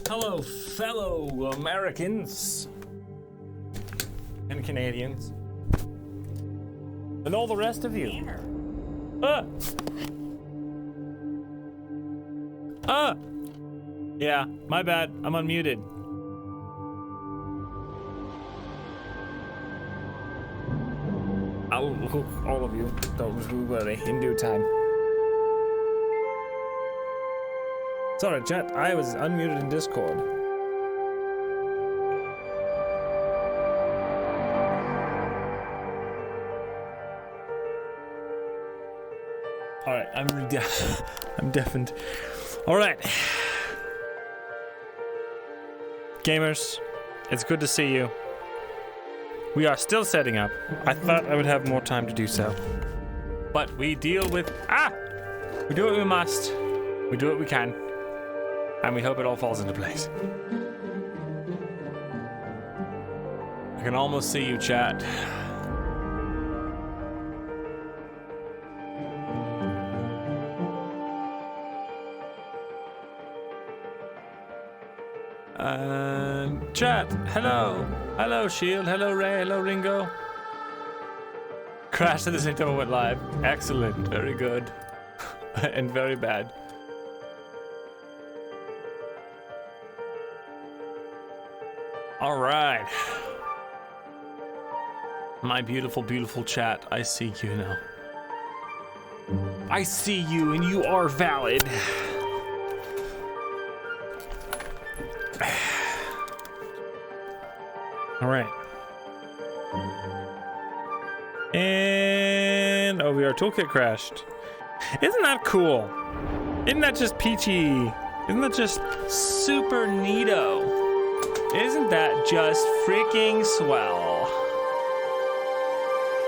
Hello, fellow Americans and Canadians and all the rest of you. Yeah, my bad. I'm unmuted. I'll hook all of you. Don't worry, in due time. Sorry, chat. I was unmuted in Discord. All right, I'm deafened. All right, gamers, it's good to see you. We are still setting up. I thought I would have more time to do so, but we deal with we do what we must. We do what we can, and we hope it all falls into place. I can almost see you, chat. Chat, hello. Hello, Shield. Hello, Ray. Hello, Ringo. Crash at the same time I went live. Excellent. Very good. And very bad. All right. My beautiful, beautiful chat. I see you now. I see you, and you are valid. All right. And our toolkit crashed. Isn't that cool? Isn't that just peachy? Isn't that just super neato? Isn't that just freaking swell?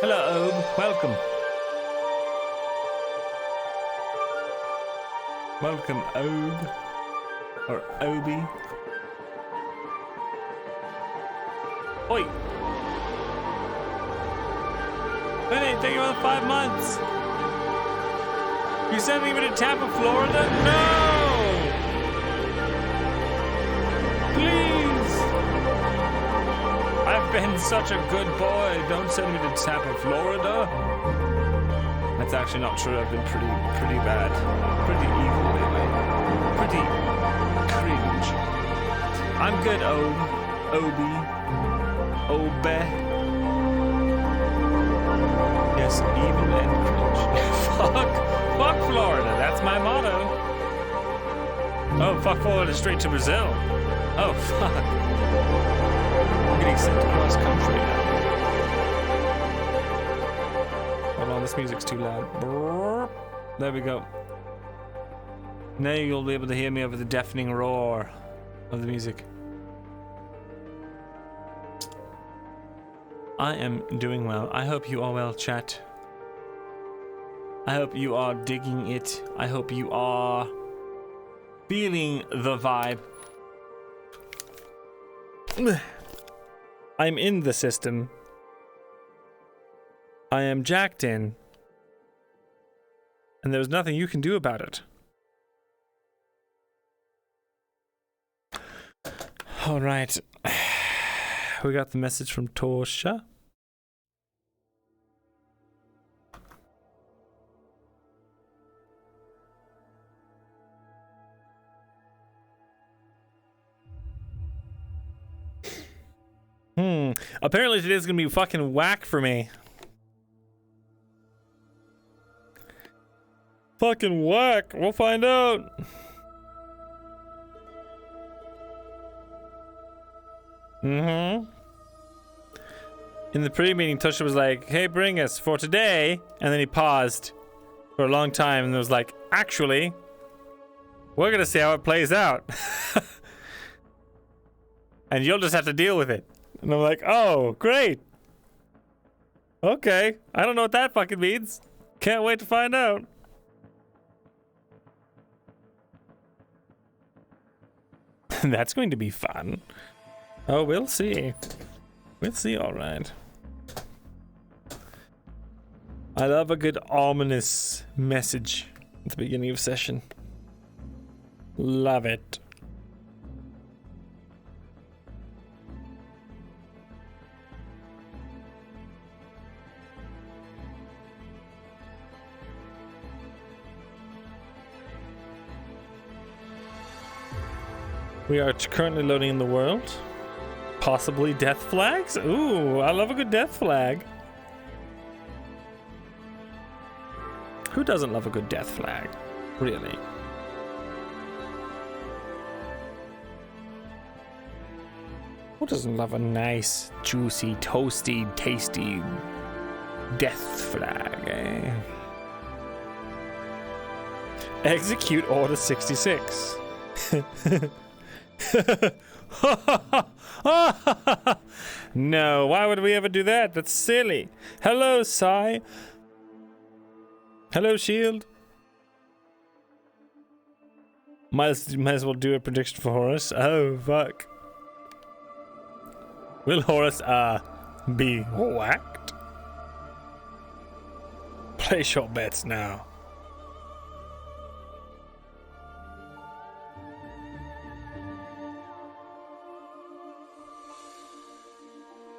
Hello, Obe. Welcome. Welcome, Obe. Or Obi. Oi! Benny, thank you for the 5 months! You sending me to Tampa, Florida? No! Please! I've been such a good boy. Don't send me to Tampa, Florida. That's actually not true. I've been pretty bad. Pretty evil lately. Pretty cringe. I'm good, Obi. Obe. Yes, evil and cringe. Fuck Florida. That's my motto. Oh, fuck Florida straight to Brazil. Oh, fuck. I'm getting sent across country now. Hold on, this music's too loud. Brrr. There we go. Now you'll be able to hear me over the deafening roar of the music. I am doing well. I hope you are well, chat. I hope you are digging it. I hope you are feeling the vibe. I'm in the system. I am jacked in. And there's nothing you can do about it. All right. We got the message from Torsha. Apparently today's gonna be fucking whack for me. Fucking whack. We'll find out. In the pre-meeting, Tusha was like, hey, bring us for today. And then he paused for a long time and was like, actually, we're gonna see how it plays out. And you'll just have to deal with it. And I'm like, oh, great. Okay. I don't know what that fucking means. Can't wait to find out. That's going to be fun. Oh, we'll see. We'll see, all right. I love a good ominous message at the beginning of session. Love it. We are currently loading in the world. Possibly death flags? Ooh, I love a good death flag. Who doesn't love a good death flag? Really? Who doesn't love a nice, juicy, toasty, tasty death flag, eh? Execute Order 66. No, why would we ever do that? That's silly. Hello, Sai. Hello, Shield. Might as well do a prediction for Horus. Oh, fuck. Will Horus, be whacked? Place your bets now.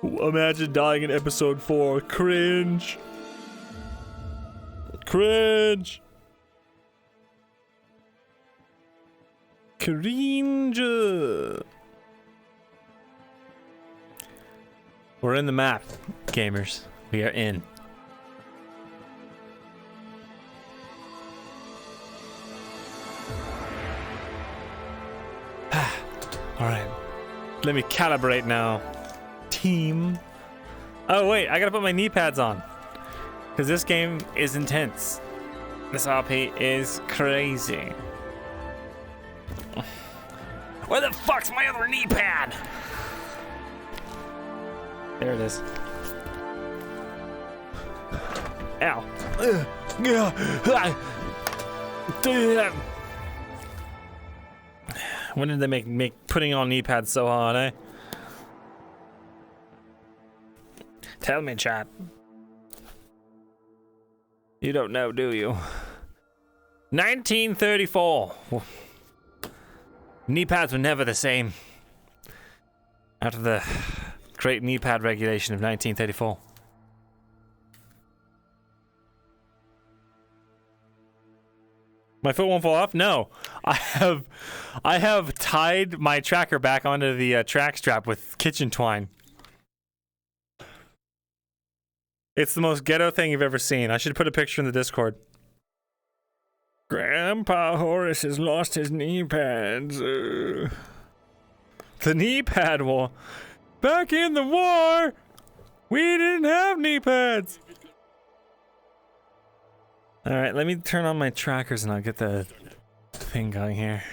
Imagine dying in episode 4. Cringe. Cringe. Cringe. We're in the map, gamers. We are in. Alright. Let me calibrate now. Team. Oh wait, I gotta put my knee pads on. Because this game is intense. This RP is crazy. Where the fuck's my other knee pad? There it is. Ow. When did they make putting on knee pads so hard, eh? Tell me, chat. You don't know, do you? 1934. Knee pads were never the same. After the great knee pad regulation of 1934. My foot won't fall off? No. I have tied my tracker back onto the track strap with kitchen twine. It's the most ghetto thing you've ever seen. I should put a picture in the Discord. Grandpa Horus has lost his knee pads. The knee pad war. Back in the war, we didn't have knee pads. All right, let me turn on my trackers and I'll get the thing going here.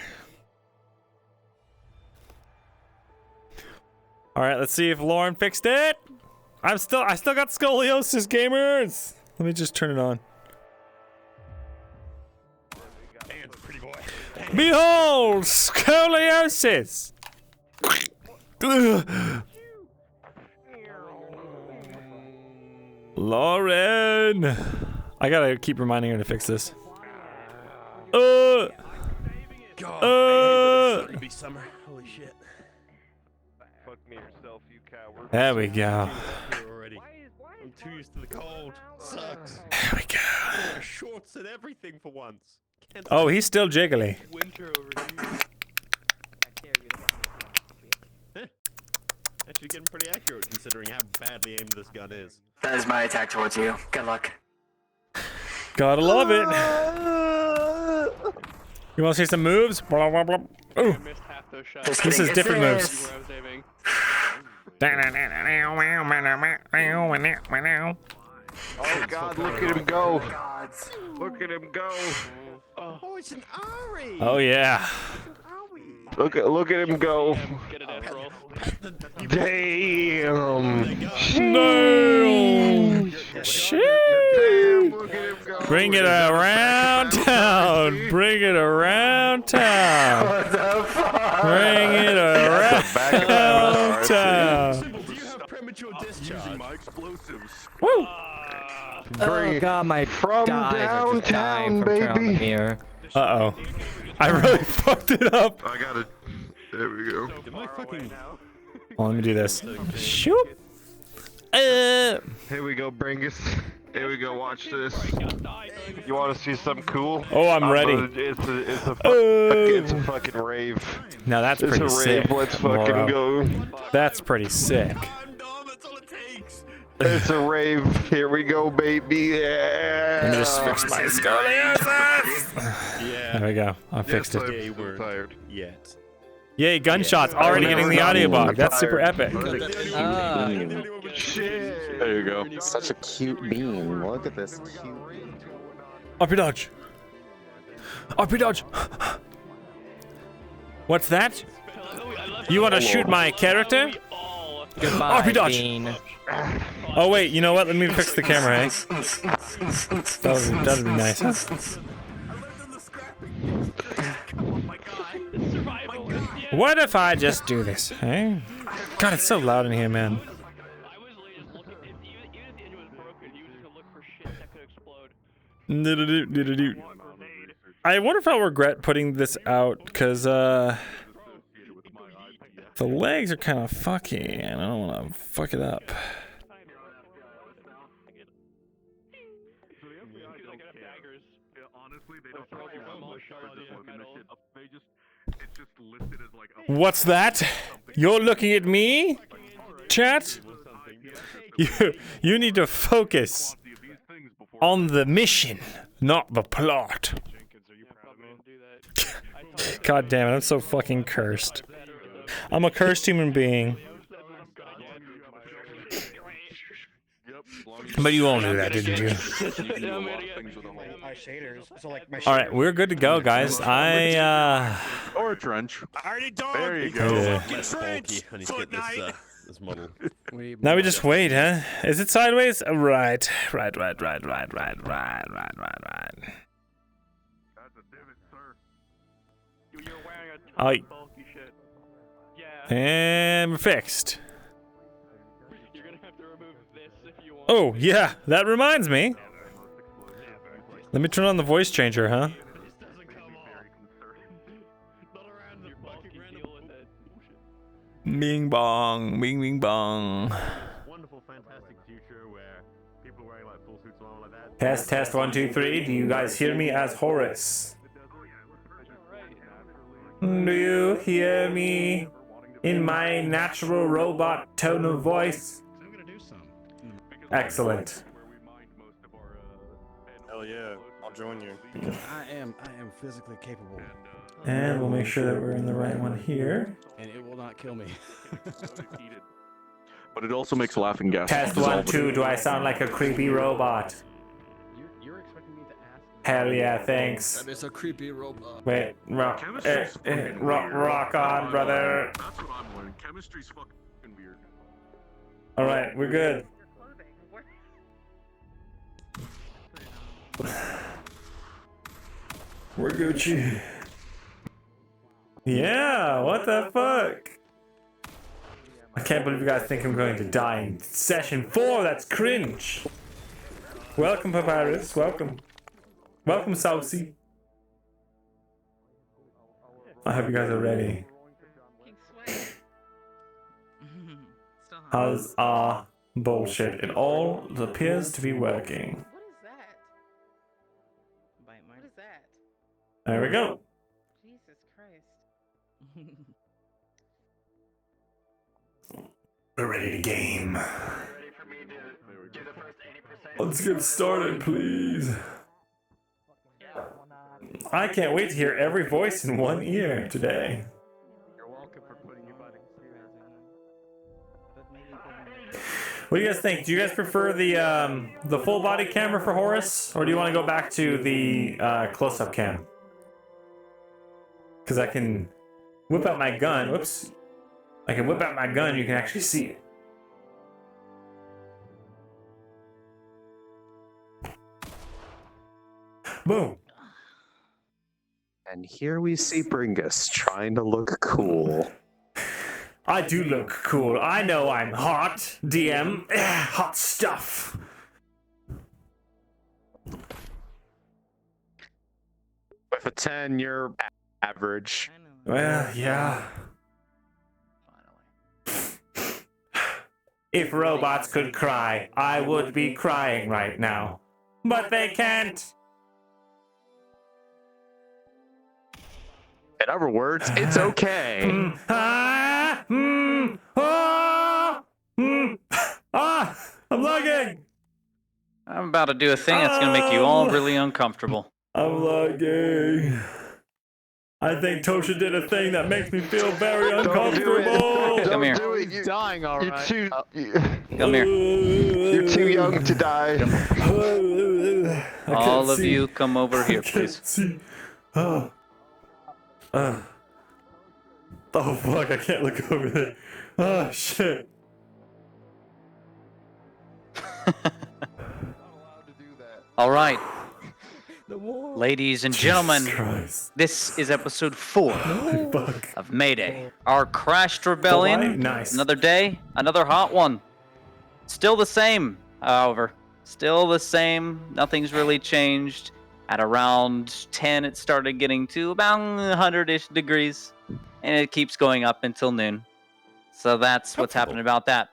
All right, let's see if Lauren fixed it. I still got scoliosis, gamers. Let me just turn it on. Behold, scoliosis. Lauren, I gotta keep reminding her to fix this. Summer. Holy shit. Fuck me yourself, you coward. There we go. I'm too used to the cold. Sucks. There we go. Wear shorts and everything for once. Oh, he's still jiggly. Winter over here. Actually getting pretty accurate considering how badly aimed this gun is. That is my attack towards you. Good luck. Gotta love it. You want to see some moves? Blah, blah, blah. Ooh. I missed half those shots. Just This kidding, is it's different this. moves. Where I was aiming. Oh god, look at him go. Gods. Look at him go. Oh, it's an Ari! Oh yeah. Look at him go. Get it, April. Damn. No. Damn, look at him go. Bring it around town. Bring it around town. What the fuck? Bring it around town. Do you have premature discharge? My explosives. Woo. Oh god, my From eyes are just dying downtown, from turning on the baby. mirror. Uh-oh. I really fucked it up. I got it. There we go. Well, let me do this. Shoop. Here we go, Bringus. Here we go. Watch this. You want to see something cool? Oh, I'm ready. It's a fucking rave. Now that's It's pretty a sick. rave. Let's fucking Moro. go. That's pretty sick. It's a rave. Here we go, baby. Yeah. Let me just fix my scoliosis. There we go. I fixed it. I'm so tired. Yet. Yay, gunshots already getting the audio bug. That's super epic. Shit. There you go. Such a cute beam. Look at this cute. RP dodge. RP dodge. What's that? You want to shoot my character? Goodbye, RP dodge. Bean. Oh wait, you know what? Let me fix the camera, eh? That'd be nice. Huh? What if I just do this, eh? God, it's so loud in here, man. I wonder if I'll regret putting this out, because, the legs are kind of fucky, and I don't want to fuck it up. What's that? You're looking at me? Chat? You need to focus on the mission, not the plot. God damn it, I'm so fucking cursed. I'm a cursed human being. But you won't do that, didn't you? Alright, we're good to go, guys. Or a trench. There you go. This model. Now we just wait, huh? Is it sideways? Right. Right. Oh, and we're fixed. Oh, yeah, that reminds me. Let me turn on the voice changer, huh? Bing bong, bing bing bong. Wonderful, fantastic future where people wearing like full suits and all like that. Test 1 2 3. Do you guys hear me as Horus? Do you hear me in my natural robot tone of voice? Excellent. Hell yeah, I'll join you. I am physically capable, And we'll make sure that we're in the right one here. and it will not kill me. But it also makes laughing gas. Test 1 2. Do I sound like a creepy robot? You're expecting me to ask? Hell yeah, thanks. It's a creepy robot. Wait, rock on, brother. That's what I'm learning. Chemistry's fucking weird. Alright, we're good. We're Gucci. Yeah, what the fuck? I can't believe you guys think I'm going to die in session 4. That's cringe. Welcome, Papyrus. Welcome. Welcome, Saucy. I hope you guys are ready. How's our bullshit? It all appears to be working. What is that? There we go. Jesus Christ. We're ready to game. Let's get started, please. I can't wait to hear every voice in one ear today. What do you guys think? Do you guys prefer the full body camera for Horus, or do you want to go back to the close-up cam? Because I can whip out my gun. Whoops. I can whip out my gun. You can actually see it. Boom. And here we see Bringus trying to look cool. I do look cool. I know I'm hot, DM. Hot stuff. With a 10, you're average. I know. Well, yeah. If robots could cry, I would be crying right now. But they can't. In other words, it's okay. I'm lagging. I'm about to do a thing that's gonna make you all really uncomfortable. I'm lagging. I think Tosha did a thing that makes me feel very uncomfortable. Come here. Do it. Dying You're alright. too. Come here. You're too young to die. All of you, come over here, please. Oh fuck, I can't look over there. Oh shit. All right, ladies and gentlemen, Christ. this is episode 4 Fuck. of Mayday. Our crashed rebellion. Delight? Nice. Another day, another hot one. Still the same, however. Still the same. Nothing's really changed. At around 10, it started getting to about 100-ish degrees. And it keeps going up until noon. So that's what's happening about that.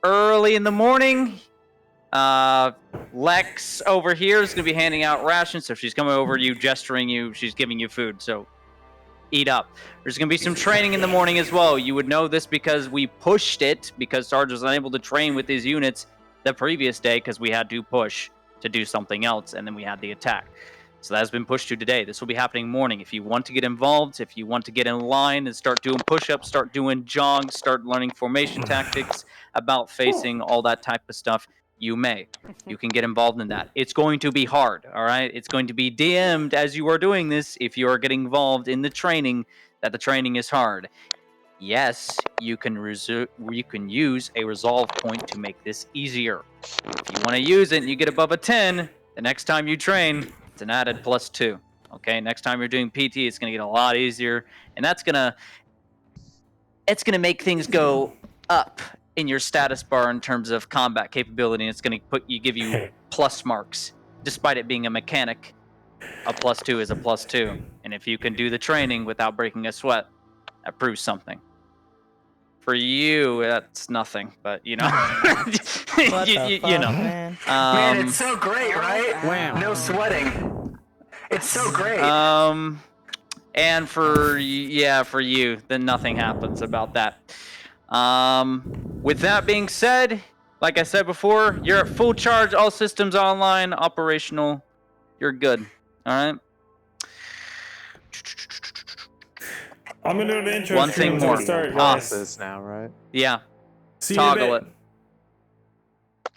Early in the morning, Lex over here is going to be handing out rations. So she's coming over to you, gesturing you. She's giving you food. So eat up. There's going to be some training in the morning as well. You would know this because we pushed it, because Sarge was unable to train with his units the previous day because we had to push to do something else, and then we had the attack. So that has been pushed to today. This will be happening morning. If you want to get involved, if you want to get in line and start doing push-ups, start doing jogs, start learning formation tactics, about facing, all that type of stuff, you may. You can get involved in that. It's going to be hard, all right? It's going to be DM'd as you are doing this if you are getting involved in the training, that the training is hard. Yes, you can use a resolve point to make this easier. If you want to use it and you get above a 10, the next time you train, it's an added +2. Okay, next time you're doing PT, it's going to get a lot easier, and it's going to make things go up in your status bar in terms of combat capability, and it's going to give you plus marks, despite it being a mechanic. A +2 is a +2, and if you can do the training without breaking a sweat, that proves something. For you, that's nothing, but you know, you know. Man. Man, it's so great, right? Wham. No sweating. It's so great. And for you, then nothing happens about that. With that being said, like I said before, you're at full charge, all systems online, operational. You're good. All right. I'm gonna do an intro. One thing more. Start, Awesome. This now, right? Yeah. See you in a Toggle bit.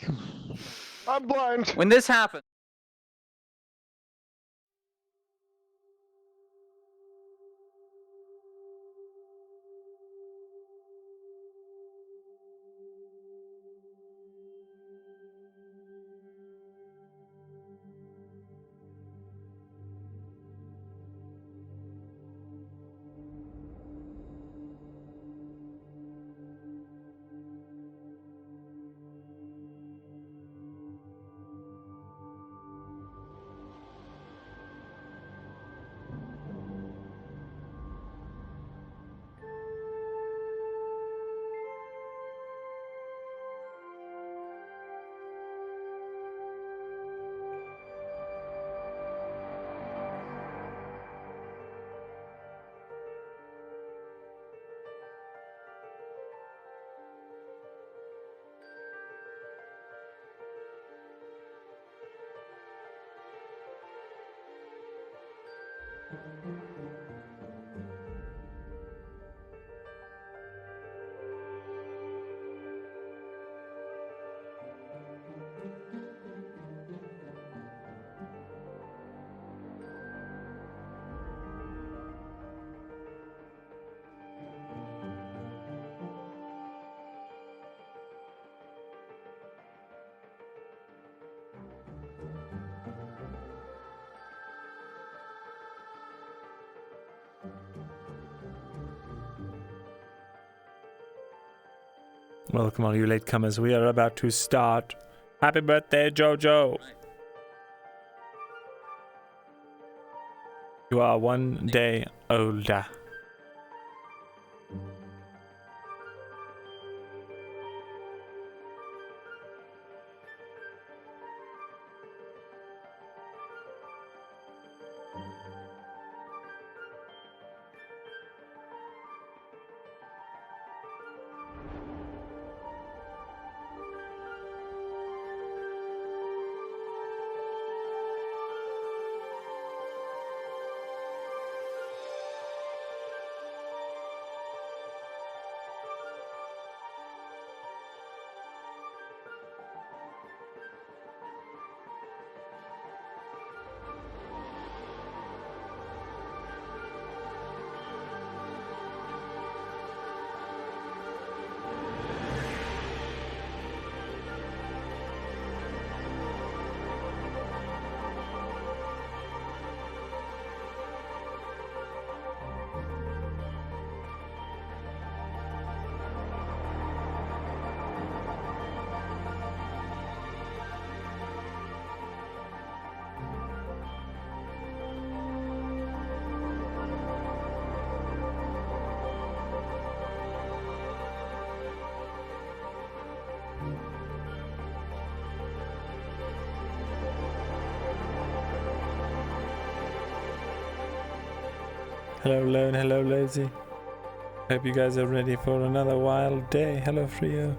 it. I'm blind. When this happens. Welcome all you latecomers. We are about to start. Happy birthday, Jojo. You are 1 day older. Hello, Lone. Hello, Lazy. Hope you guys are ready for another wild day. Hello, Frio.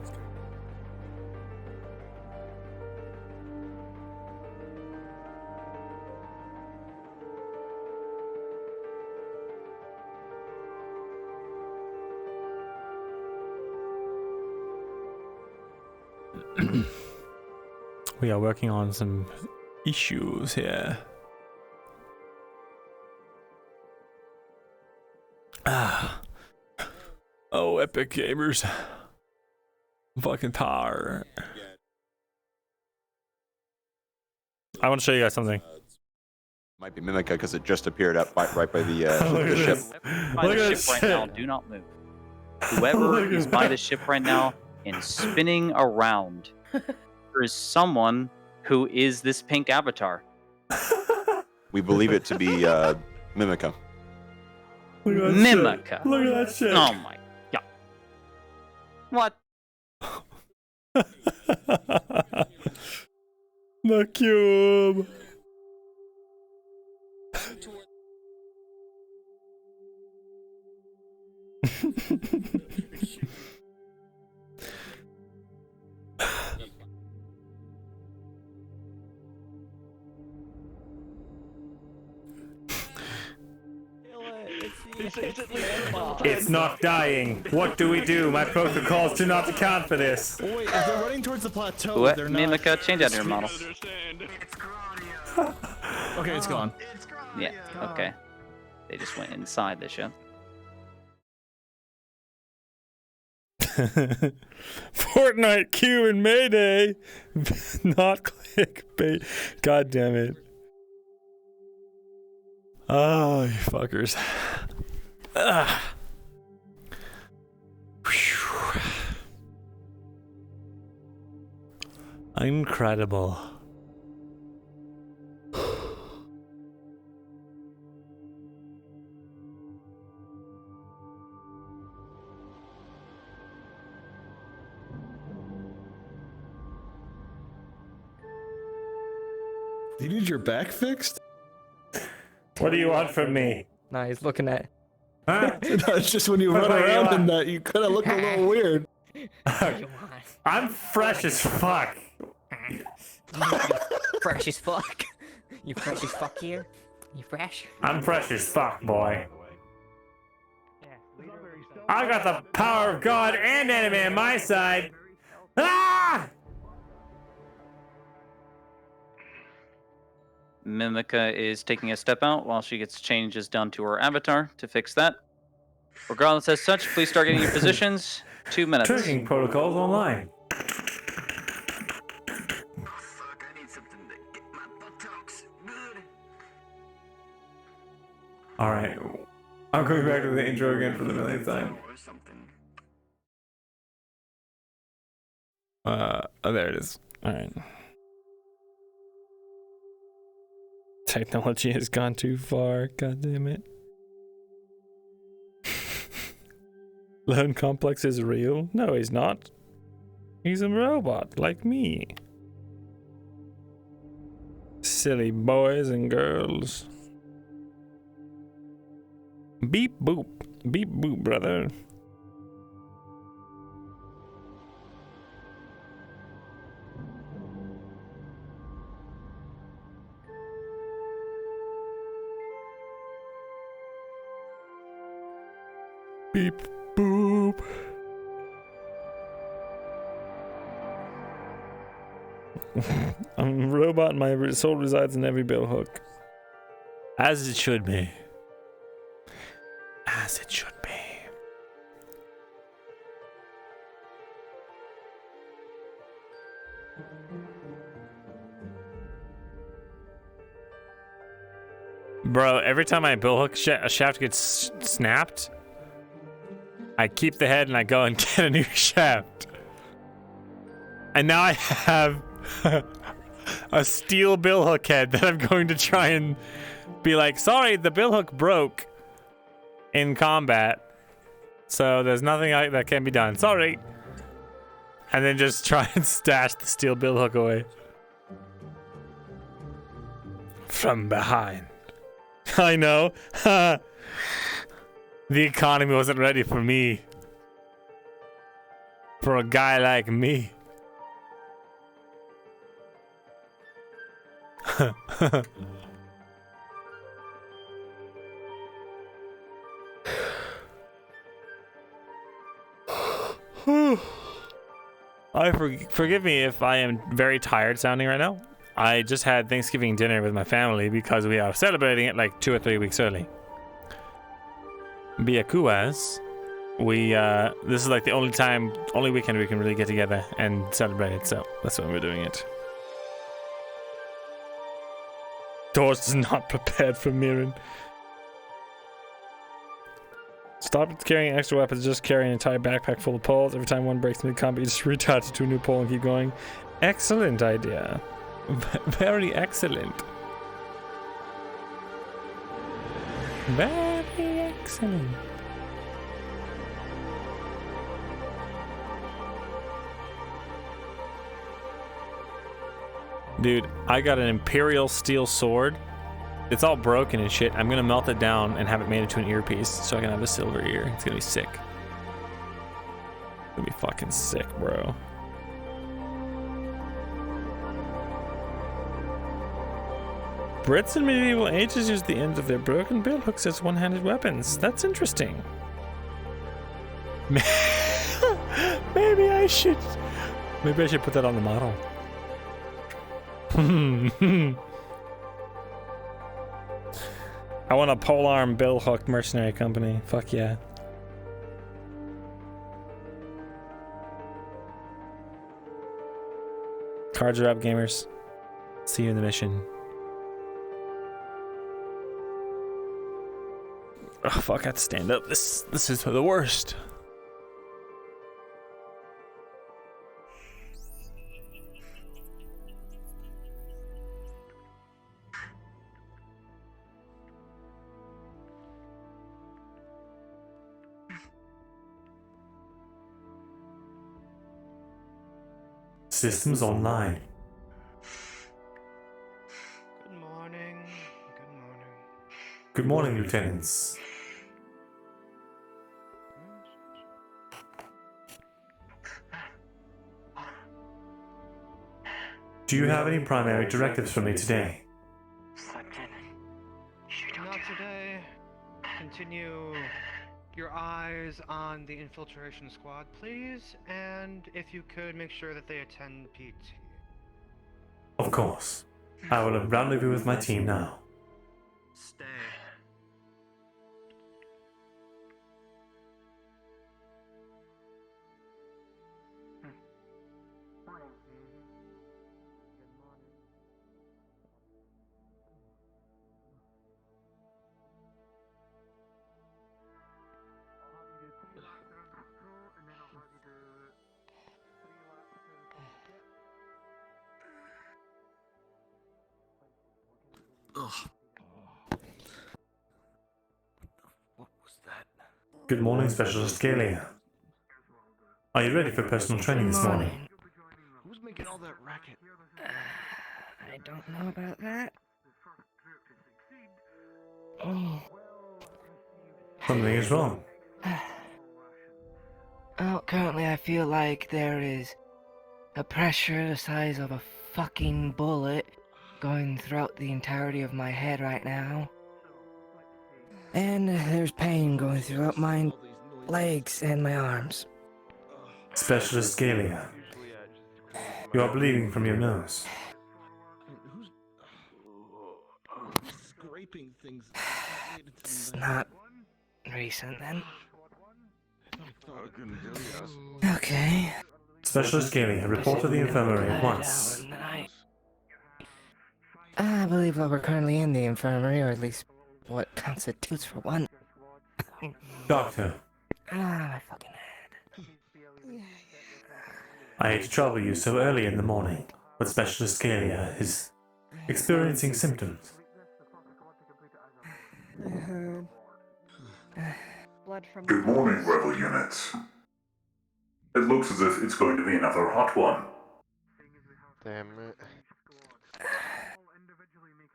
We are working on some issues here. Oh, epic gamers. I'm fucking tired. I want to show you guys something. Might be Mimica because it just appeared up right by the ship. this. By Look the at ship this right shit. now, do not move. Whoever is by the ship right now and spinning around, there is someone who is this pink avatar. We believe it to be Mimica. Look at that Mimica. shit. Look at that shit. Oh my god. What? The cube. It's not dying. What do we do? My protocols do not account for this. Oh, wait, if they're running towards the plateau, What? they're not. Mimica, change out your model. Okay, it's gone. Yeah, okay. They just went inside the ship. Fortnite Q and Mayday. Not clickbait. God damn it. Oh, you fuckers. Ah. Whew. Incredible. Do you need your back fixed? What do you want from me? Nah, he's looking at. Huh? No, it's just when you What run do you around want? in that, you kind of look a little weird. I'm fresh as fuck. Fresh as fuck. You fresh as fuck here? You fresh? I'm fresh as fuck, boy. I got the power of God and enemy on my side. Ah! Mimica is taking a step out while she gets changes done to her avatar to fix that. Regardless as such, please start getting your positions. 2 minutes. Tracking protocols online. Alright. I'm going back to the intro again for the millionth time. Oh, there it is. Alright. Technology has gone too far. God damn it. Lone Complex is real? No, he's not. He's a robot like me. Silly boys and girls. Beep boop. Beep boop, brother. Beep boop. I'm a robot and my soul resides in every billhook. As it should be. As it should be. Bro, every time my billhook shaft gets snapped, I keep the head and I go and get a new shaft. And now I have a steel billhook head that I'm going to try and be like, sorry, the billhook broke in combat, so there's nothing that can be done. Sorry. And then just try and stash the steel billhook away. From behind. I know. The economy wasn't ready for me. For a guy like me. Forgive me if I am very tired sounding right now. I just had Thanksgiving dinner with my family because we are celebrating it like 2 or 3 weeks early. Biakuas, this is like the only weekend we can really get together and celebrate it, so that's when we're doing it. Doors is not prepared for Mirren. Stop carrying extra weapons, just carry an entire backpack full of poles. Every time one breaks mid-combat, you just reattach it to a new pole and keep going. Excellent idea. Very excellent. Very excellent. Dude, I got an Imperial steel sword. It's all broken and shit. I'm gonna melt it down and have it made into an earpiece so I can have a silver ear. It's gonna be sick. It's gonna be fucking sick, bro. Brits in medieval ages used the ends of their broken billhooks as one-handed weapons. That's interesting. Maybe I should put that on the model. I want a polearm billhook mercenary company. Fuck yeah. Cards are up, gamers. See you in the mission. Oh fuck, I have to stand up. This is the worst. Systems online. Good morning. Good morning, lieutenants. Do you have any primary directives for me today? Not today. Continue your eyes on the infiltration squad, please, and if you could make sure that they attend PT. Of course. I will rendezvous with my team now. Stay. Good morning, Specialist Scaly. Are you ready for personal training this morning? Who's making all that racket? I don't know about that. Oh. Something is wrong. Well, currently I feel like there is a pressure the size of a fucking bullet going throughout the entirety of my head right now. And there's pain going throughout my legs and my arms. Specialist Scaly. You are bleeding from your nose. Scraping things. It's not recent then. Okay. Specialist Scaly, report to the infirmary at once. I believe that we're currently in the infirmary, or at least what constitutes for one. Doctor, My fucking head. I hate to trouble you so early in the morning, but Specialist Scaly is experiencing symptoms. I heard. Blood from Good morning, Rebel units. It looks as if it's going to be another hot one. Damn it.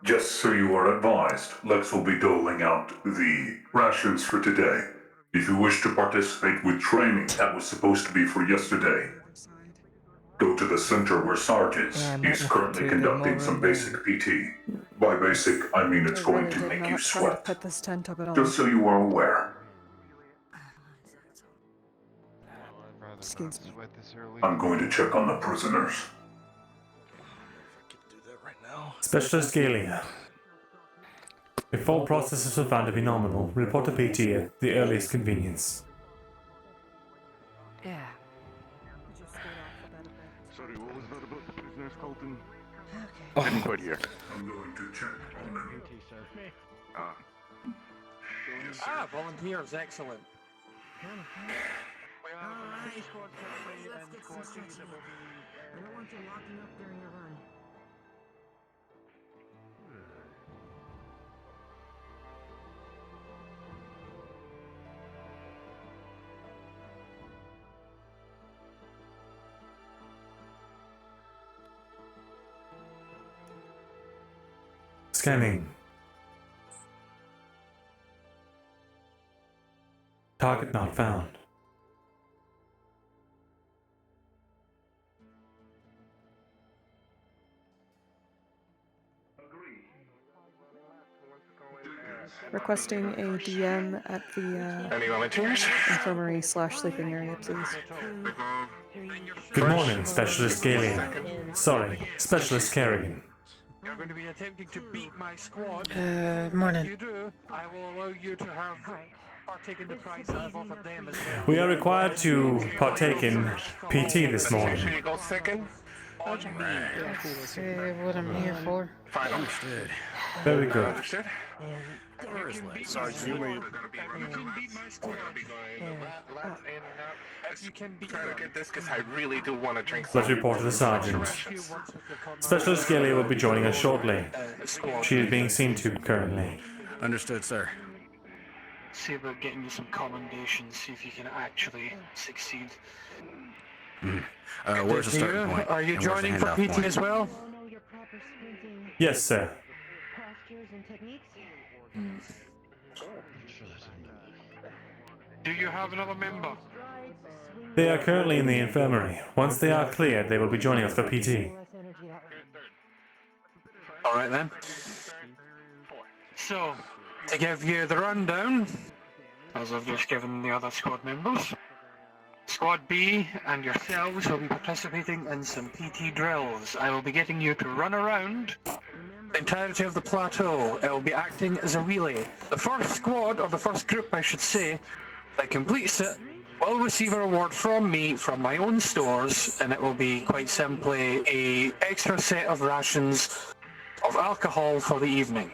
Just so you are advised, Lex will be doling out the rations for today. If you wish to participate with training that was supposed to be for yesterday, go to the center where Sarge is. He's currently conducting some basic PT. By basic, I mean it's going to make you sweat. Put this tent up at all. Just so you are aware. Excuse me. I'm going to check on the prisoners. Specialist Scaly. If all processes are found to be normal, report to PT at the earliest convenience. Yeah. Sorry, what was that about the prisoners, Colton? Okay. Didn't quite hear. I'm going to check on them. Volunteers, excellent. Scanning. Target not found. Requesting a DM at the infirmary / sleeping area, please. Good morning, Specialist Scaly. Sorry, Specialist Kerrigan. You're going to be attempting to beat my squad. Morning. If you do, I will allow you to have partake in the prize that I've offered them as well. We are required to partake in PT this morning. You go second. What I'm here for. Fine, understood. Very good. Understood. Sarge, you may... If you can beat try to get this, because I really do want to drink Let's report to the sergeant. Specialist Scaly will be joining us shortly. She is being seen to currently. Understood, sir. See about getting you some commendations, see if you can actually succeed. Where's the starting point? Are you joining for PT as well? Yes, sir. Do you have another member? They are currently in the infirmary. Once they are cleared, they will be joining us for PT. Alright then. So, to give you the rundown, as I've just given the other squad members, Squad B and yourselves will be participating in some PT drills. I will be getting you to run around the entirety of the plateau. It will be acting as a relay. The first squad, or the first group I should say, that completes it will receive a reward from me, from my own stores, and it will be quite simply a extra set of rations of alcohol for the evening.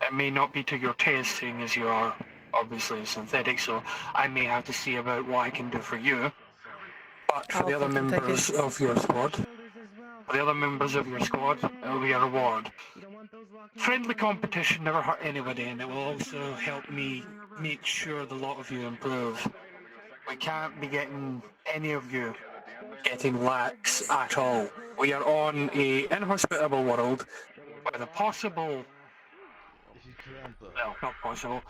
It may not be to your taste, seeing as you are obviously synthetic, so I may have to see about what I can do for you. But for the other members of your squad, For the other members of your squad, it will be a reward. Friendly competition never hurt anybody, and it will also help me make sure the lot of you improve. We can't be getting any of you getting lax at all. We are on a inhospitable world with a possible, well, not possible,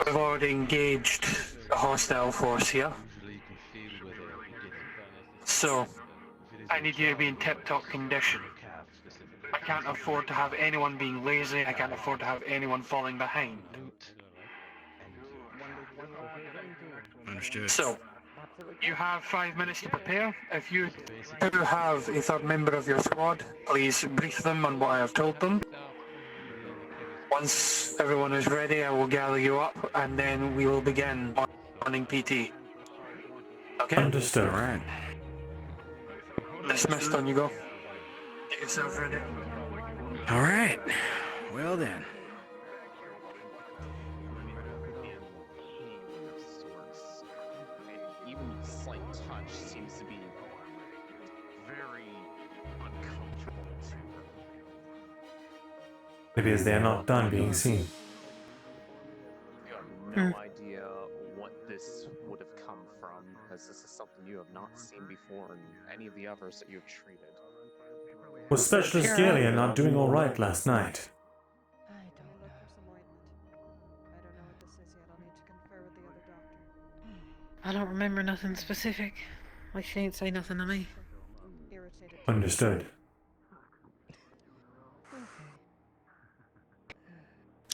we've already engaged a hostile force here. So, I need you to be in tip-top condition. I can't afford to have anyone being lazy, I can't afford to have anyone falling behind. Understood. So, you have 5 minutes to prepare. If you do have a third member of your squad, please brief them on what I have told them. Once everyone is ready, I will gather you up, and then we will begin running PT. Okay? Understood. Alright. Dismissed, on you go. Get yourself ready. Alright. Well then. Even slight touch seems to be very uncomfortable to her. Maybe as they are not done being seen. You have no idea what this would have come from, as this is something you have not seen before in any of the others that you have treated. Was Specialist Galia not doing alright last night? I don't remember nothing specific. Like she ain't say nothing to me. Understood.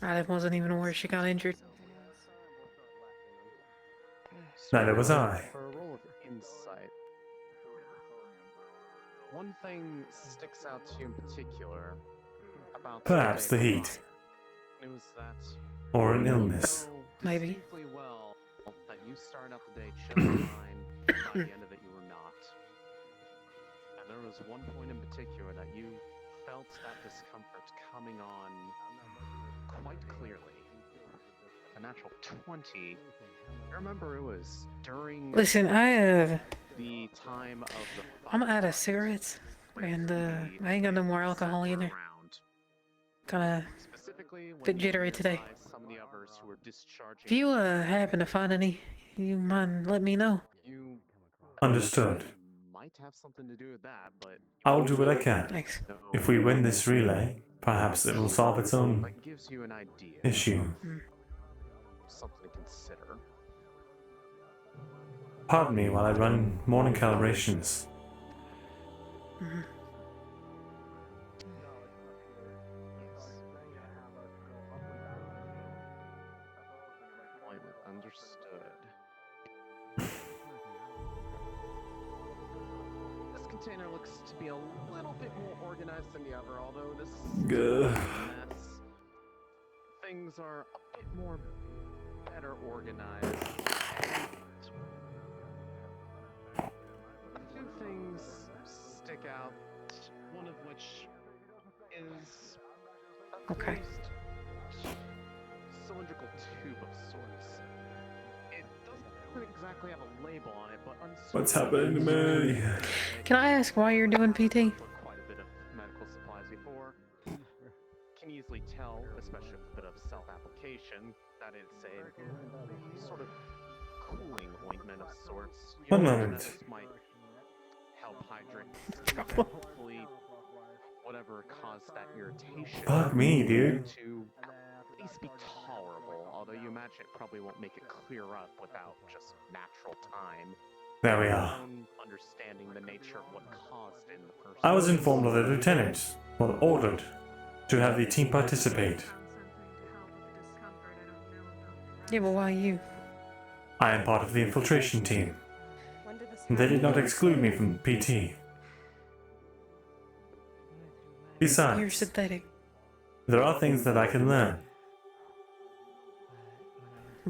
I wasn't even aware she got injured. Neither was I. For a roll of insight, one thing sticks out to you in particular about Perhaps the heat. It was that Or an illness. Maybe. distinctly well that you started out the day just fine, by the end of it you were not. And there was one point in particular that you felt that discomfort coming on quite clearly. A natural 20. I remember it was during Listen, the time of the I'm out of cigarettes, and I ain't got no more alcohol either. Kinda bit jittery today. some of the others who were discharging. If you happen to find any, you mind let me know. You Understood. might have something to do with that, but I'll do what I can. Thanks. If we win this relay, perhaps it will solve its own that gives you an idea. issue. Something to consider. Pardon me while I run morning calibrations. Understood. This container looks to be a little bit more organized than the other, although this Gah. mess. Things are a bit more better organized. A few things stick out, one of which is a Okay. cylindrical tube of sorts. It doesn't exactly have a label on it, but What's happening to me? Can I ask why you're doing PT? quite a bit of medical supplies before. Can easily tell, especially with a bit of self-application, that it's a sort of cooling ointment of sorts. One Your moment. genetics might help hydrate. And hopefully, whatever caused that irritation. Fuck me, dude. To at least be tolerable, although you imagine it probably won't make it clear up without just natural time. There we are. Understanding the nature of what caused it in the first I was place. informed of the lieutenant, well, ordered, to have the team participate. Yeah, but why you? I am part of the infiltration team. They did not exclude me from PT. You're Besides, synthetic. there are things that I can learn.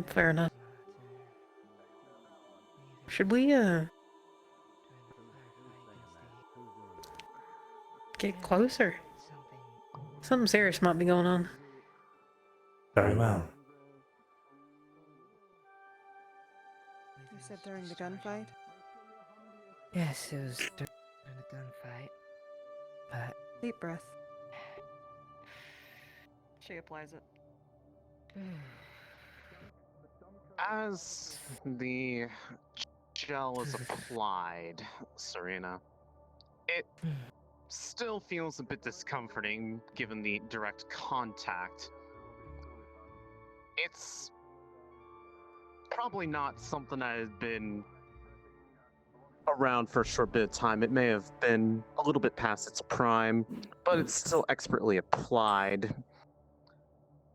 Fair enough. Should we get closer? Something serious might be going on. Very well. You said during the gunfight? Yes, it was during the gunfight. but Deep breath. She applies it. As the gel is applied, Serena, it still feels a bit discomforting given the direct contact. It's probably not something that has been around for a short bit of time. It may have been a little bit past its prime, but it's still expertly applied.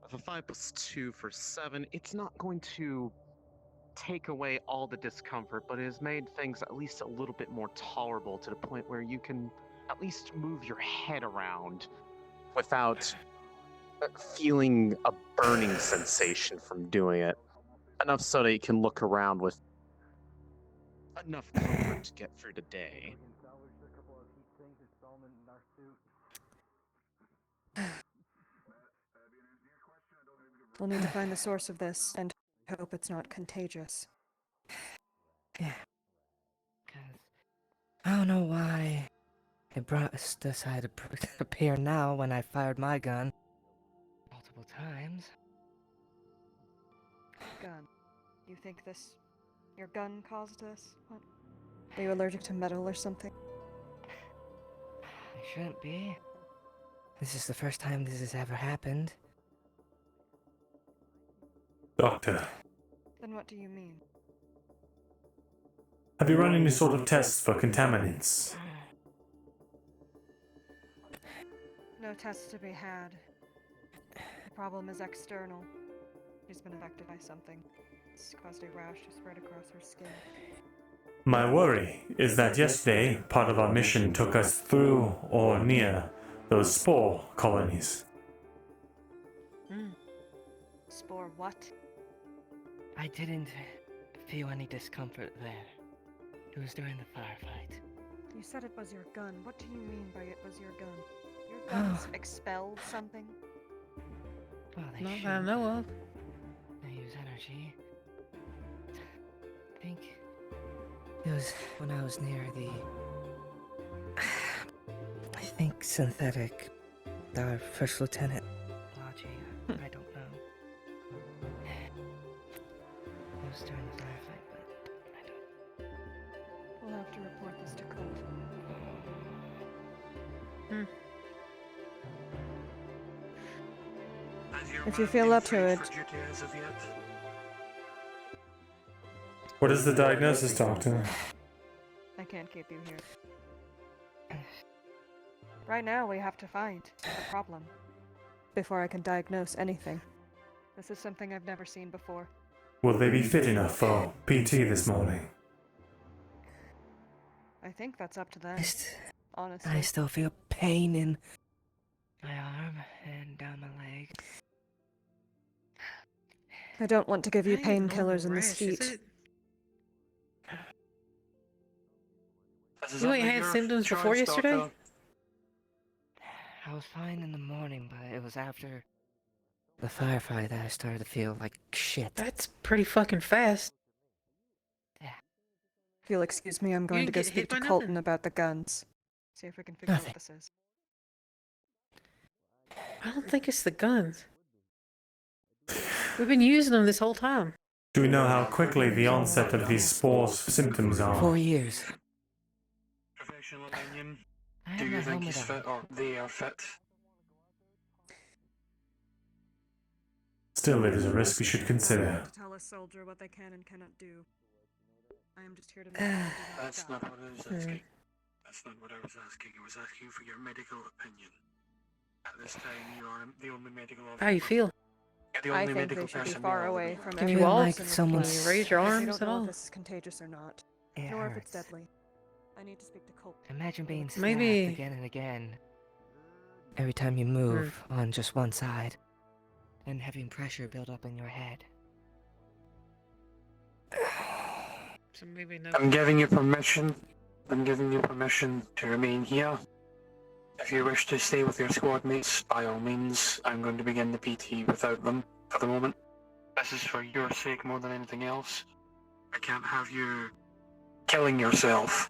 With a 5 + 2 for 7, it's not going to take away all the discomfort, but it has made things at least a little bit more tolerable to the point where you can at least move your head around without feeling a burning sensation from doing it. Enough so that you can look around with enough comfort to get through the day. We'll need to find the source of this and hope it's not contagious. yeah. 'Cause I don't know why it brought us decided to appear now when I fired my gun multiple times. Gun. You think your gun caused this? What? Are you allergic to metal or something? I shouldn't be. This is the first time this has ever happened. Doctor, Then what do you mean? have you run any sort of tests for contaminants? No tests to be had. The problem is external. She's been affected by something. It's caused a rash to spread across her skin. My worry is that yesterday, part of our mission took us through or near those spore colonies. Spore what? I didn't feel any discomfort there. It was during the firefight. You said it was your gun. What do you mean by it was your gun? Your guns expelled something? Well, they Not shoot. that I know of. They use energy. I think it was when I was near the... I think synthetic. Our first lieutenant. Logi. I don't know. It was during the firefight, but I don't... We'll have to report this to Colt. If you feel up to it. What is the diagnosis, Doctor? I can't keep you here. Right now, we have to find the problem before I can diagnose anything. This is something I've never seen before. Will they be fit enough for PT this morning? I think that's up to them. Honestly. I still feel pain in my arm and down my leg. I don't want to give you painkillers in this heat. You ain't had symptoms before yesterday? I was fine in the morning, but it was after the firefight that I started to feel like shit. That's pretty fucking fast. If you'll excuse me, I'm going to go speak to Colton about the guns. See if we can figure out what this is. I don't think it's the guns. We've been using them this whole time. Do we know how quickly the onset of these spores symptoms are? 4 years. Professional opinion. I Do have you my think he's helmet fit or they are fit? Still, it is a risk we should consider. Tell a soldier what they can and cannot do. I am just here to That's not what I was asking. That's not what I was asking. I was asking for your medical opinion. At this time, you are the only medical officer. How you feel? You're the I only think medical they should be person far allowed to away be from Can you everyone walk? else in the Can you place. raise your I arms don't at know all? if this is contagious or not. It Nor if it's hurts. deadly. I need to speak to Colt. Imagine being stabbed Maybe- again and again. Every time you move on just one side. And having pressure build up in your head. So maybe no. I'm giving you permission. I'm giving you permission to remain here. If you wish to stay with your squad mates, by all means, I'm going to begin the PT without them for the moment. This is for your sake more than anything else. I can't have you killing yourself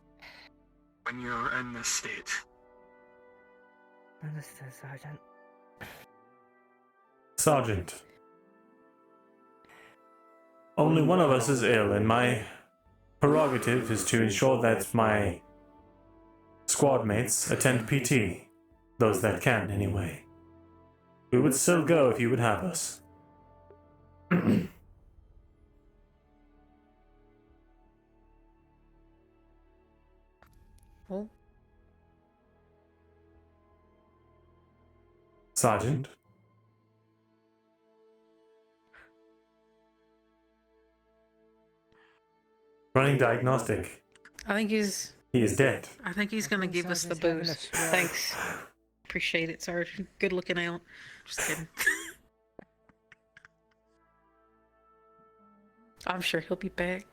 when you're in this state. Understood, Sergeant. Sergeant. Only one of us is ill, and my prerogative is to ensure that my squad mates attend PT. Those that can, anyway. We would still go if you would have us. Oh. Sergeant? Running diagnostic. I think he's... He is dead. I think he's gonna give us the Sergeant's having a boost. stroke. Thanks. Appreciate it, Sergeant. Good looking out. Just kidding. I'm sure he'll be back.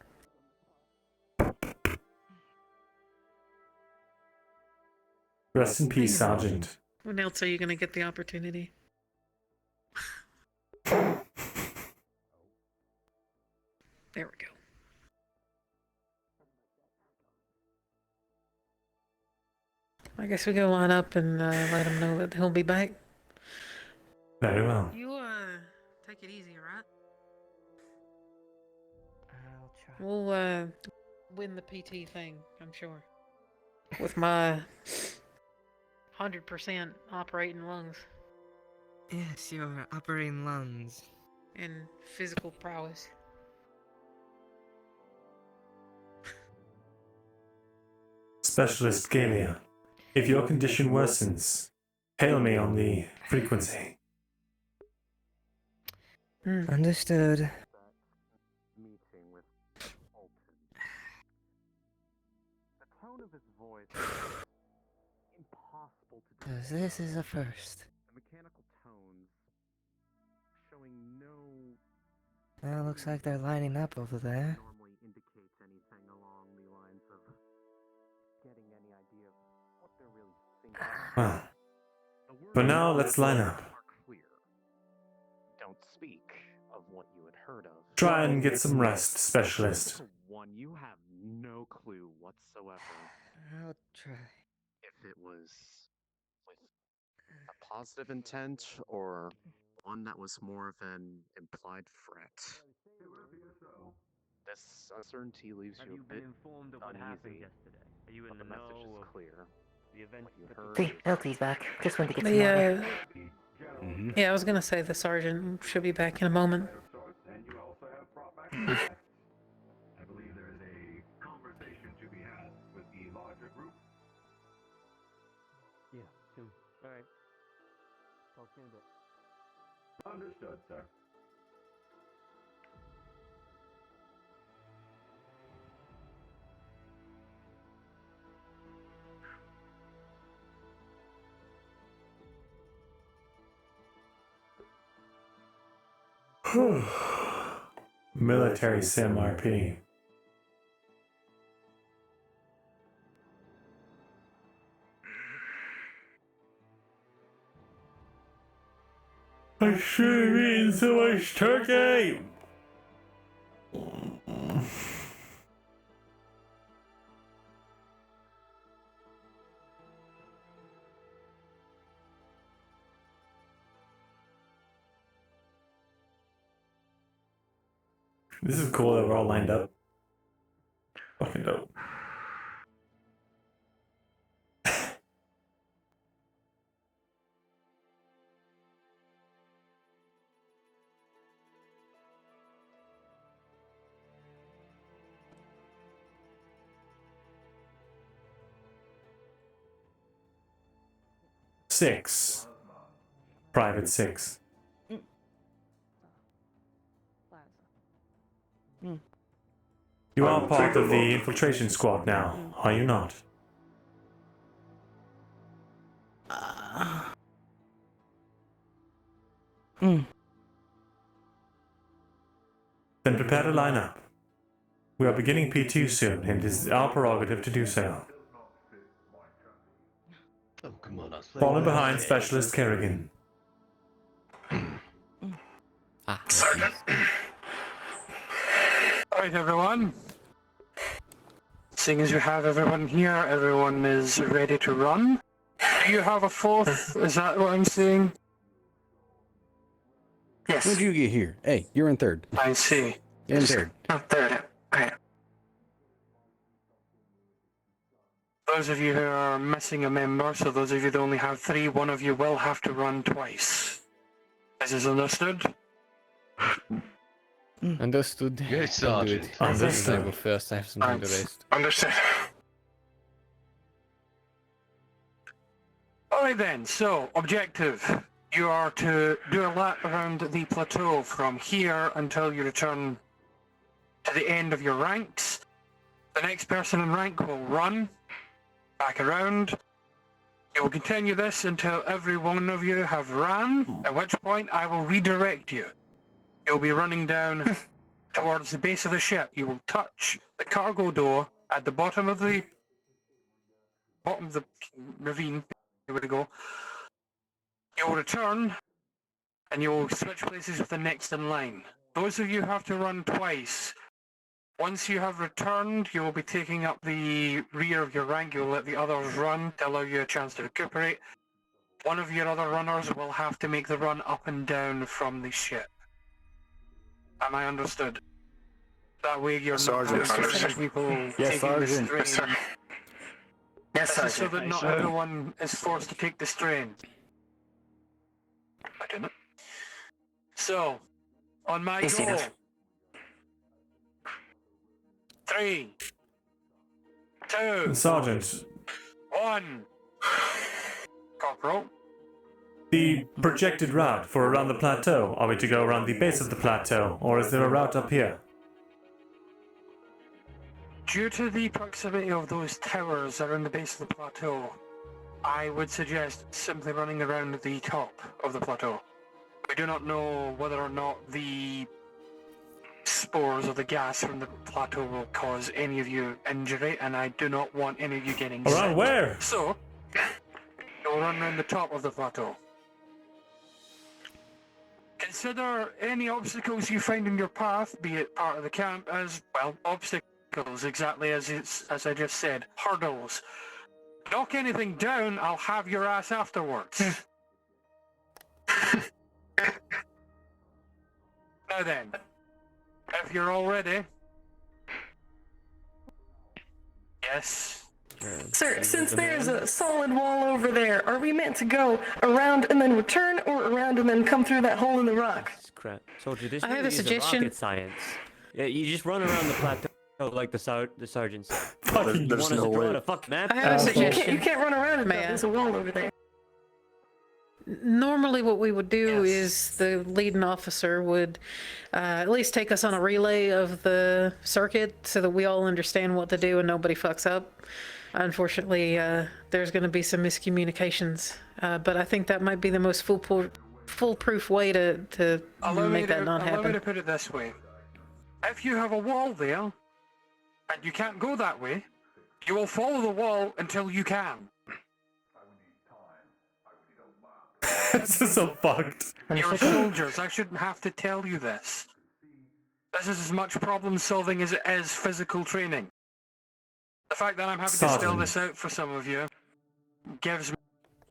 Rest in peace, Sergeant. When else are you gonna get the opportunity? There we go. I guess we go line up and let him know that he'll be back. Very well. You take it easy, right? I'll try. We'll win the PT thing, I'm sure. With my 100% operating lungs Yes, your operating lungs. and physical prowess. Specialist Galia. If your condition worsens, hail me on the frequency. Understood. Meeting with Alton. The tone of his voice is impossible to Cause this is a first. The mechanical tones showing no Well, looks like they're lining up over there. normally indicates anything along the lines of getting any idea of what they're really thinking. Well, for now, let's line up. Clear. Don't speak of what you had heard of. Try and get some rest, Specialist. For one, you have no clue whatsoever I'll try. if it was with a positive intent or one that was more of an implied threat. This uncertainty leaves you a bit informed of what happened uneasy, yesterday? Are you in but the the message know is of clear. the event What you heard. See, LT's back. Just went to get some The, water. yeah, I was gonna say the sergeant should be back in a moment. I believe there is a conversation to be had with the larger group. Yeah, soon. Alright. Talk to you in a bit. Understood, sir. Military Sim RP. I should have eaten so much turkey! This is cool that we're all lined up. Fucking dope. Six. Private 6. You are part of the infiltration squad now, are you not? Then prepare to line up. We are beginning P2 soon, and it is our prerogative to do so. Oh, come on, Falling behind Specialist Kerrigan. Sergeant. Alright, everyone. Seeing as you have everyone here, everyone is ready to run. Do you have a fourth? Is that what I'm saying? Yes. When did you get here? Hey, you're in third. I see. You're in third. Not third. Okay. Those of you who are missing a member, so those of you that only have 3, one of you will have to run twice. This is understood? Understood. Yes, Sergeant. I go first. I have some time to rest. Understood. Alright then, so, objective. You are to do a lap around the plateau from here until you return to the end of your ranks. The next person in rank will run back around. You will continue this until every one of you have ran, at which point I will redirect you. You'll be running down towards the base of the ship. You will touch the cargo door at the bottom of the ravine. Where to go. You will return, and you will switch places with the next in line. Those of you who have to run twice. Once you have returned, you will be taking up the rear of your rank. You will let the others run to allow you a chance to recuperate. One of your other runners will have to make the run up and down from the ship. Am I understood? That way you're not having to see people taking the strain. Yes, this is so that not everyone is forced to take the strain. I don't know. So, on my go. 3, 2, Sergeant, 1. Corporal. the projected route for around the plateau, are we to go around the base of the plateau, or is there a route up here? Due to the proximity of those towers around the base of the plateau, I would suggest simply running around the top of the plateau. We do not know whether or not the spores of the gas from the plateau will cause any of you injury, and I do not want any of you getting sick. Around where? So, you'll run around the top of the plateau. Consider any obstacles you find in your path, be it part of the camp, as, well, obstacles, exactly as I just said. Hurdles. Knock anything down, I'll have your ass afterwards. Now then, if you're all ready. Yes. Sir, since there's a solid wall over there, are we meant to go around and then return, or around and then come through that hole in the rock? Crap. Soldier, this I have really a is suggestion. rocket science. Yeah, you just run around the plateau like the sergeant said. You There's want us no to draw way. a fucking map? I have a suggestion. suggestion. You can't run around it, May though. I? There's a wall over there. Normally what we would do is the leading officer would at least take us on a relay of the circuit so that we all understand what to do and nobody fucks up. Unfortunately, there's going to be some miscommunications, but I think that might be the most foolproof way to make that not Allow me happen. to put it this way. If you have a wall there, and you can't go that way, you will follow the wall until you can. This is so fucked. You're soldiers, I shouldn't have to tell you this. This is as much problem solving as it is physical training. The fact that I'm having to spell Sergeant. this out for some of you gives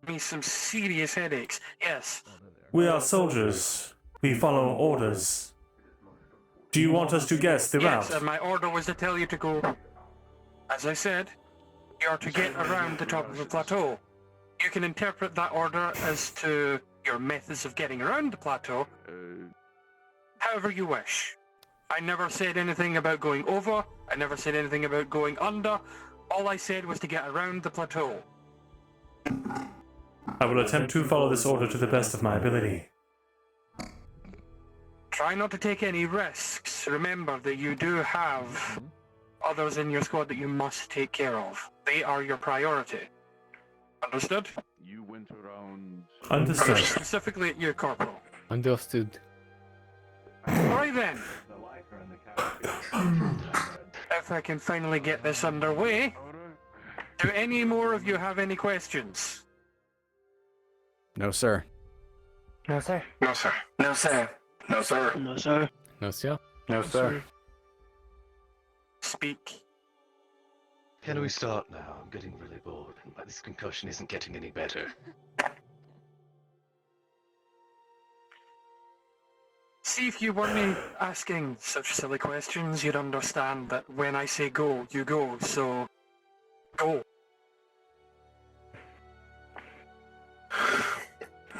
me some serious headaches. Yes. We are soldiers. We follow orders. Do you want us to guess the Yes, route? and my order was to tell you to go, as I said, you are to get around the top of the plateau. You can interpret that order as to your methods of getting around the plateau, however you wish. I never said anything about going over, I never said anything about going under. All I said was to get around the plateau. I will attempt to follow this order to the best of my ability. Try not to take any risks. Remember that you do have others in your squad that you must take care of. They are your priority. Understood? You went around. Understood. Specifically at you, Corporal. Understood. Alright then. If I can finally get this underway, do any more of you have any questions? No, sir. No, sir. No, sir. No, sir. No, sir. No, sir. No, sir. No, sir. Speak. Can we start now? I'm getting really bored, and this concussion isn't getting any better. See, if you weren't asking such silly questions, you'd understand that when I say go, you go, so... Go.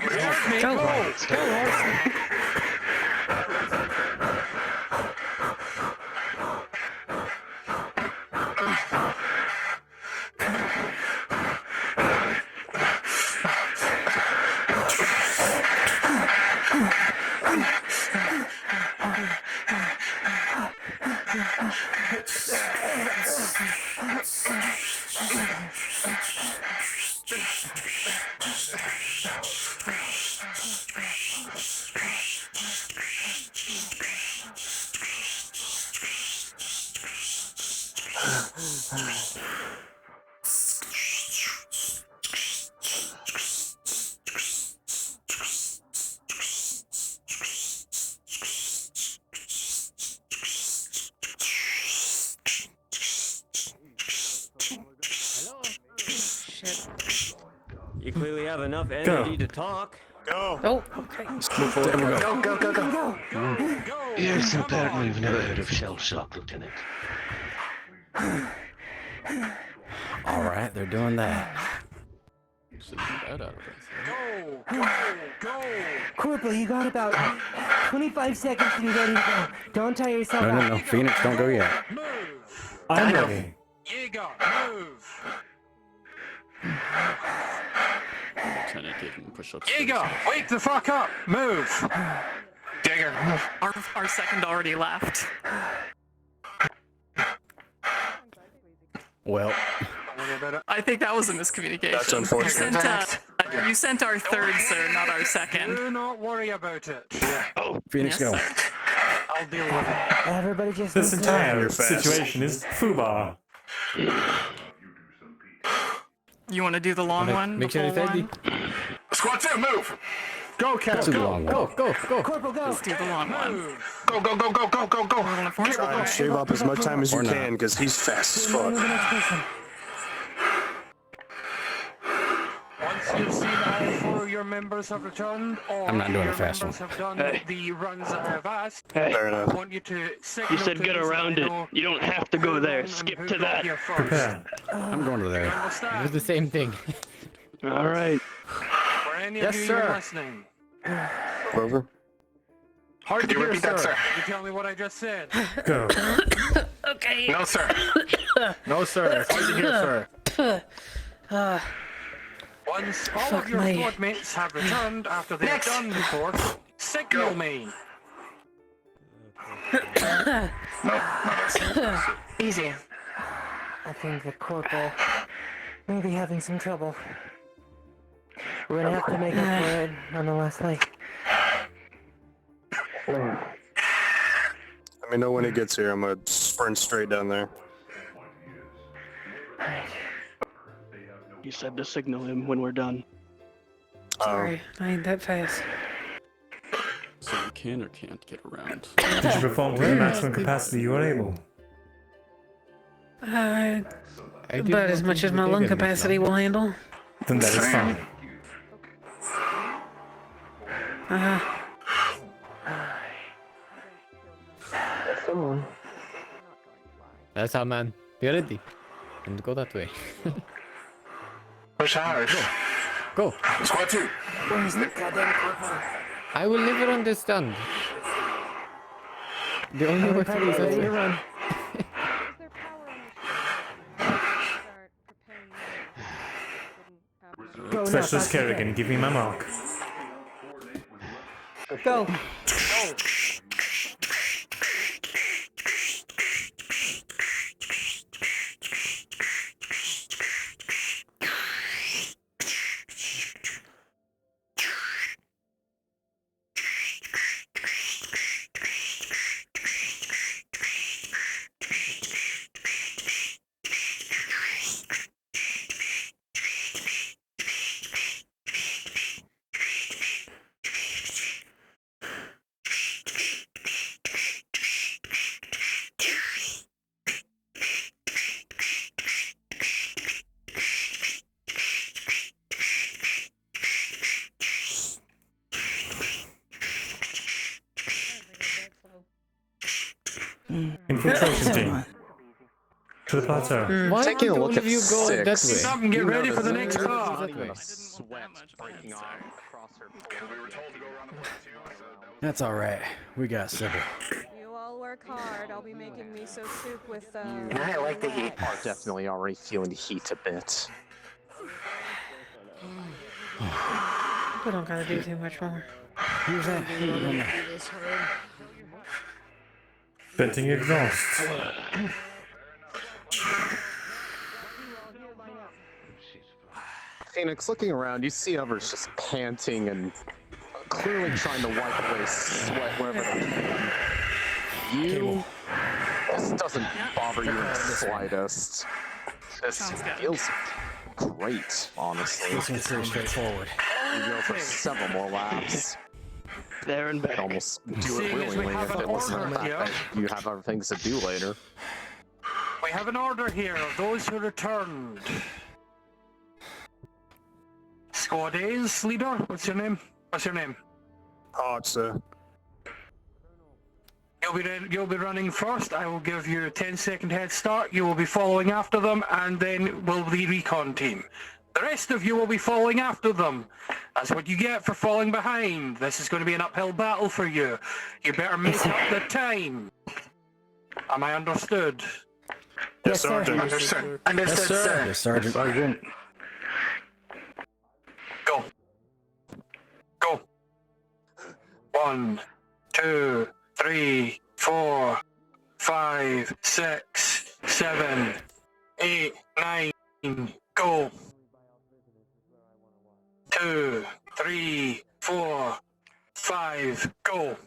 You heard me, go! Go! You clearly have enough energy to talk. Go. Oh, okay. Go, go, go, go, go. Yes, apparently you've never heard of shell shock, Lieutenant. All right, they're doing that. Go, go, go. Corporal, you got about 25 seconds to be ready to go. Don't tire yourself out. No, Phoenix, don't go yet. Move. I'm ready. Jaeger, move. Lieutenant gave him push-ups. Jaeger, wake the fuck up. Move. Jaeger, move. Our second already left. Well, I think that was a miscommunication. That's unfortunate. You sent our third, sir, not our second. Do not worry about it. Yeah. oh, Phoenix, go. I'll deal with it. Everybody just This needs to- entire situation is FUBAR. You want to do the long one? Make sure the it's full ready. one? Squad 2, move! Go, Cal. Let's do the long one. Go. Corporal, go. Let's do the long one. Go, go, go, go, go, go, go! Try and shave up as much time as you Or not. can, because he's fast as Move to the fuck. next person. Once you've seen all 4 of your members have returned, or I'm not doing your a fast members one. have done the runs that I have asked, Fair I enough. want you to signal You said to get me so around I it. know You don't have to go there. who Skip who to got that. here first. Prepare. I'm going to there. Understand? It's the same thing. All right. For any Yes, of you sir. even listening, Over. hard Could to you hear, repeat that, sir? You tell me what I just said. Go. Okay. No, sir. No, sir. Hard to hear, sir. Once all Fuck of your me. squad mates have returned after they have done the course, signal me. Easy. I think the corporal may be having some trouble. We're gonna have to make up for it on the last leg. Let me know when he gets here. I'm gonna sprint straight down there. You said to signal him when we're done. Sorry, I ain't that fast. So you can or can't get around. Did you perform to the maximum capacity you were able? About as much as my lung capacity will handle. Then that is fine. Someone. That's how, man. Be ready. And go that way. Push hard. Go. Squad 2. Where's the goddamn corporal? I will never understand. The only way for this is Run. Go, Specialist Kerrigan, give me my mark. Go. Infiltration team. To the plateau. Why Taking a don't look all at of you go that way? six. Stop and get ready for the next That part. way. Sweat breaking off across her That's all right. We got Sybil. You all work hard. I'll be making miso soup with I like the heat. Are definitely already feeling the heat a bit. We don't gotta do too much more. Who's that? Venting exhaust. Phoenix, looking around, you see others just panting and clearly trying to wipe away sweat wherever they can. You, this doesn't bother you in the slightest. This feels great, honestly. This one's pretty straightforward. You go for several more laps. There and back. You'd almost do it willingly if it wasn't the fact that you have other things to do later. We have an order here of those who returned. Squad A's leader, what's your name? What's your name? Hard, sir. You'll be running first. I will give you a 10-second head start. You will be following after them, and then will the recon team. The rest of you will be following after them. That's what you get for falling behind. This is going to be an uphill battle for you. You better make up the time. Am I understood? Yes, Sergeant. Understood. Yes, sir. Yes, Sergeant. Go. Go. 1, 2, 3, 4, 5, 6, 7, 8, 9. Go. 2, 3, 4, 5. Go.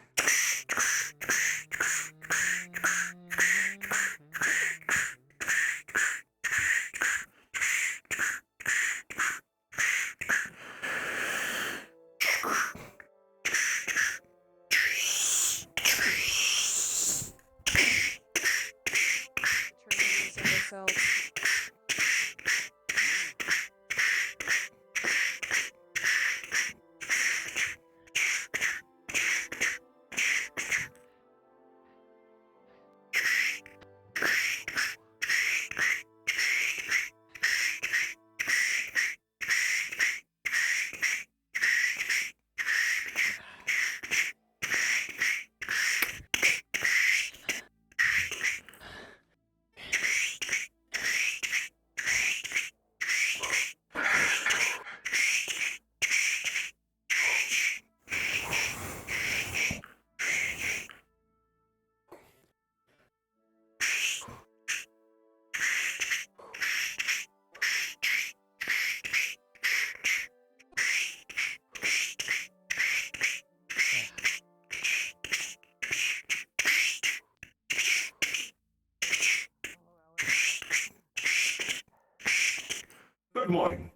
Good morning.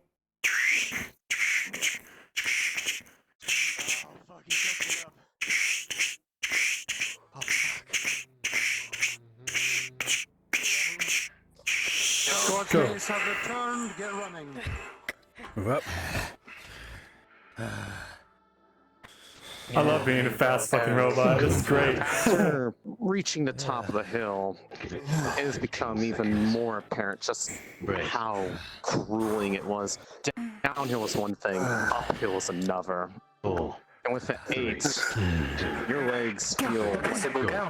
Squadmates have returned. Get running. Move up. I love being a fast fucking robot. This is great. After reaching the top of the hill, it has become even more apparent just how grueling it was. Downhill was one thing, uphill was another. And with the 8, your legs feel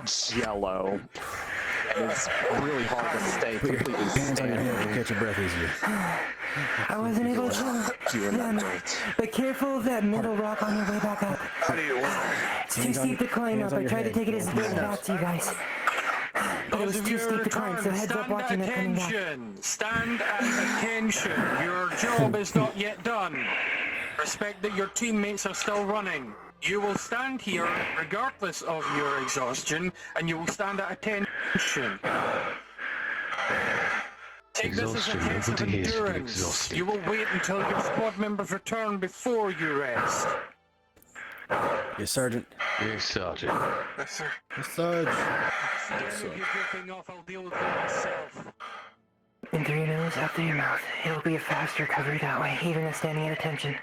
jello. And it's really hard to stay completely standing. Catch your breath easier. I wasn't able to. Then, but careful of that middle rock on your way back up. It's too steep to climb up. I tried to take it as a bit back to you guys. But it was too steep to climb, so heads up watching it coming back. Stand at attention. Your job is not yet done. Respect that your teammates are still running. You will stand here regardless of your exhaustion, and you will stand at attention. Take this as a test of endurance. You will wait until your squad members return before you rest. Yes, Sergeant. Yes, Sergeant. Yes, sir. Yes, Sarge. If you're drifting off, I'll deal with it myself. In through your nose, out through your mouth. It'll be a fast recovery that way, even if standing at attention.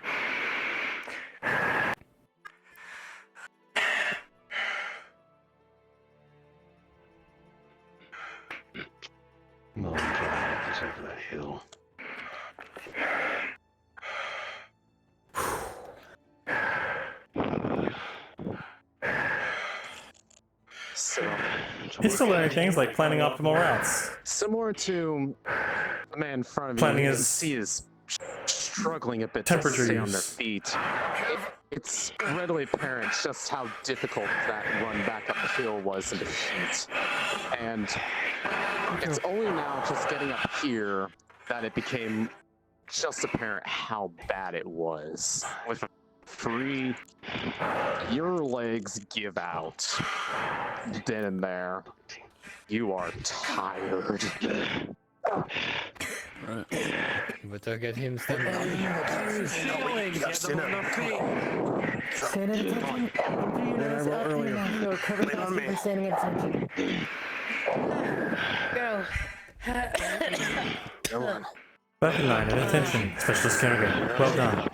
He's still learning things like planning optimal routes. Similar to the man in front of Planning you, you his can see is struggling a bit temperature to stay on use. their feet. It's readily apparent just how difficult that run back up the hill was in the heat. And it's only now just getting up here that it became just apparent how bad it was. With free, your legs give out. Then and there, you are tired. Right. Better get him standing up. Stand at attention. Enter your nose up to your mouth. Or cover faster than standing at attention. Go. Go on. Back in line, at attention, Specialist Kerrigan. Well done.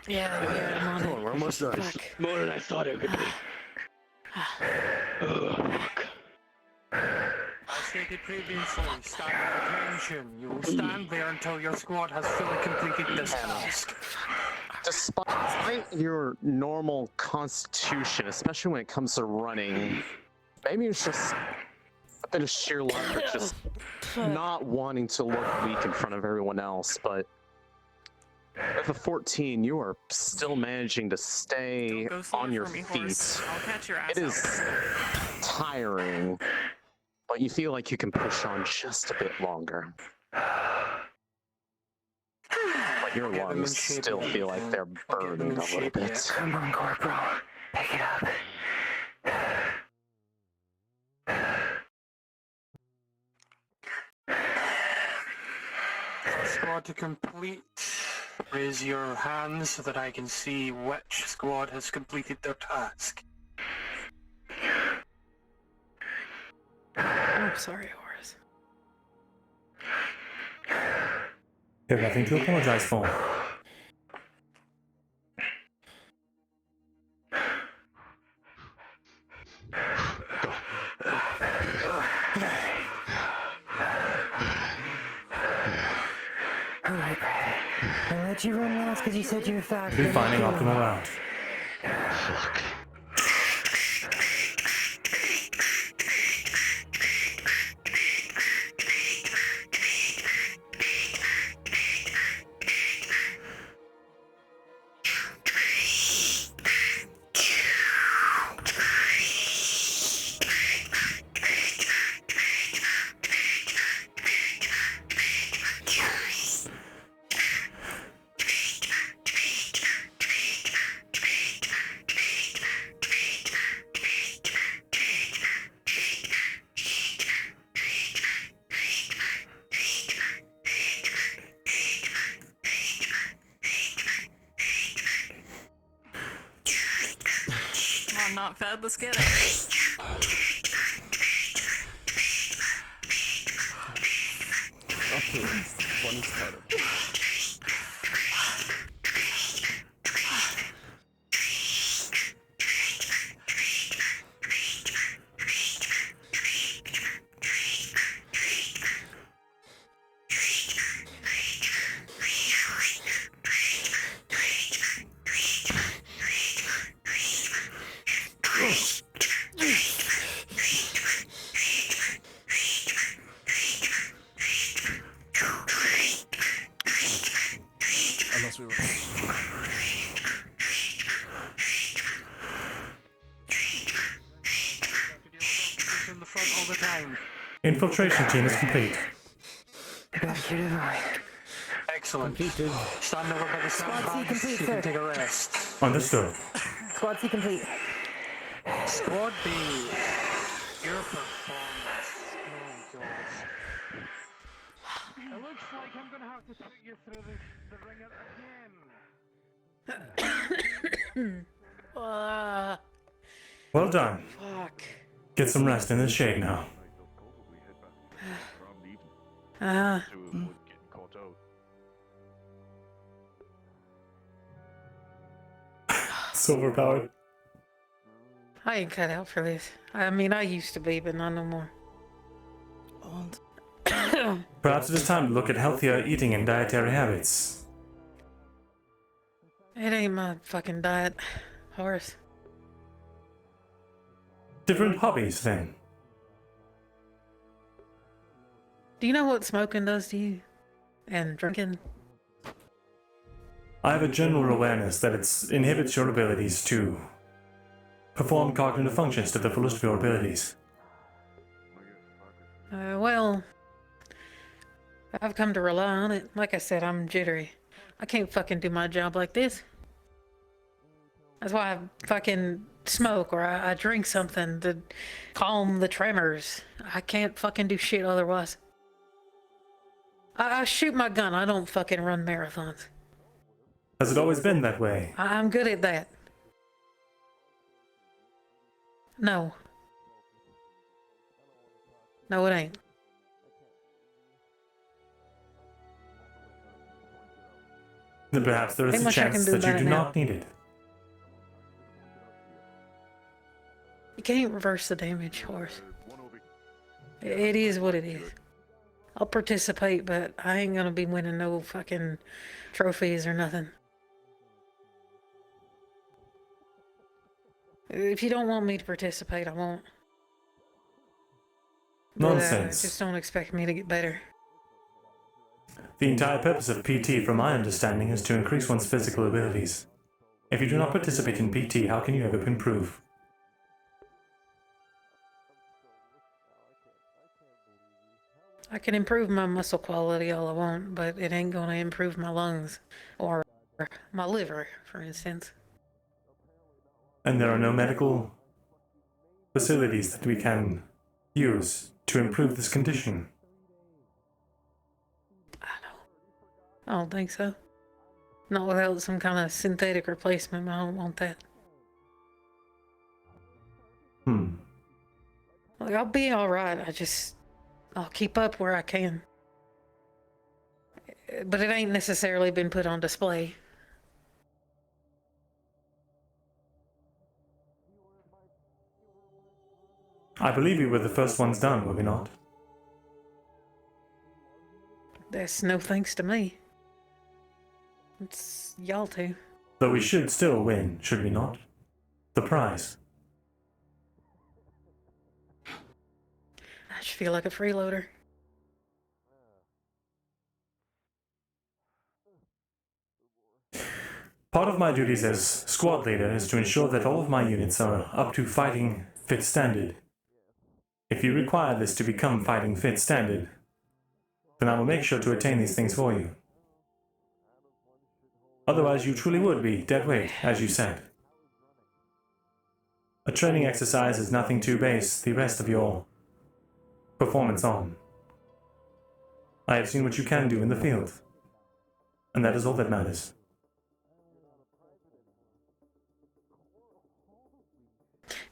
Yeah, I'm on it. We're almost done. Fuck. More than I thought it could be. As stated previously, stand at attention. You will stand there until your squad has fully completed this task. Despite your normal constitution, especially when it comes to running, maybe it's just a bit of sheer luck or just not wanting to look weak in front of everyone else, but with a 14, you are still managing to stay on your feet. It is tiring, but you feel like you can push on just a bit longer. But your lungs still feel like they're burning a little bit. Come on, Corporal. Pick it up. Squad to complete. Raise your hands so that I can see which squad has completed their task. Oh, sorry, Horace. You have nothing to apologize for. Alright, I let you run last because you said you were fast. Be finding optimal route. Fuck. I'm not fed, let's get it. Okay, one started. Unless we were. In the front all the time. Infiltration team is complete. Back here to the right. Excellent. Completed. Stand over by the Squad C sandbags. complete, You sir. can take a rest. Understood. Squad C complete. Squad B. Your performance. Oh god. It looks like I'm gonna have to put you through the ringer again. Well done. Fuck. Get some rest in the shade now. It's overpowered. I ain't cut out for this. I mean, I used to be, but not no more. Perhaps it is time to look at healthier eating and dietary habits. It ain't my fucking diet, Horace. Different hobbies, then. Do you know what smoking does to you? And drinking? I have a general awareness that it inhibits your abilities to perform cognitive functions to the fullest of your abilities. Well, I've come to rely on it. Like I said, I'm jittery. I can't fucking do my job like this. That's why I fucking smoke or I drink something to calm the tremors. I can't fucking do shit otherwise. I shoot my gun. I don't fucking run marathons. Has it always been that way? I'm good at that. No. No, it ain't. Then perhaps there is a chance that you do not need it. You can't reverse the damage, horse. It is what it is. I'll participate, but I ain't gonna be winning no fucking trophies or nothing. If you don't want me to participate, I won't. Nonsense. Just don't expect me to get better. The entire purpose of PT, from my understanding, is to increase one's physical abilities. If you do not participate in PT, how can you ever improve? I can improve my muscle quality all I want, but it ain't gonna improve my lungs. Or my liver, for instance. And there are no medical facilities that we can use to improve this condition. I don't think so. Not without some kind of synthetic replacement. I don't want that. Like, I'll be alright. I'll keep up where I can. But it ain't necessarily been put on display. I believe we were the first ones done, were we not? That's no thanks to me. It's y'all two. Though we should still win, should we not? The prize. I just feel like a freeloader. Part of my duties as squad leader is to ensure that all of my units are up to fighting fit standard. If you require this to become fighting fit standard, then I will make sure to attain these things for you. Otherwise, you truly would be dead weight, as you said. A training exercise is nothing to base the rest of your performance on. I have seen what you can do in the field, and that is all that matters.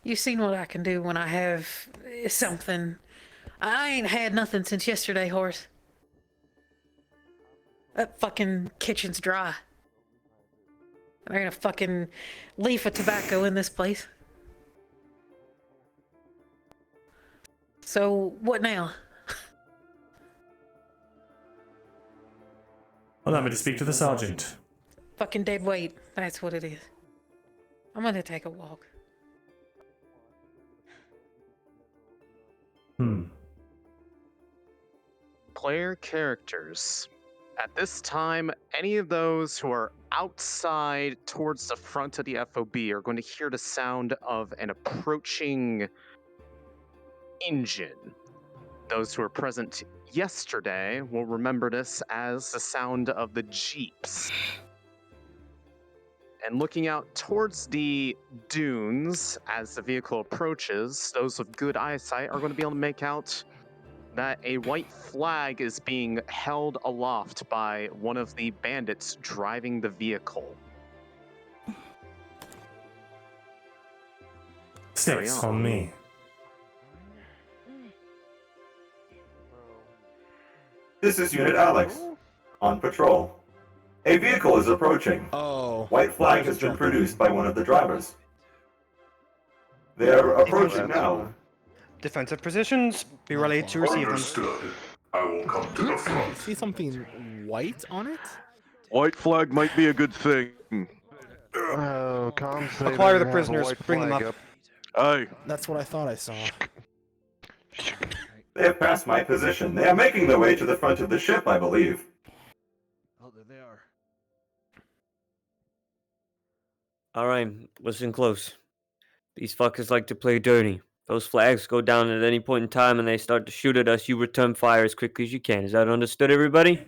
You've seen what I can do when I have something. I ain't had nothing since yesterday, horse. That fucking kitchen's dry. There ain't a fucking leaf of tobacco in this place. So, what now? Allow me to speak to the sergeant. Fucking dead weight. That's what it is. I'm gonna take a walk. Player characters. At this time, any of those who are outside towards the front of the FOB are going to hear the sound of an approaching engine. Those who were present yesterday will remember this as the sound of the jeeps. And looking out towards the dunes as the vehicle approaches, those with good eyesight are going to be able to make out that a white flag is being held aloft by one of the bandits driving the vehicle. Six on me. This is Unit Alex, on patrol. A vehicle is approaching. Oh. White flag has been produced by one of the drivers. They are approaching now. Defensive positions, be ready to receive them. Understood. I will come to the front. See something white on it? White flag might be a good thing. Oh, Acquire the prisoners, bring them up. Aye. That's what I thought I saw. They have passed my position. They are making their way to the front of the ship, I believe. Oh, there they are. Alright, listen close. These fuckers like to play dirty. Those flags go down at any point in time and they start to shoot at us. You return fire as quickly as you can. Is that understood, everybody?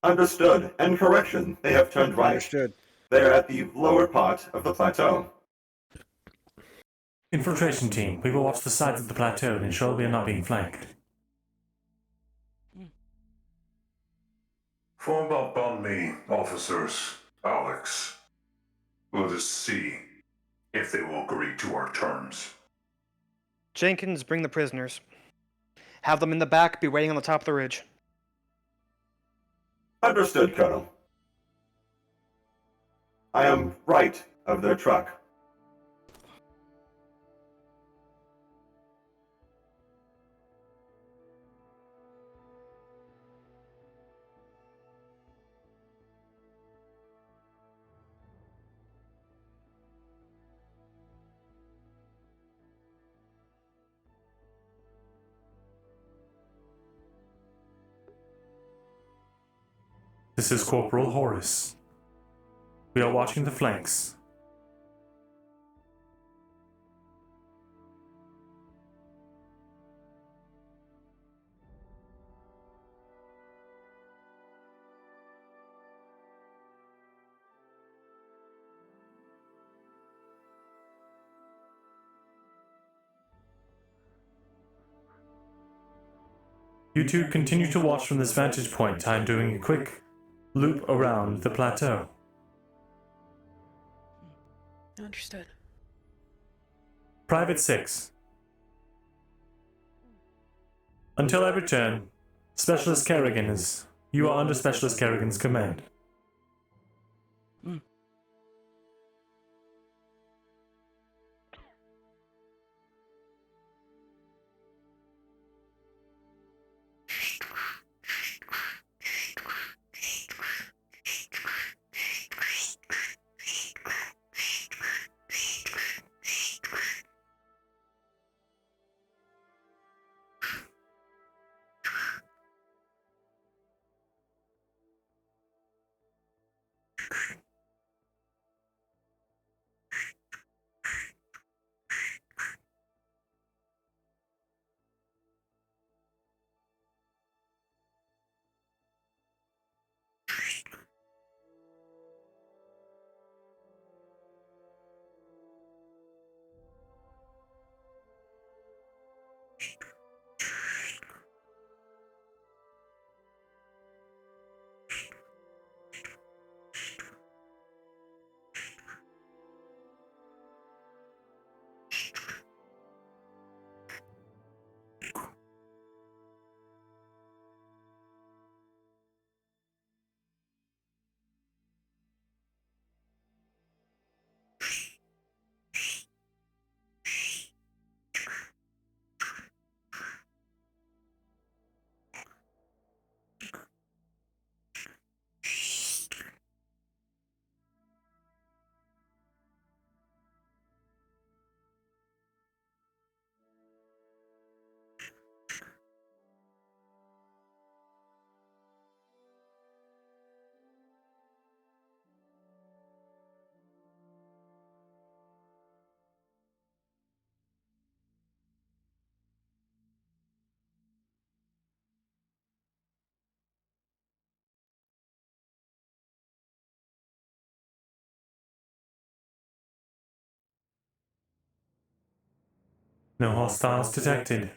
Understood. And correction, they have turned right. Understood. They are at the lower part of the plateau. Infiltration team, we will watch the sides of the plateau and ensure we are not being flanked. Form up on me, officers. Alex. Let us see if they will agree to our terms. Jenkins, bring the prisoners. Have them in the back, be waiting on the top of the ridge. Understood, Colonel. I am right of their truck. This is Corporal Horace. We are watching the flanks. You two continue to watch from this vantage point. I am doing a quick loop around the plateau. Understood. Private 6. Until I return, Specialist Kerrigan is... You are under Specialist Kerrigan's command. No hostiles detected.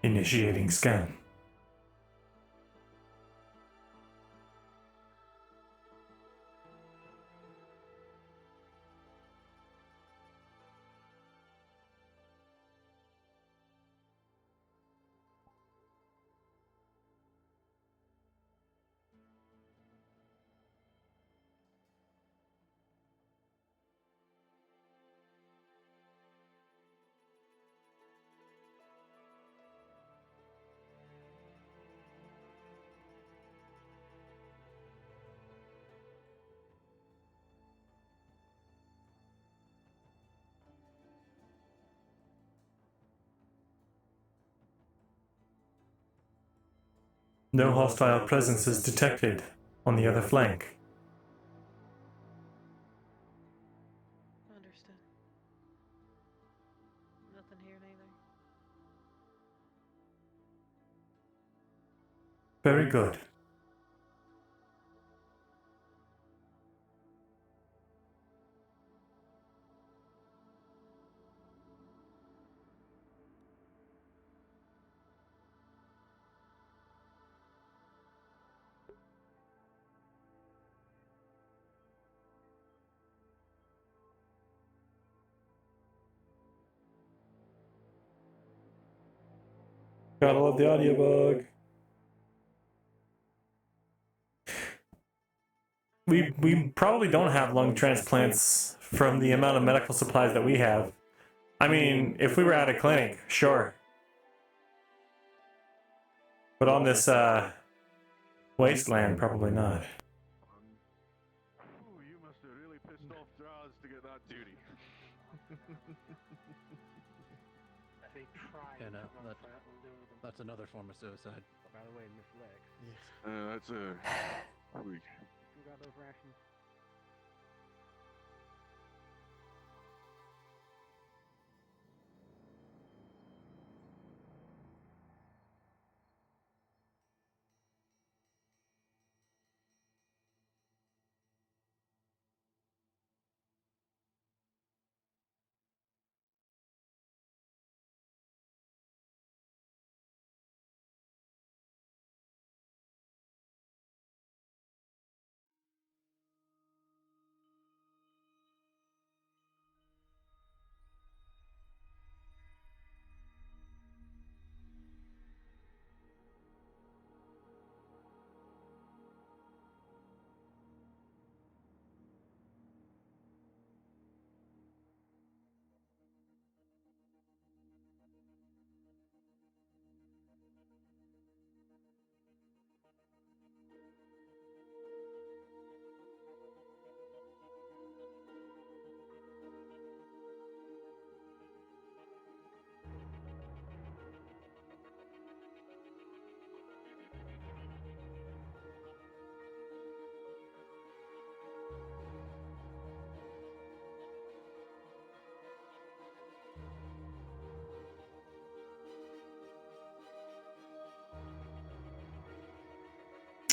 Initiating scan. No hostile presence is detected on the other flank. Understood. Nothing here neither. Very good. Gotta love the audiobook. We probably don't have lung transplants from the amount of medical supplies that we have. I mean, if we were at a clinic, sure. But on this wasteland, probably not. You must have really pissed off Draws to get that duty. Yeah, no, that's another form of suicide. By the way, Miss Lex. That's a week. Who got those rations?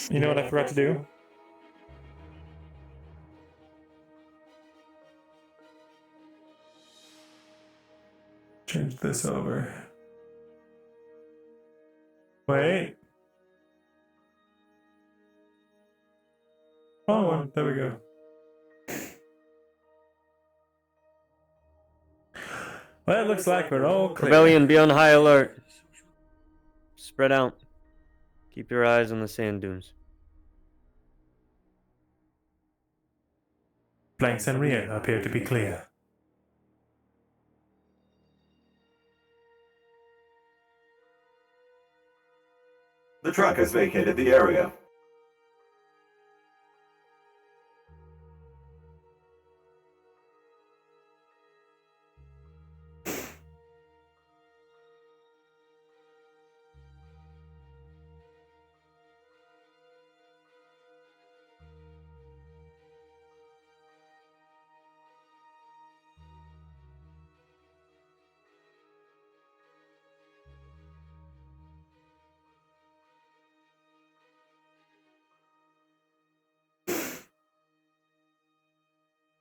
You know what I forgot to do? Change this over. Wait. Wrong one. There we go. Well, it looks like we're all clear. Rebellion, be on high alert. Spread out. Keep your eyes on the sand dunes. Flanks and rear appear to be clear. The truck has vacated the area.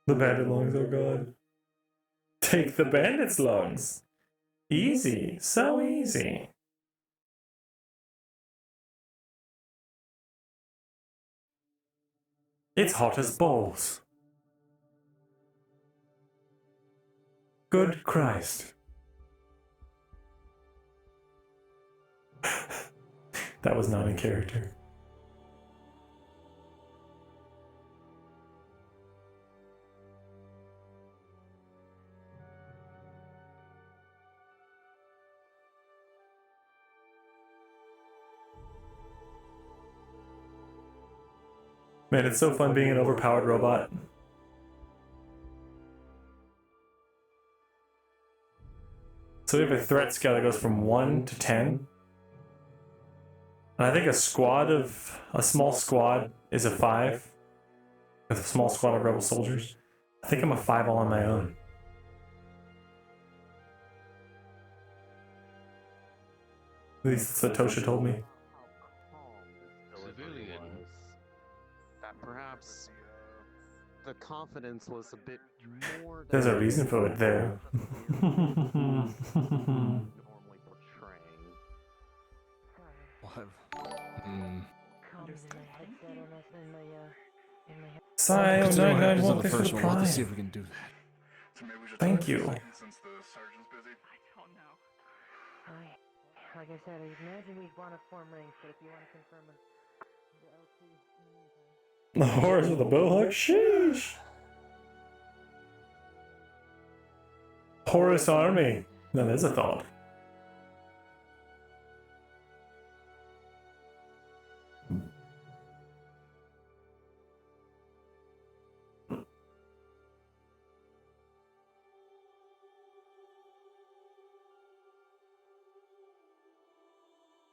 The bandit lungs, oh god. Take the bandit's lungs. Easy. So easy. It's hot as balls. Good Christ. That was not in character. Man, it's so fun being an overpowered robot. So we have a threat scale that goes from 1 to 10. And I think a small squad is a 5. With a small squad of rebel soldiers. I think I'm a 5 all on my own. At least that's what Tosha told me. That perhaps the confidence was a bit more. There's a reason for it there. Sai 099 won't pick the prize. Let's see if we can do that. Thank you. Like I said, I imagine we want to form rings, but if you want to confirm the The horse with a billhook? Sheesh! Horus army. Now there's a thought.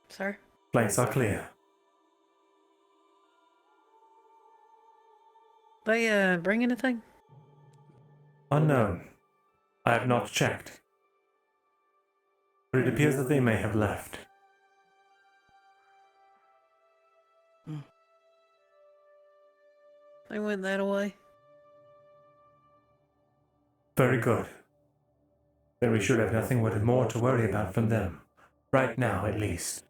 Sir? Flanks are clear. They, bring anything? Unknown. I have not checked. But it appears that they may have left. They went that way. Very good. Then we should have nothing more to worry about from them. Right now, at least.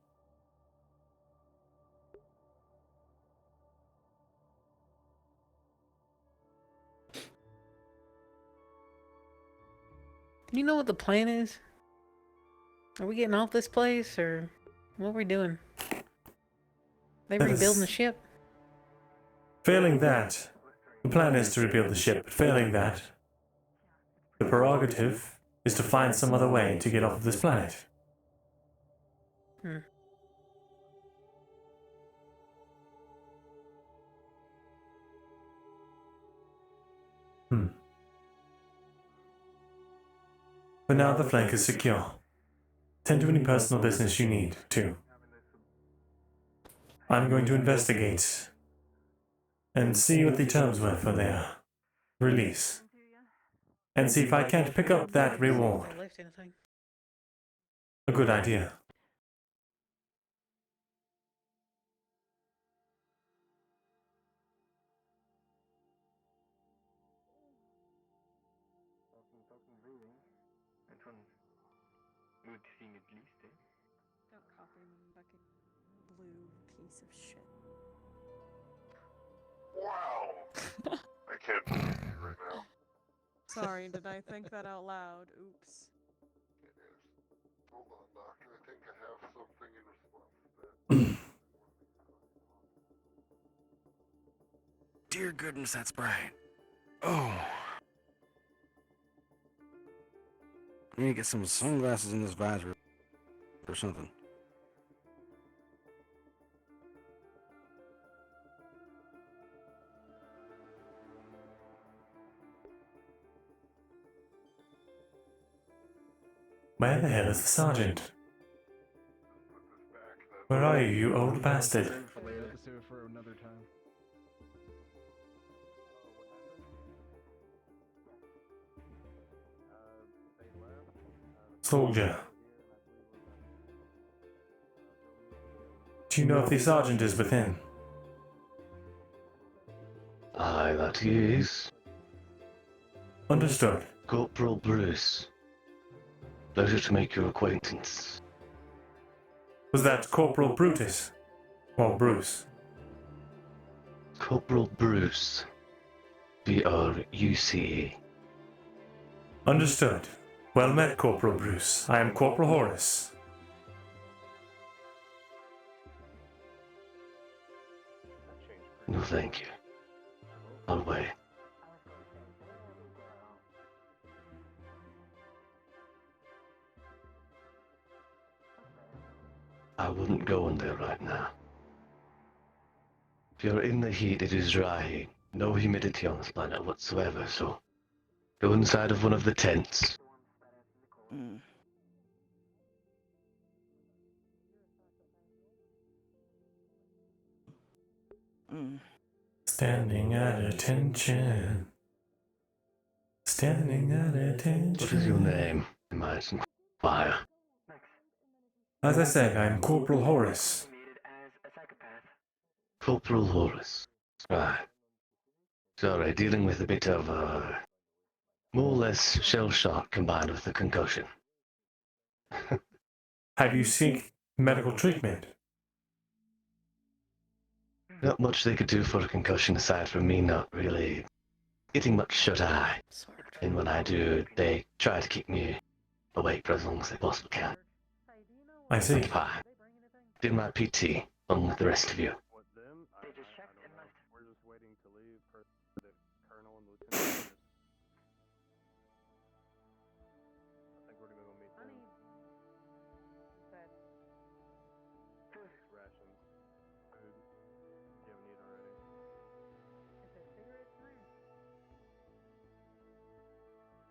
You know what the plan is? Are we getting off this place, or what are we doing? They rebuilding the ship? Failing that, the plan is to rebuild the ship. Failing that, the prerogative is to find some other way to get off of this planet. But now the flank is secure. Tend to any personal business you need, too. I'm going to investigate and see what the terms were for their release. And see if I can't pick up that reward. A good idea. Don't copy me, fucking blue piece of shit. Wow! I can't believe you right now. Sorry, did I think that out loud? Oops. Hold on, Doctor. I think I have something in response to that. Dear goodness, that's bright. Oh. I need to get some sunglasses in this visor or something. Where the hell is the sergeant? Where are you, you old bastard? Soldier. Do you know if the sergeant is within? Aye, that he is. Understood. Corporal Bruce. Pleasure to make your acquaintance. Was that Corporal Brutus? Or Bruce? Corporal Bruce, VRUCA. Understood. Well met, Corporal Bruce. I am Corporal Horace. No, thank you. I'll wait. I wouldn't go in there right now. If you're in the heat, it is dry heat. No humidity on this planet whatsoever, so go inside of one of the tents. Standing at attention. Standing at attention. What is your name? Imagine fire. As I said, I am Corporal Horace. Corporal Horace. Right. Sorry, dealing with a bit of, more or less shell shock combined with the concussion. Have you sought medical treatment? Not much they could do for a concussion aside from me not really getting much shut-eye. And when I do, they try to keep me awake for as long as they possibly can. I see. Fine. Did my PT, along with the rest of you. We're just waiting to leave for the colonel and lieutenant. I think we're gonna go meet them. Rations. Food. You haven't eaten already.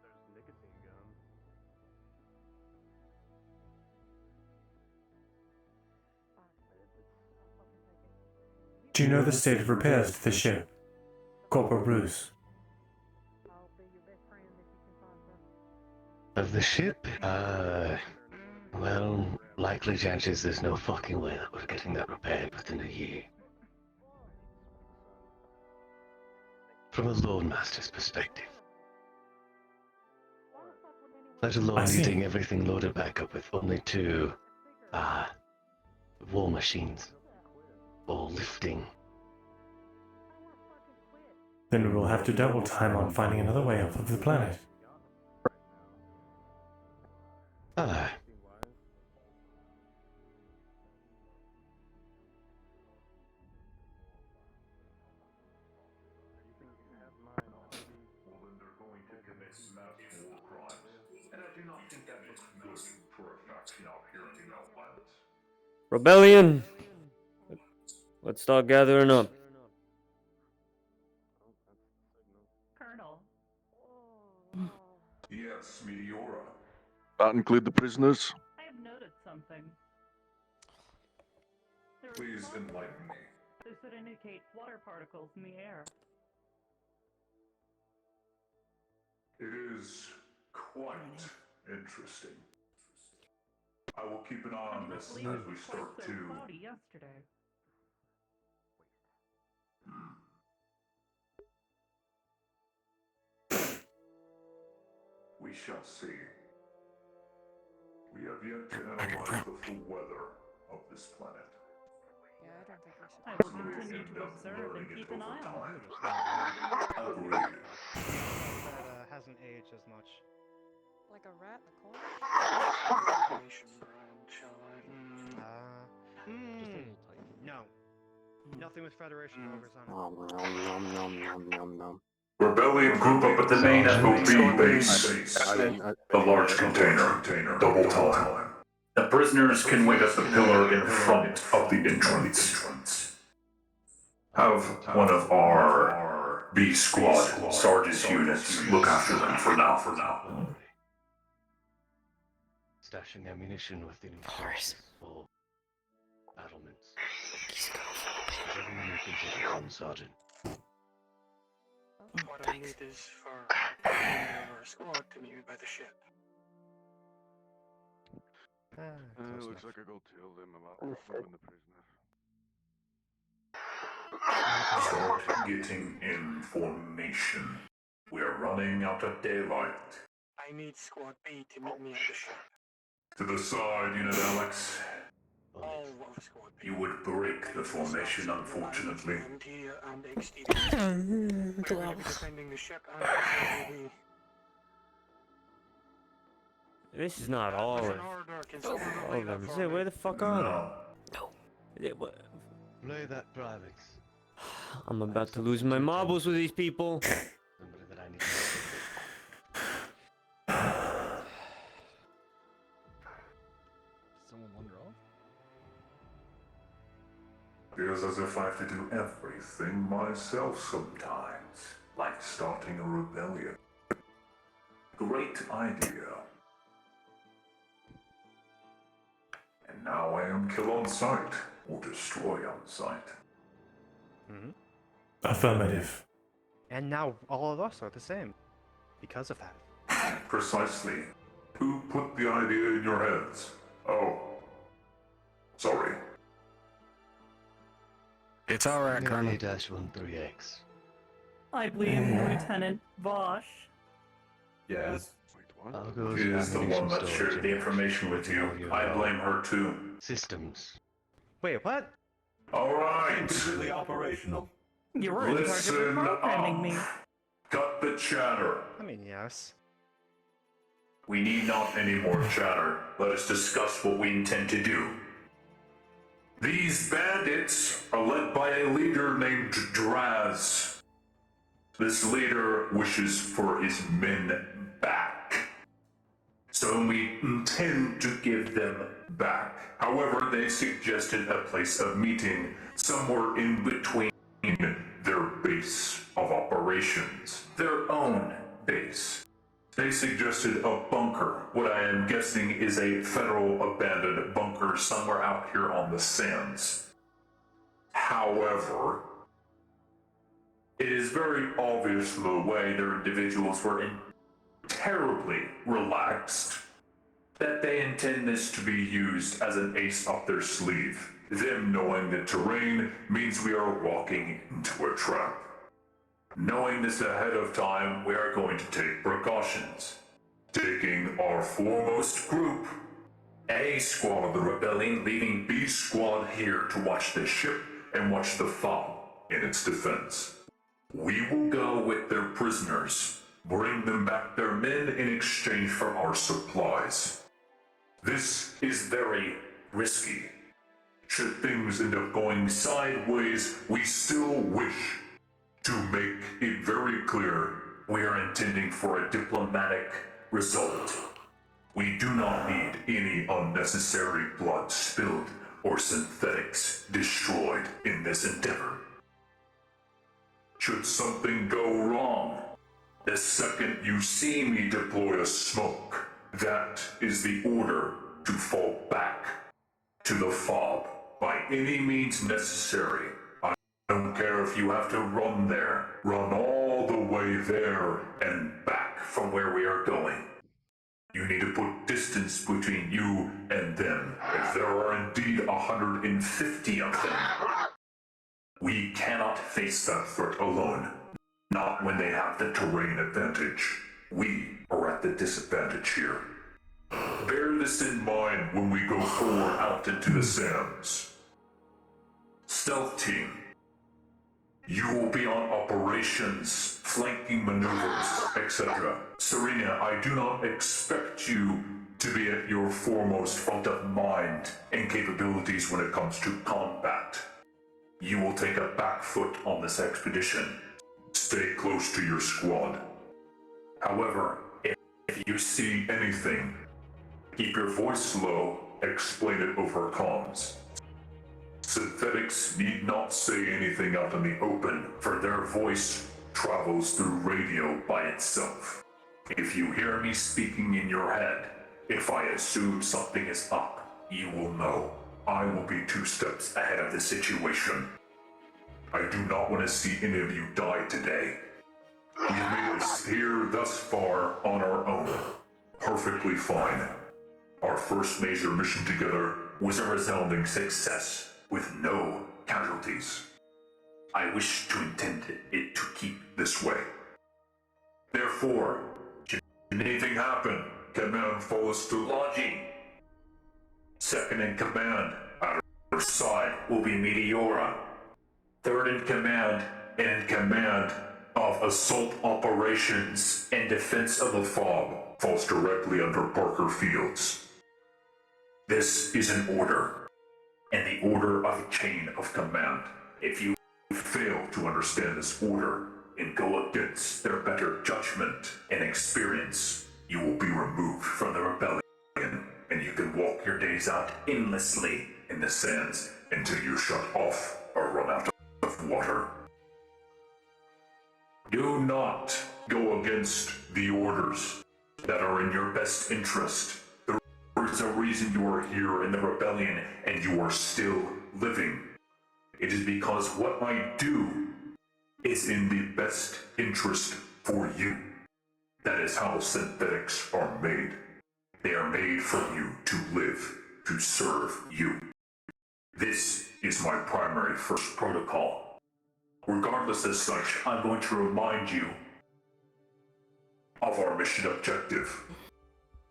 There's nicotine gum. Do you know the state of repairs to the ship? Corporal Bruce. Of the ship? Well, likely chances there's no fucking way that we're getting that repaired within a year. From a loadmaster's perspective. Let alone getting everything loaded back up with only two, war machines. Or lifting. Then we will have to double time on finding another way off of the planet. Aye. Rebellion! Let's start gathering up. Colonel. Yes, Meteora. That include the prisoners? I have noted something. Please enlighten me. This would indicate water particles in the air. It is quite interesting. I will keep an eye on this as we start to... Cloudy yesterday. We shall see. We have yet to analyze the full weather of this planet. I will continue to observe and keep an eye on it. Agreed. That hasn't aged as much. Like a rat in the corner? No. Nothing with Federation logos on it. Rebellion group up at the main FOB base. A large container. Double time. The prisoners can wait at the pillar in front of the entrance. Have one of our B squad sergeant's units look after them for now. Stashing ammunition within for battlements. Everyone you can take it on, Sergeant. What I need is for our squad to meet me by the ship. Looks like I go tell them about moving the prisoners. Start getting in formation. We're running out of daylight. I need Squad B to meet me at the ship. To the side, Unit Alex. All of You would break the formation, unfortunately. Well, Defending the ship and also the This is not all of them. Is it? Where the fuck are they? What? Play that Primex. I'm about to lose my marbles with these people. Somebody that I need. Someone wander off? Feels as if I have to do everything myself sometimes, like starting a rebellion. Great idea. And now I am kill on sight, or destroy on sight. Affirmative. And now all of us are the same. Because of that. Precisely. Who put the idea in your heads? Oh. Sorry. It's alright, Colonel. A-13X. I believe Lieutenant Vosh. Yes. I'll go She to is the one that shared the information with you. I blame her too. Systems. Wait, what? Alright. Completely operational. You were in charge of Listen programming me. Cut the chatter. I mean, yes. We need not any more chatter. Let us discuss what we intend to do. These bandits are led by a leader named Draz. This leader wishes for his men back. So we intend to give them back. However, they suggested a place of meeting somewhere in between their base of operations, their own base. They suggested a bunker, what I am guessing is a federal abandoned bunker somewhere out here on the sands. However, it is very obvious from the way their individuals were terribly relaxed that they intend this to be used as an ace up their sleeve. Them knowing the terrain means we are walking into a trap. Knowing this ahead of time, we are going to take precautions. Taking our foremost group, A squad of the rebellion, leaving B squad here to watch the ship and watch the fob in its defense. We will go with their prisoners, bring them back their men in exchange for our supplies. This is very risky. Should things end up going sideways, we still wish to make it very clear we are intending for a diplomatic result. We do not need any unnecessary blood spilled or synthetics destroyed in this endeavor. Should something go wrong, the second you see me deploy a smoke, that is the order to fall back to the fob by any means necessary. I don't care if you have to run there. Run all the way there and back from where we are going. You need to put distance between you and them. If there are indeed 150 of them, we cannot face that threat alone. Not when they have the terrain advantage. We are at the disadvantage here. Bear this in mind when we go forward out into the sands. Stealth team, you will be on operations, flanking maneuvers, etc. Serena, I do not expect you to be at your foremost front of mind and capabilities when it comes to combat. You will take a back foot on this expedition. Stay close to your squad. However, if you see anything, keep your voice low, explain it over comms. Synthetics need not say anything out in the open, for their voice travels through radio by itself. If you hear me speaking in your head, if I assume something is up, you will know. I will be 2 steps ahead of the situation. I do not want to see any of you die today. We've made us here thus far on our own. Perfectly fine. Our first major mission together was a resounding success, with no casualties. I wish to intend it to keep this way. Therefore, should anything happen, command follows to lodging. Second in command, side will be Meteora, third in command and in command of assault operations and defense of the fog, falls directly under Parker Fields. This is an order, and the order of a chain of command. If you fail to understand this order and go against their better judgment and experience, you will be removed from the rebellion, and you can walk your days out endlessly in the sands until you shut off or run out of water. Do not go against the orders that are in your best interest. There is a reason you are here in the rebellion and you are still living. It is because what I do is in the best interest for you. That is how synthetics are made. They are made for you to live, to serve you. This is my primary first protocol. Regardless as such, I'm going to remind you of our mission objective.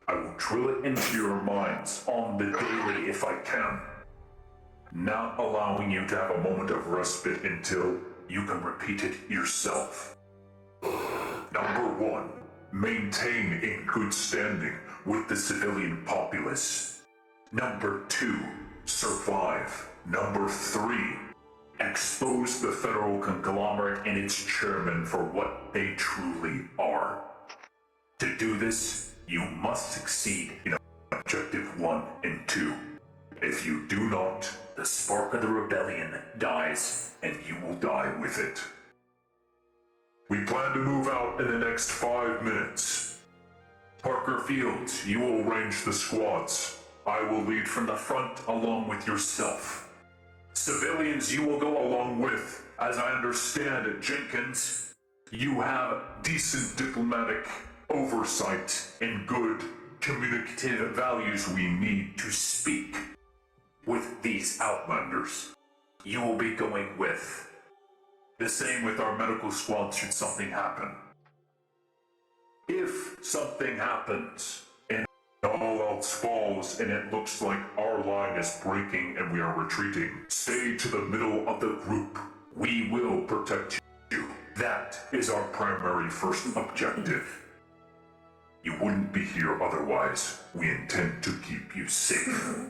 I will drill it into your minds on the daily if I can, not allowing you to have a moment of respite until you can repeat it yourself. Number 1, maintain in good standing with the civilian populace. Number 2, survive. Number 3, expose the Federal Conglomerate and its chairman for what they truly are. To do this, you must succeed in Objective 1 and 2. If you do not, the spark of the rebellion dies, and you will die with it. We plan to move out in the next 5 minutes. Parker Fields, you will arrange the squads. I will lead from the front along with yourself. Civilians you will go along with. As I understand it, Jenkins, you have decent diplomatic oversight and good communicative values we need to speak with these Outlanders. You will be going with. The same with our medical squad should something happen. If something happens and all else falls and it looks like our line is breaking and we are retreating, stay to the middle of the group. We will protect you. That is our primary first objective. You wouldn't be here otherwise. We intend to keep you safe.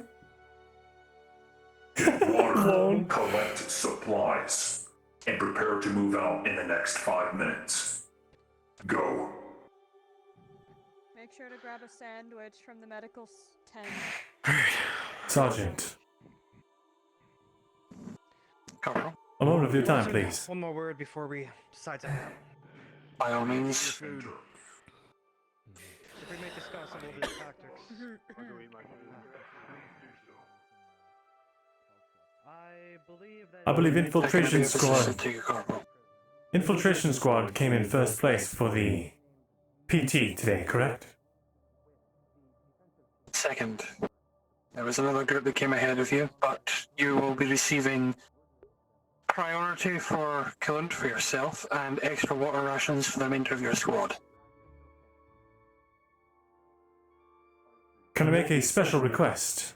Get water, collect supplies, and prepare to move out in the next 5 minutes. Go. Make sure to grab a sandwich from the medical tent. Sergeant. Corporal? A moment of your time, please. One more word before we decide to head out. By all means. If we may discuss some of these tactics. I believe Infiltration Squad. Infiltration Squad came in first place for the PT today, correct? Second. There was another group that came ahead of you, but you will be receiving priority for coolant for yourself and extra water rations for the remainder of your squad. Can I make a special request?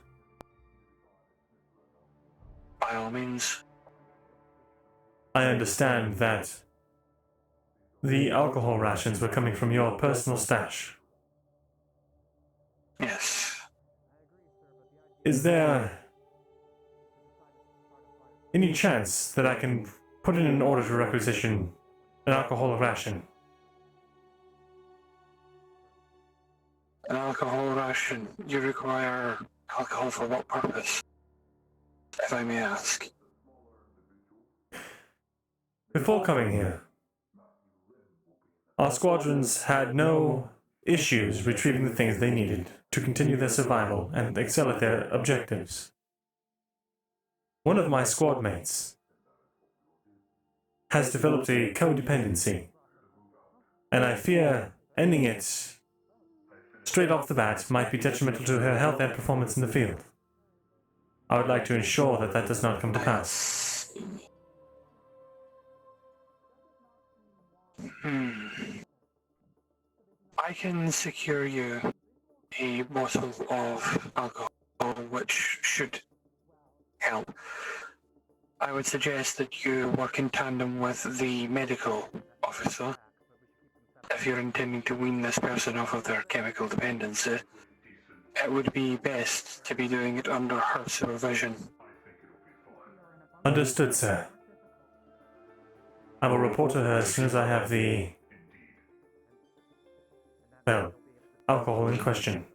By all means. I understand that the alcohol rations were coming from your personal stash. Yes. Is there any chance that I can put in an order to requisition an alcohol ration? An alcohol ration? You require alcohol for what purpose? If I may ask. Before coming here, our squadrons had no issues retrieving the things they needed to continue their survival and excel at their objectives. One of my squad mates has developed a codependency, and I fear ending it straight off the bat might be detrimental to her health and performance in the field. I would like to ensure that that does not come to pass. I can secure you a bottle of alcohol which should help, I would suggest that you work in tandem with the medical officer if you're intending to wean this person off of their chemical dependency. It would be best to be doing it under her supervision. Understood, sir. I will report to her as soon as I have the... well, alcohol in question.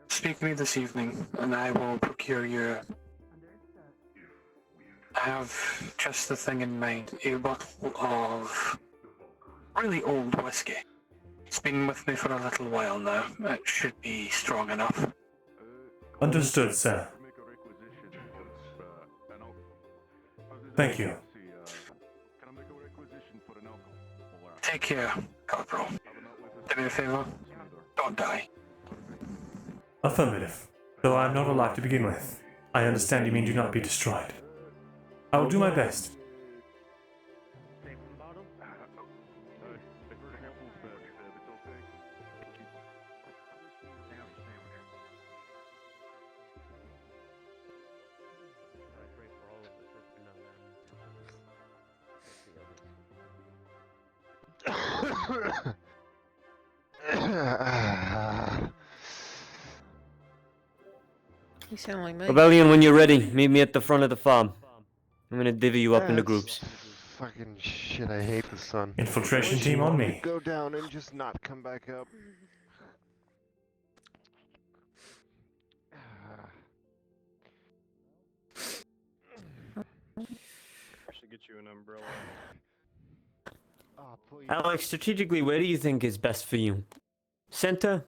Speak to me this evening, and I will procure you... I have just the thing in mind, a bottle of really old whiskey. It's been with me for a little while now. It should be strong enough. Understood, sir. Thank you. Take care, Corporal. Do me a favor. Don't die. Affirmative. Though I am not alive to begin with. I understand you mean do not be destroyed. I will do my best. You sound like me. Rebellion, when you're ready, meet me at the front of the farm. I'm gonna divvy you up into groups. Fucking shit, I hate the sun. Infiltration team on me. Go down and just not come back up. I should get you an umbrella. Alex, strategically, where do you think is best for you? Center?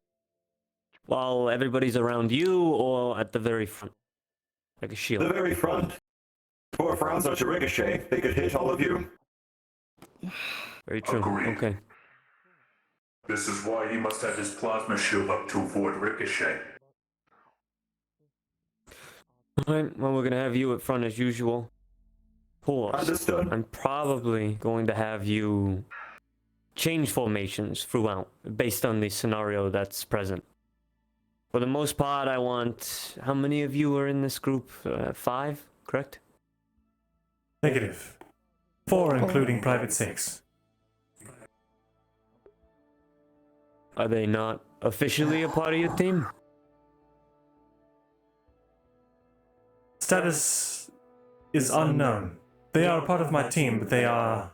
While everybody's around you, or at the very front? Like a shield? The very front. Four frowns are to ricochet. They could hit all of you. Very true. Agreed. Okay. This is why he must have his plasma shield up to avoid ricochet. Alright, well, we're gonna have you at front as usual. Horse. Understood. I'm probably going to have you change formations throughout, based on the scenario that's present. For the most part, I want... How many of you are in this group? 5, correct? Negative. 4 including Private 6. Are they not officially a part of your team? Status is unknown. They are a part of my team, but they are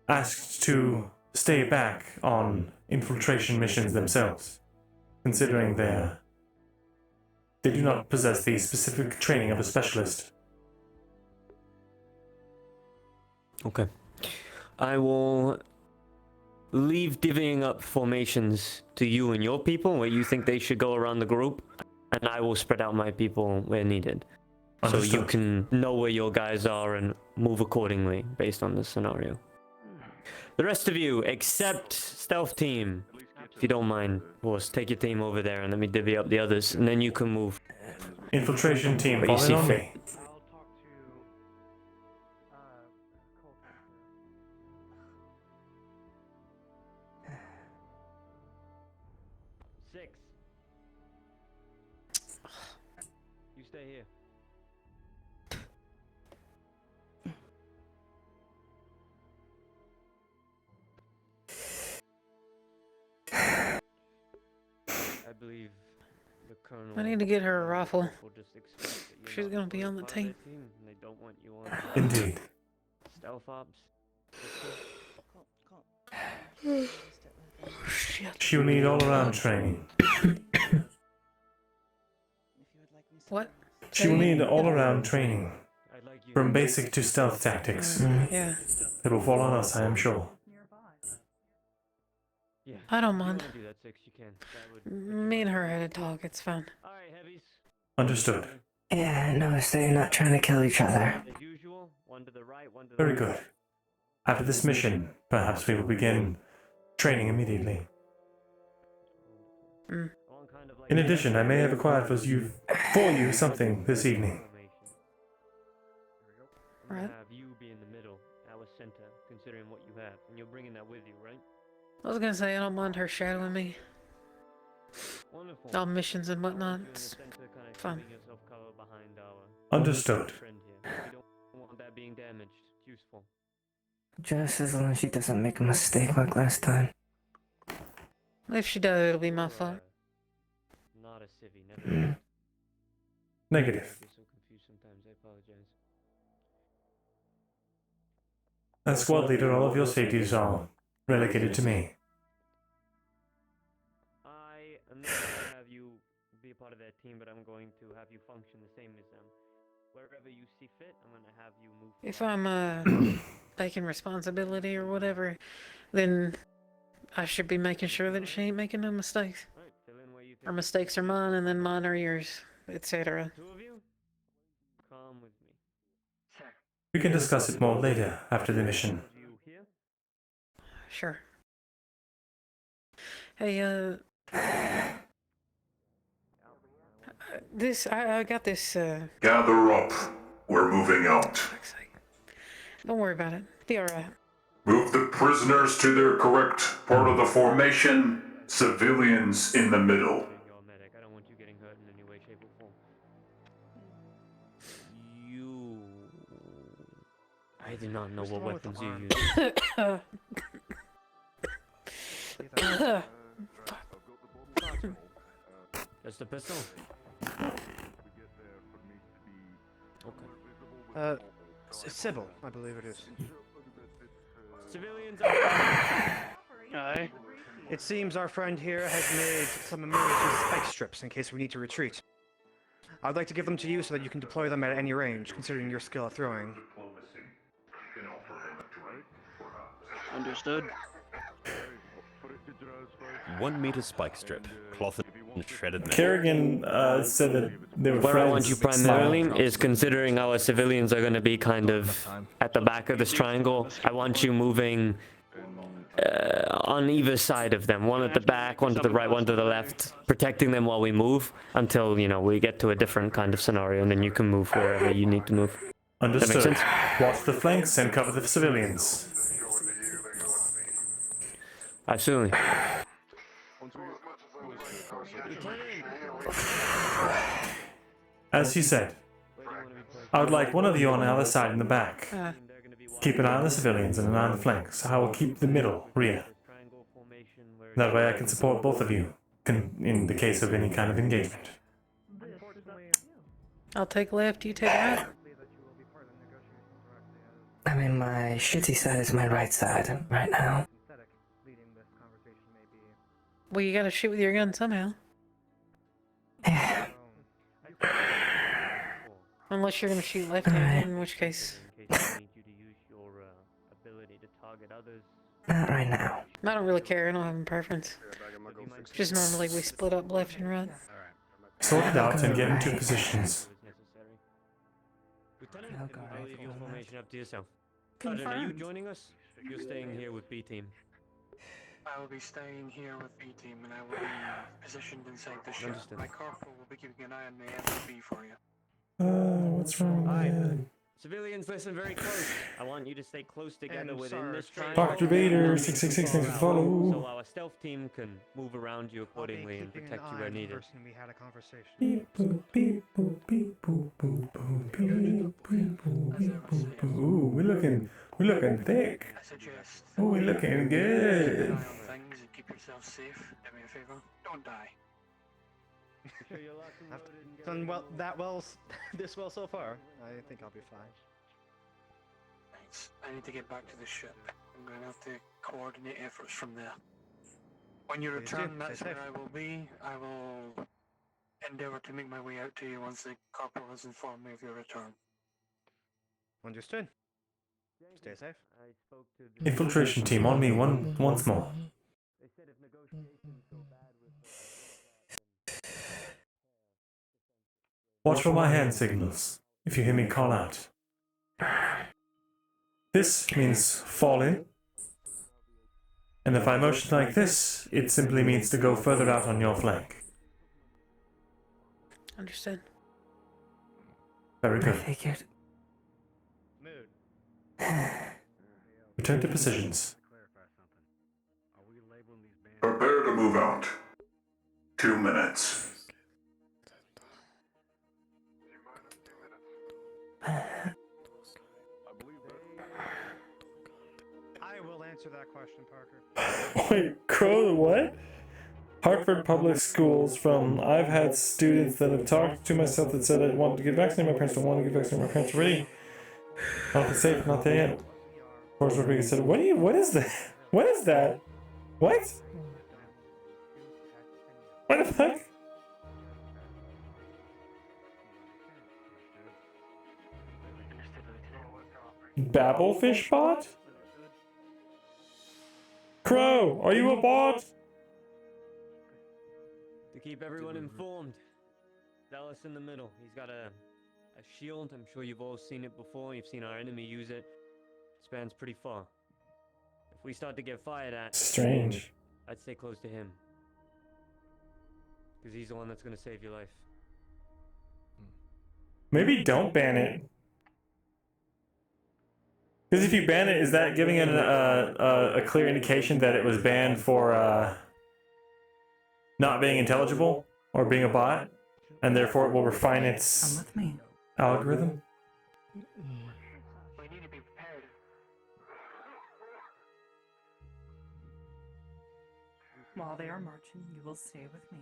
asked to stay back on infiltration missions themselves, considering they do not possess the specific training of a specialist. Okay. I will leave divvying up formations to you and your people, where you think they should go around the group, and I will spread out my people where needed. Understood. So you can know where your guys are and move accordingly based on the scenario. The rest of you, except Stealth Team, if you don't mind, Horse, take your team over there and let me divvy up the others, and then you can move. Infiltration team, What you fall see in on fit. me. You stay here. I believe the Colonel... I need to get her a rifle. will just expect that you're She's not gonna be on the part of their team. and they don't want you on Indeed. stealth ops. She will need all-around training. What? She will need all-around training, from basic to stealth tactics. Yeah. It will fall on us, I am sure. Yeah. I don't If you mind. wanna do that, Six, you can. That would... Me and her had a talk, it's fine. Alright, heavies. Understood. Yeah, no, so you're not trying to kill each other. As usual, one to the right, one to the Very left. good. After this mission, perhaps we will begin training immediately. In addition, I may have acquired for you something this evening. I'm gonna Right. have you be in the middle, our center, considering what you have, and you're bringing that with you, right? I was gonna say, I don't mind her shadowing me. Wonderful. All missions and whatnot. Doing the center kind of Fine. keeping yourself covered behind our Understood. friend here. We don't want that being damaged. It's useful. Just as long as she doesn't make a mistake like last time. If she does, it'll be my fault. Not a civvy, never. Negative. I get so confused sometimes. I apologize. As squad leader, all of your safeties are relegated to me. I am not going to have you be a part of that team, but I'm going to have you function the same as them. Wherever you see fit, I'm going to have you move. If I'm taking responsibility or whatever, then I should be making sure that she ain't making no mistakes. Alright, fill in where you think. Her mistakes are mine, and then mine are yours, etc. Two of you, come with me. We can discuss it more later, after the mission. You here? Sure. Hey, I got this, Gather up. We're moving out. Don't worry about it. Be alright. Move the prisoners to their correct part of the formation. Civilians in the middle. You're a medic. I don't want you getting hurt in any way, shape, or form. You... I do not know what weapons you use. That's the pistol? Okay. Sybil, I believe it is. Civilians Aye. It seems our friend here has made some emergency spike strips in case we need to retreat. I'd like to give them to you so that you can deploy them at any range, considering your skill at throwing. Understood. 1 meter spike strip, cloth and shredded metal. Kerrigan said that they were Where I want friends. you primarily is considering our civilians are going to be kind of at the back of this triangle. I want you moving on either side of them. One at the back, one to the right, one to the left. Protecting them while we move until, you know, we get to a different kind of scenario and then you can move wherever you need to move. Understood. That makes sense? Watch the flanks and cover the civilians. Absolutely. As he said, I would like one of you on the other side in the back. Keep an eye on the civilians and an eye on the flanks. I will keep the middle rear. That way I can support both of you in the case of any kind of engagement. I'll take left, you take right. I mean, my shitty side is my right side right now. Well, you gotta shoot with your gun somehow. Unless you're gonna shoot left-handed, in which case... Not right now. I don't really care, I don't have a preference. Just normally we split up left and right. Sort it out and get into positions. Lieutenant, I'll leave your formation up to yourself. Sergeant, are you joining us? You're staying here with B team. I will be staying here with B team and I will be positioned inside the ship. Understood. My corporal will be keeping an eye on the FOB for you. What's wrong with that? Civilians, listen very close. I want you to stay close together within this triangle. Dr. Vader, 666, thanks for the follow. So our stealth team can move around you accordingly and protect you where needed. We had a conversation. Beep boop beep boop beep boop boop boop beep boop beep boop boop. Ooh, we're looking thick. I suggest Ooh, we're looking good. keep an eye on things and keep yourself safe. Do me a favor, don't die. I've done this well so far. I think I'll be fine. Thanks. I need to get back to the ship. I'm going to have to coordinate efforts from there. When you Please do. return, that's Stay where safe. I will be. I will endeavor to make my way out to you once the corporal has informed me of your return. Understood. Stay safe. Infiltration team on me once more. Watch for my hand signals. If you hear me call out. This means fall in. And if I motion like this, it simply means to go further out on your flank. Understood. Very good. I figured. Return to positions. Prepare to move out. 2 minutes. answer that question, Parker. Wait, Crow, what? Hartford Public Schools from I've had students that have talked to myself that said I want to get vaccinated. My parents don't want to get vaccinated. My parents are ready. Not the safe, not the end. Forrest Rodriguez said, what is that? What is that? What? What the fuck? Babblefish bot? Crow, are you a bot? To keep everyone informed, Dallas in the middle. He's got a shield. I'm sure you've all seen it before. You've seen our enemy use it. It spans pretty far. If we start to get fired at, Strange. I'd stay close to him. Because he's the one that's going to save your life. Maybe don't ban it. Because if you ban it, is that giving it a clear indication that it was banned for not being intelligible or being a bot, and therefore it will refine its algorithm? While they are marching, you will stay with me.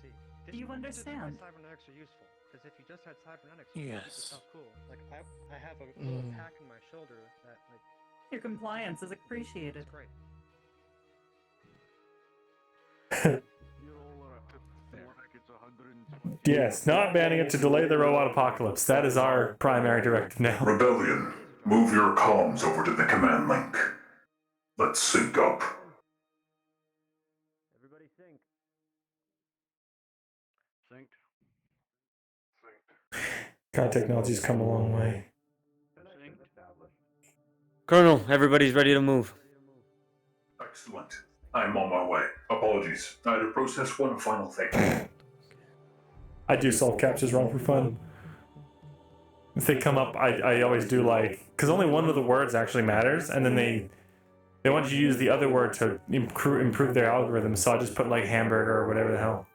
See, Do you understand? Cybernetics are useful, because if you just had cybernetics, Yes. you keep yourself cool. Like, I have a little pack in my shoulder that, like... Your compliance is appreciated. Great. Yes, not banning it to delay the robot apocalypse. That is our primary directive now. Rebellion, move your comms over to the command link. Let's sync up. Everybody sync. God, technology's come a long way. Colonel, everybody's ready to move. Excellent. I'm on my way. Apologies. I had to process one final thing. I do solve captures wrong for fun. If they come up, I always do like, because only one of the words actually matters, and then they want you to use the other word to improve their algorithm, so I just put like hamburger or whatever the hell.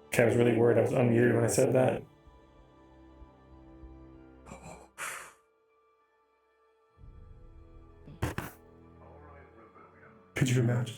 Okay, I was really worried I was unmuted when I said that. Could you imagine?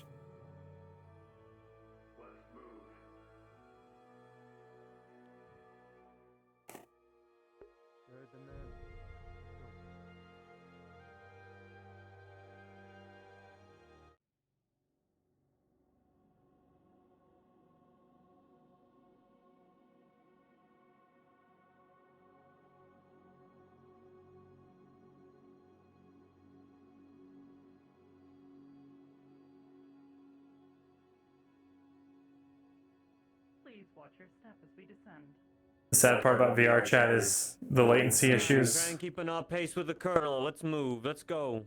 Please watch your step as we descend. The sad part about VRChat is the latency Try issues. and keep an off pace with the Colonel. Let's move. Let's go.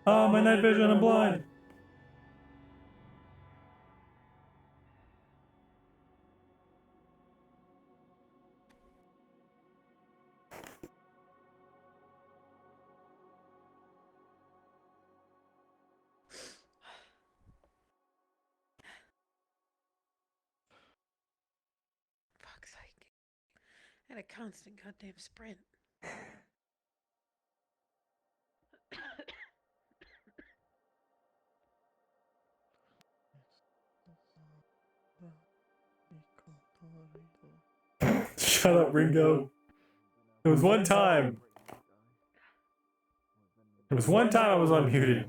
Oh, my night vision, I'm blind. Fuck's sake. And a constant goddamn sprint. Shut up, Ringo. There was one time. There was one time I was unmuted.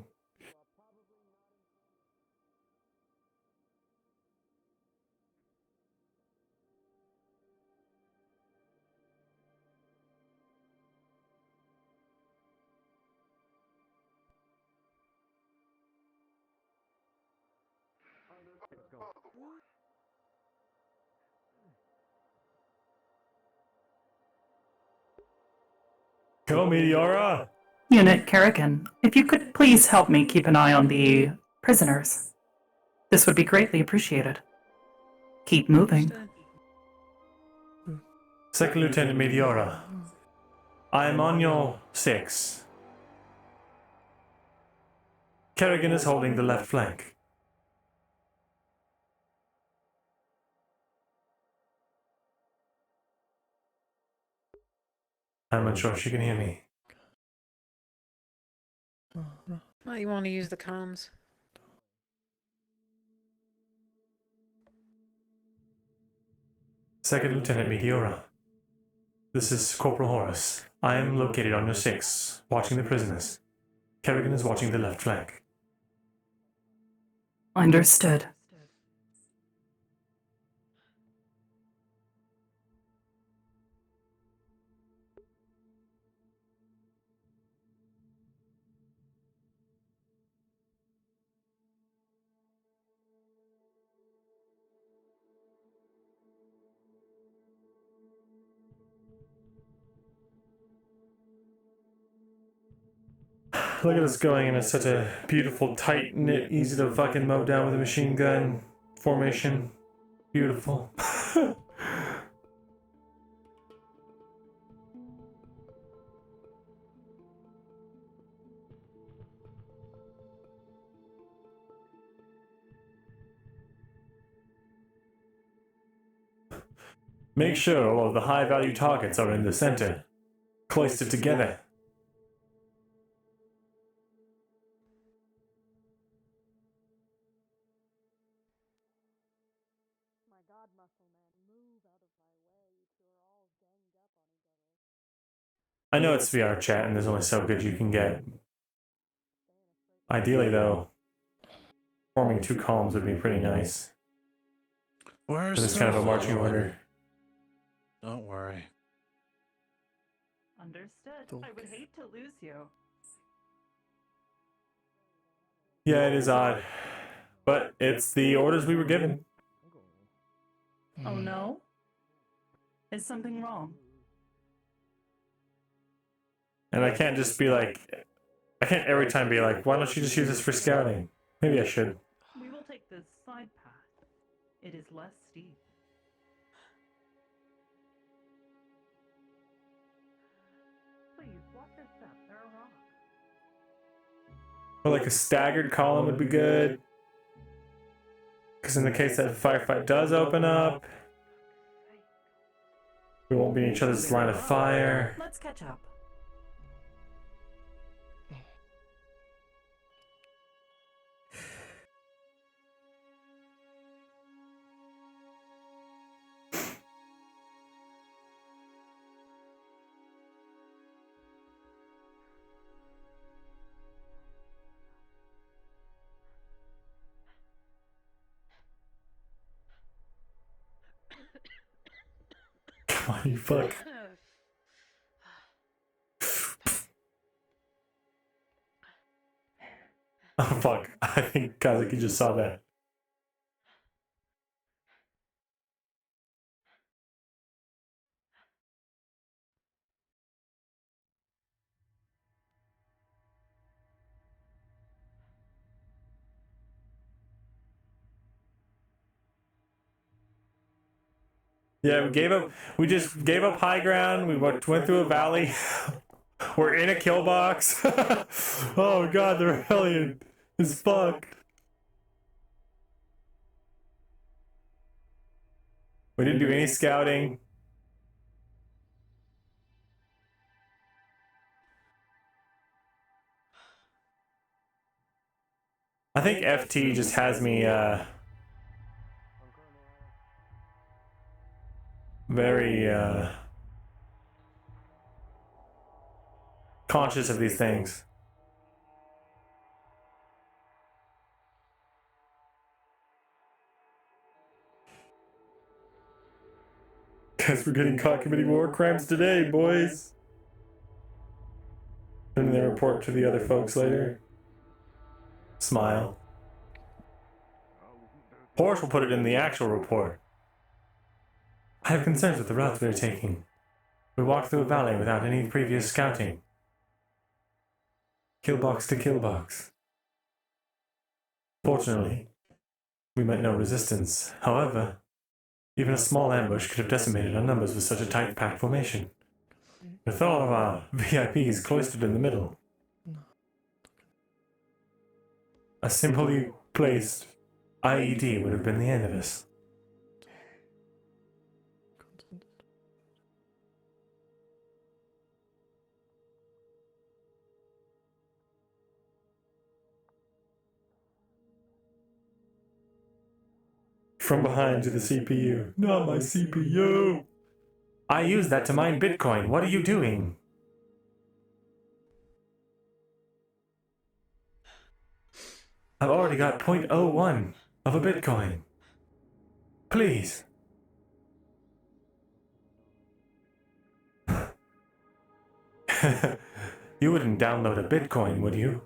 Go, Meteora! Unit Kerrigan, if you could please help me keep an eye on the prisoners. This would be greatly appreciated. Keep moving. Second Lieutenant Meteora, I am on your 6. Kerrigan is holding the left flank. I'm not sure if she can hear me. Well, you want to use the comms. Second Lieutenant Meteora, this is Corporal Horace. I am located on your 6, watching the prisoners. Kerrigan is watching the left flank. Understood. Look at us going in such a beautiful, tight-knit, easy to fucking mow down with a machine gun formation. Beautiful. Make sure all of the high-value targets are in the center, cloistered together. I know it's VRChat and there's only so good you can get. Ideally, though, forming 2 columns would be pretty nice. Where's This kind of a marching order. Don't worry. Understood. I would hate to lose you. Yeah, it is odd, but it's the orders we were given. Oh no? Is something wrong? And I can't just be like, I can't every time be like, why don't you just use this for scouting? Maybe I should. We will take this side path. It is less steep. Please, watch your step. There are rocks. Or like a staggered column would be good. Because in the case that a firefight does open up, we won't be in each other's line of fire. Let's catch up. Come on, you fuck. Oh fuck, I think Kazuki just saw that. Yeah, we just gave up high ground, we went through a valley. We're in a kill box. Oh god, the rebellion is fucked. We didn't do any scouting. I think FT just has me very conscious of these things. Guess we're getting caught committing war crimes today, boys. Sending their report to the other folks later. Smile. Horse will put it in the actual report. I have concerns with the route we are taking. We walked through a valley without any previous scouting. Killbox to killbox. Fortunately, we met no resistance. However, even a small ambush could have decimated our numbers with such a tight packed formation. With all of our VIPs cloistered in the middle, a simply placed IED would have been the end of us. From behind to the CPU. Not my CPU! I used that to mine Bitcoin. What are you doing? I've already got 0.01 of a Bitcoin. Please. You wouldn't download a Bitcoin, would you?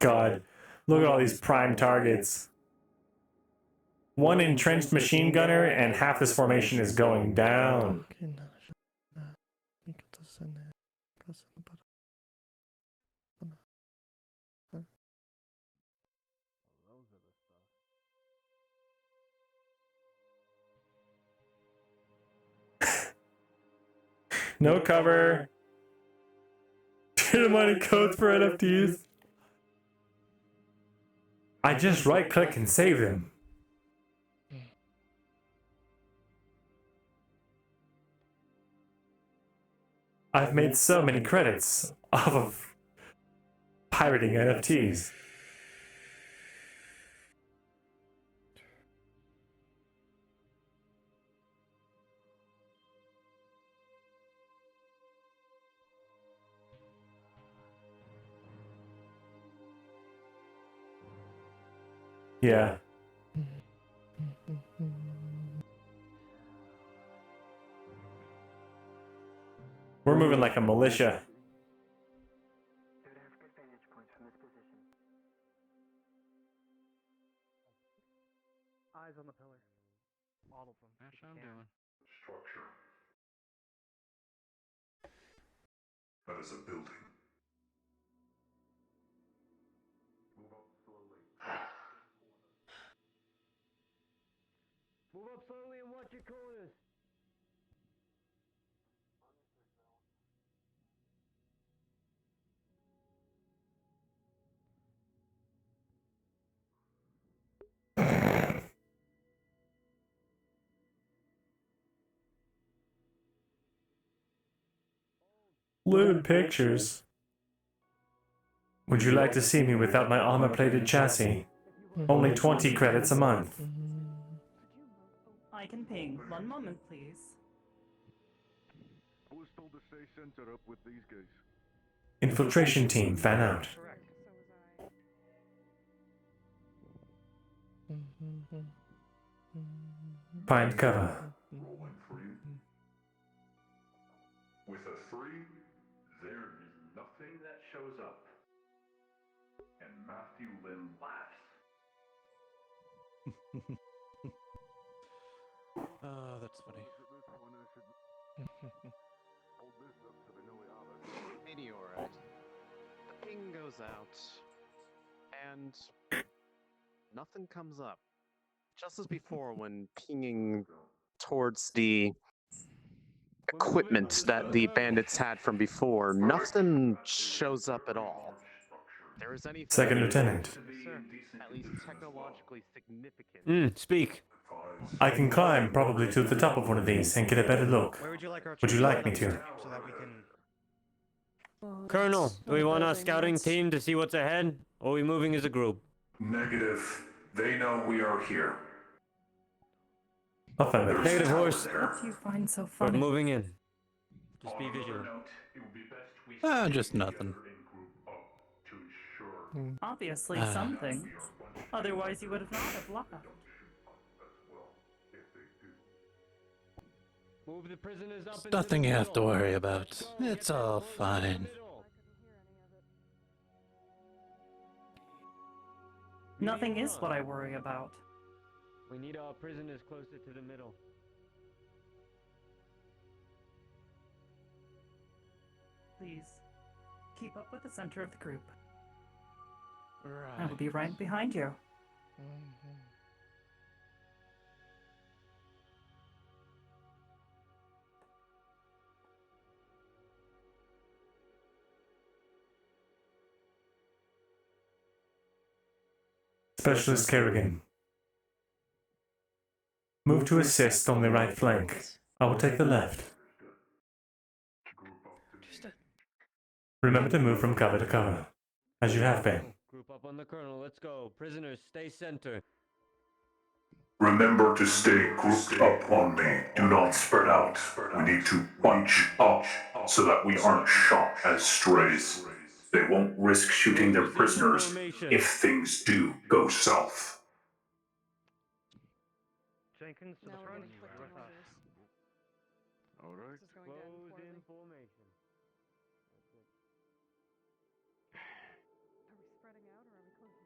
God, look at all these prime targets. One entrenched machine gunner and half this formation is going down. No cover. Mining codes for NFTs. I just right click and save them. I've made so many credits off of pirating NFTs. Yeah. We're moving like a militia. Eyes on the pillar. All of them. That's what I'm doing. Structure. That is a building. Move up slowly. Move up slowly and watch your corners. Live pictures. Would you like to see me without my armor-plated chassis? Only 20 credits a month. I can ping. One moment, please. I was told to stay center up with these guys. Infiltration team, fan out. Find cover. Rolling for you. With a 3, there is nothing that shows up. And Matthew Lim laughs. Oh, that's funny. Meteorite. The ping goes out, and nothing comes up. Just as before, when pinging towards the equipment that the bandits had from before, nothing shows up at all. There is anything Second Lieutenant. at least technologically significant. Speak. I can climb probably to the top of one of these and get a better look. Where would you like our Would you troops like me to? So that we can... Colonel, do we want our scouting team to see what's ahead, or are we moving as a group? Negative. They know we are here. Affirmative. Negative, horse. What do you find so We're funny? moving in. Just be vigilant. Just nothing. Obviously something. Otherwise you would have not have left. Move the prisoners up into Nothing the you have to middle. worry about. It's all fine. Nothing is what I worry about. We need our prisoners closer to the middle. Please, keep up with the center of the group. Right. I will be right behind you. Specialist Kerrigan. Move to assist on the right flank. I will take the left. Remember to move from cover to cover, as you have been. Group up on the colonel. Let's go. Prisoners, stay center. Remember to stay grouped up on me. Do not spread out. We need to bunch up so that we aren't shot as strays. They won't risk shooting their prisoners if things do go south. Jenkins to the front. With us. Alright. Close in formation. Are we spreading out or are we closing?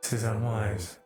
This is unwise.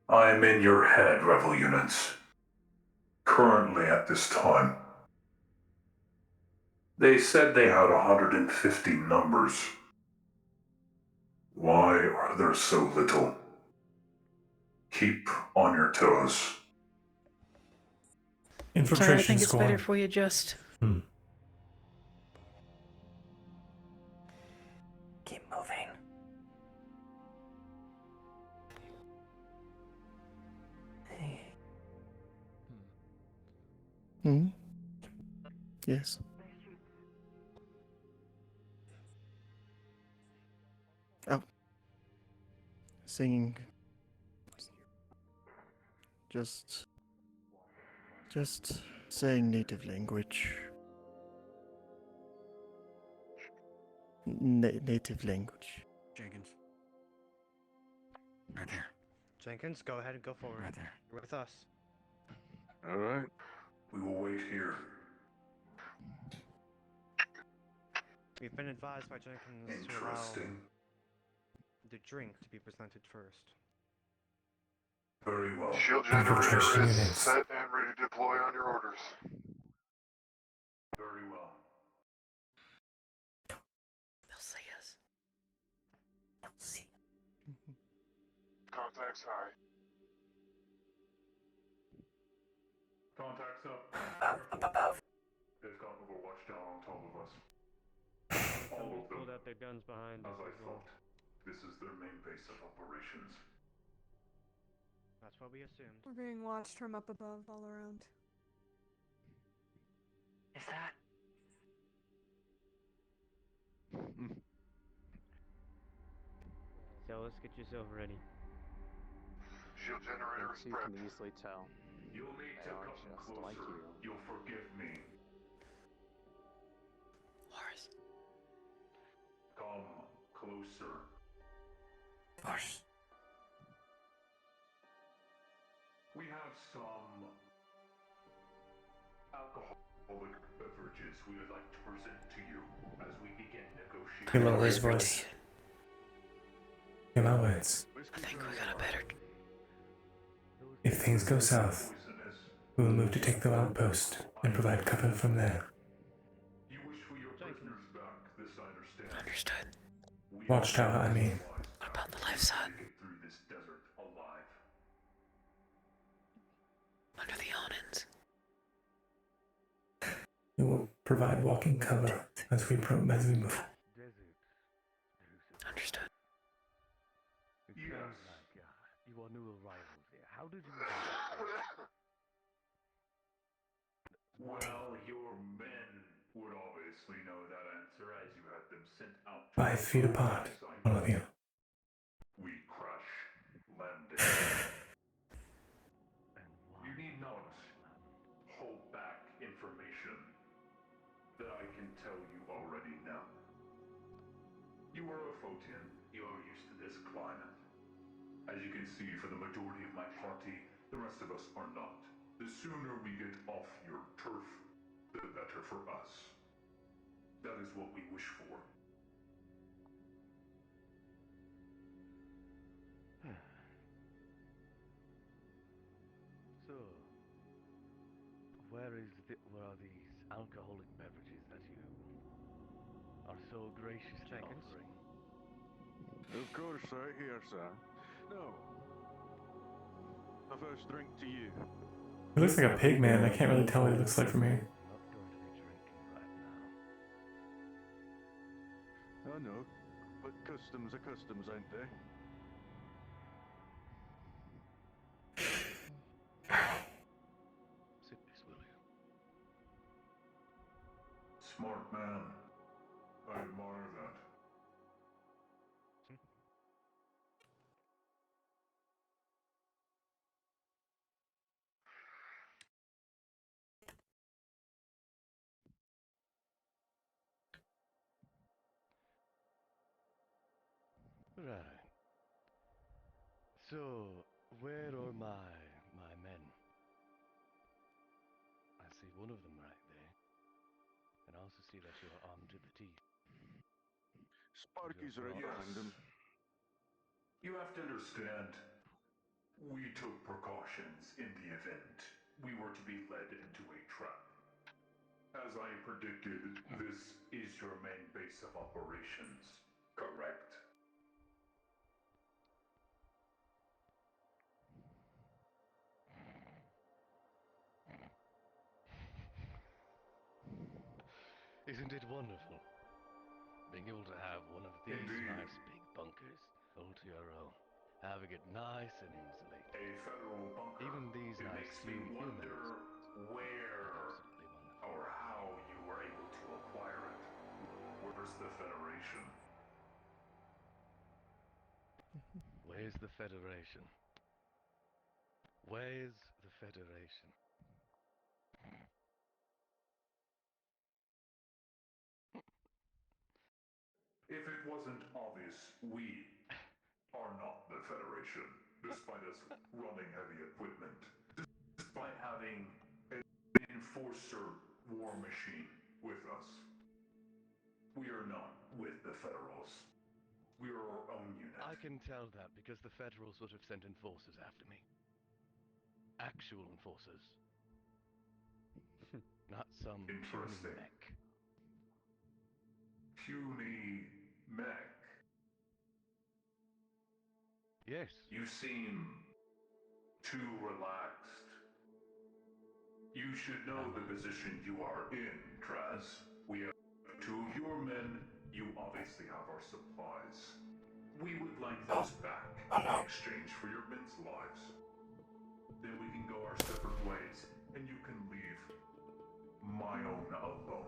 I am in your head, rebel units. Currently at this time. They said they had 150 numbers. Why are there so little? Keep on your toes. Sorry, I Infiltration think it's squad. better if we adjust. Keep moving. Hmm? Yes. Oh. Singing. Just saying native language. Native language. Jenkins. Right there. Jenkins, go ahead and go forward. Right there. You're with us. Alright. We will wait here. We've been advised by Jenkins to allow the drink to be presented first. Very well. Shield generator is set and ready to deploy on your orders. Very well. They'll see us. They'll see. Contacts high. Contacts up. Up above. They've got Overwatch down on top of us. All Somebody's of them. pulled out their guns behind us. As I thought. This is their main base of operations. That's what we assumed. We're being watched from up above all around. Is that? So let's get yourself ready. Shield generator is You prepped. can easily tell. You'll need They to are come just closer. like you. You'll forgive me. Lars. Calm Hello, sir. Bosh. We have some alcoholic beverages we would like to present to you as we begin negotiating. He lowered his voice. In my words, I think we got a better. if things go south, we will move to take the outpost and provide cover from there. You wish for your prisoners back, this I understand. Understood. Watchtower, I mean. What about the left side? Get through this desert alive. Under the awnings. We will provide walking cover as we move. Understood. Yes. You are new arrivals here. How did you... Well, your men would obviously know that answer as you had them sent out. 5 feet apart, all of you. We crash landing. You need not hold back information that I can tell you already know. You are a Photian. You are used to this climate. As you can see, for the majority of my party, the rest of us are not. The sooner we get off your turf, the better for us. That is what we wish for. So, where are these alcoholic beverages that you are so graciously offering? Of course, right here, sir. No. A first drink to you. He looks like a pig man. I can't really tell what he looks like from here. Not going to be drinking right now. I know, but customs are customs, ain't they? Sit this, will you? Smart man. I admire that. Right. So, where are my men? I see one of them right there. And I also see that you are armed to the teeth. Sparky's right behind him. You have to understand, we took precautions in the event we were to be led into a trap. As I predicted, this is your main base of operations, correct? Isn't it wonderful? Being able to have one of these nice big bunkers all to your own. Having it nice and insulated. A federal bunker. Even these It nice makes me wonder where or how you were able to acquire it. Where's the Federation? Where's the Federation? Where's the Federation? If it wasn't obvious, we are not the Federation, despite us running heavy equipment, despite having an enforcer war machine with us. We are not with the Federals. We are our own unit. I can tell that because the Federals would have sent enforcers after me. Actual enforcers. Not some puny mech. Puny mech. Yes. You seem too relaxed. You should know the position you are in, Traz. We have 2 of your men. You obviously have our supplies. We would like those back in exchange for your men's lives. Then we can go our separate ways, and you can leave my own alone.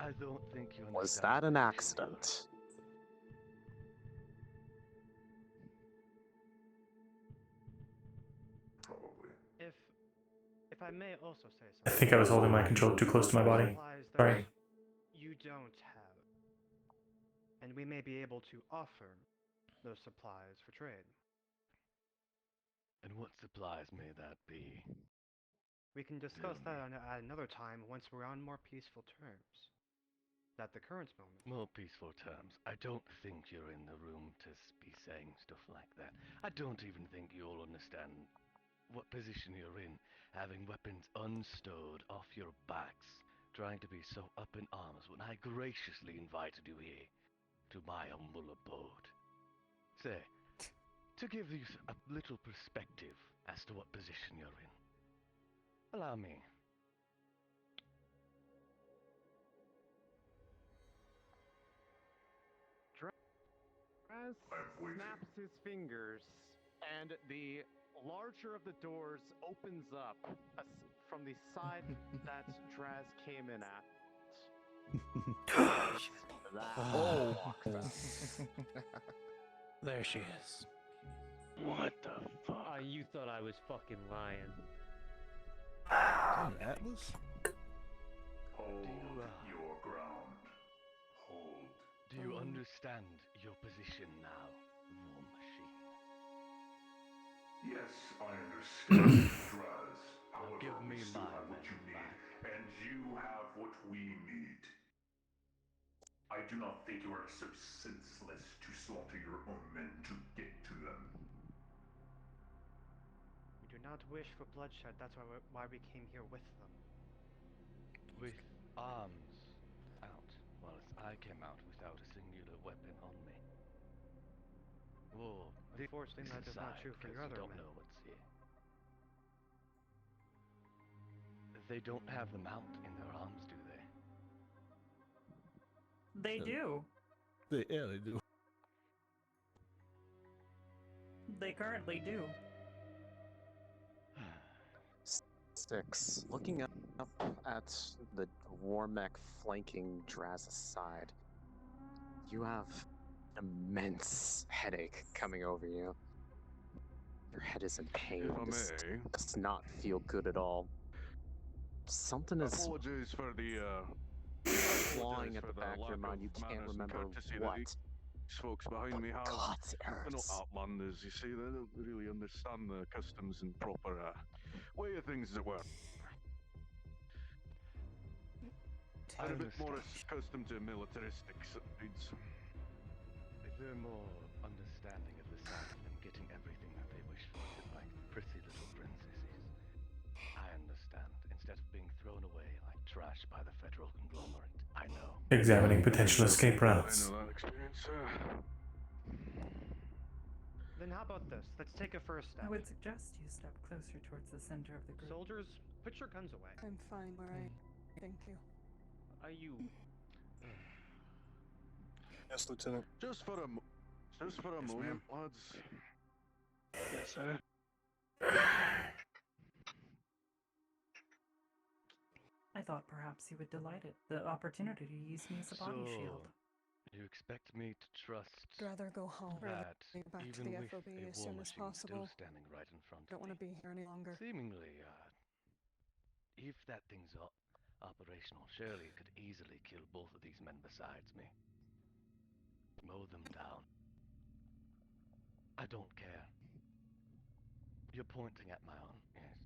I don't think you understand. Was that an accident? Probably. If I may also say I something. think I was holding my controller too close to my body. Implies that Sorry. You don't have we may be able to offer those supplies for trade. And what supplies may that be? We can discuss that at another time once we're on more peaceful terms. At the current moment. More peaceful terms. I don't think you're in the room to be saying stuff like that. I don't even think you'll understand what position you're in, having weapons unstowed off your backs, trying to be so up in arms when I graciously invited you here to my humble abode. Say, to give you a little perspective as to what position you're in, allow me. Draz snaps his fingers, and the larger of the doors opens up from the side that Draz came in at. Oh. Walks out. There she is. What the fuck? You thought I was fucking lying. Atlas? Hold your ground. Hold. Do you understand your position now, War Machine? Yes, I understand, Draz. However, give me we still my have what you men need, and you have what we need. I do not think you are so senseless to slaughter your own men to get to them. We do not wish for bloodshed, that's why we came here with them. With arms out, whilst I came out without a singular weapon on me. War, Unfortunately, that is not true for your other don't men. know what's here. They don't have the mount in their arms, do they? They do. Yeah, they do. They currently do. Six. Looking up at the Warmech flanking Draz's side, you have an immense headache coming over you. Your head is in pain. If I This may. does not feel good at all. Something is Apologies for the clawing at the back of your mind. You can't remember what. These folks behind me have. God, it They're not hurts. Outlanders, you see. They don't really understand the customs and proper way of things, as it were. They're a bit more accustomed to militaristic speeds. They're more understanding of the South and getting everything that they wish for, like pretty little princesses. I understand. Instead of being thrown away like trash by the Federal Conglomerate, I know. Examining potential escape routes. I know that experience, Then how about this? Let's take a first step. I would suggest you step closer towards the center of the group. Soldiers, put your guns away. I'm fine where I. Thank you. Are you? Yes, Lieutenant. Just for a moment, lads. Yes, sir. I thought perhaps you would delight it. The opportunity to use me as a body shield. You expect me to trust I'd rather go home. that Back to even the with FOB a as war soon as machine possible. still standing right in front Don't of want me? to be here any longer. Seemingly, if that thing's operational, surely it could easily kill both of these men besides me. Mow them down. I don't care. You're pointing at my own, yes.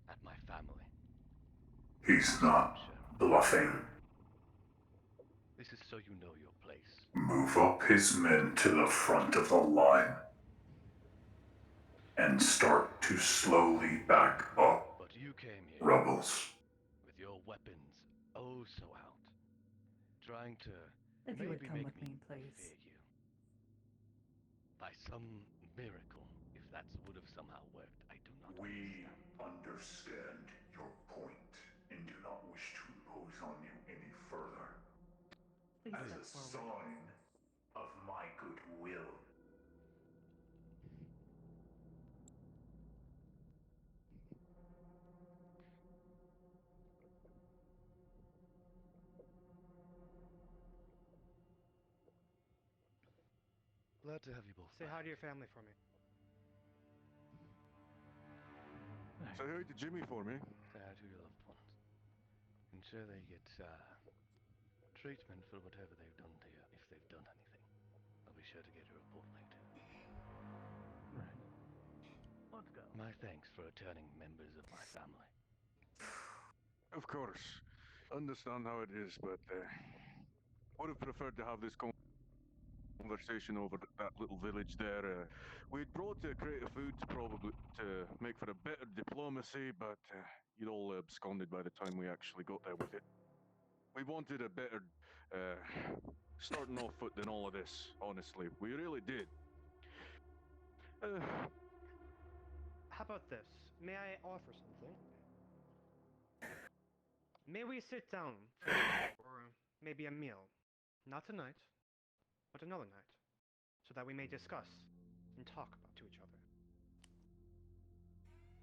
At my family. He's not bluffing. This is so you know your place. Move up his men to the front of the line. And start to slowly back up. But you came here. Rebels. With your weapons oh so out. Trying to If you would maybe come make with me, fear please. you. By some miracle, if that would have somehow worked, I do not We understand your point and do not wish to impose on you any further. Please As step a forward. sign of my goodwill. Glad to have you both. Say hi to your family for me. Say hi to Jimmy for me. Say hi to your loved ones. Ensure they get treatment for whatever they've done to you, if they've done anything. I'll be sure to get a report later. Right. Let's go. My thanks for returning members of my family. Of course. Understand how it is, but would have preferred to have this conversation over that little village there. We'd brought a crate of food to make for a better diplomacy, but you'd all absconded by the time we actually got there with it. We wanted a better starting off foot than all of this, honestly. We really did. How about this? May I offer something? May we sit down for maybe a meal? Not tonight, but another night, so that we may discuss and talk about to each other.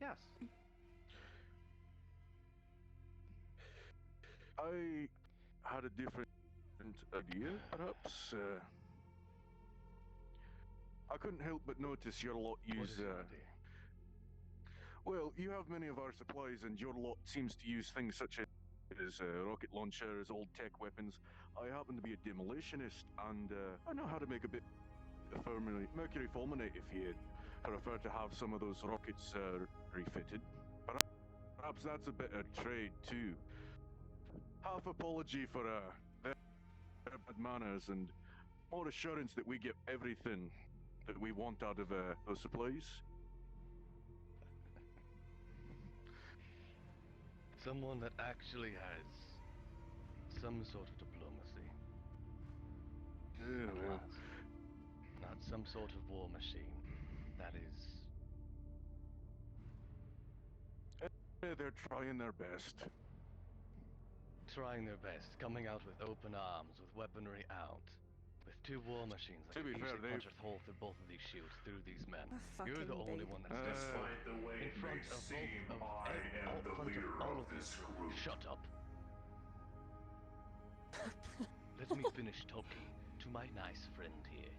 Yes. I had a different idea, perhaps. I couldn't help but notice your lot use. Well, you have many of our supplies, and your lot seems to use things such as rocket launchers, old tech weapons. I happen to be a demolitionist, and I know how to make a bit of mercury fulminate if you prefer to have some of those rockets refitted. Perhaps that's a better trade too. Half apology for their bad manners and more assurance that we get everything that we want out of those supplies. Someone that actually has some sort of diplomacy. Yeah, well. Not some sort of war machine. That is... They're trying their best. Trying their best, coming out with open arms, with weaponry out. With two war machines that can easily punch a hole through both of these shields, through these men. You're the only one that's Despite the way in front it may of seem, both of I am the leader all of this group. Shut up. Let me finish talking to my nice friend here.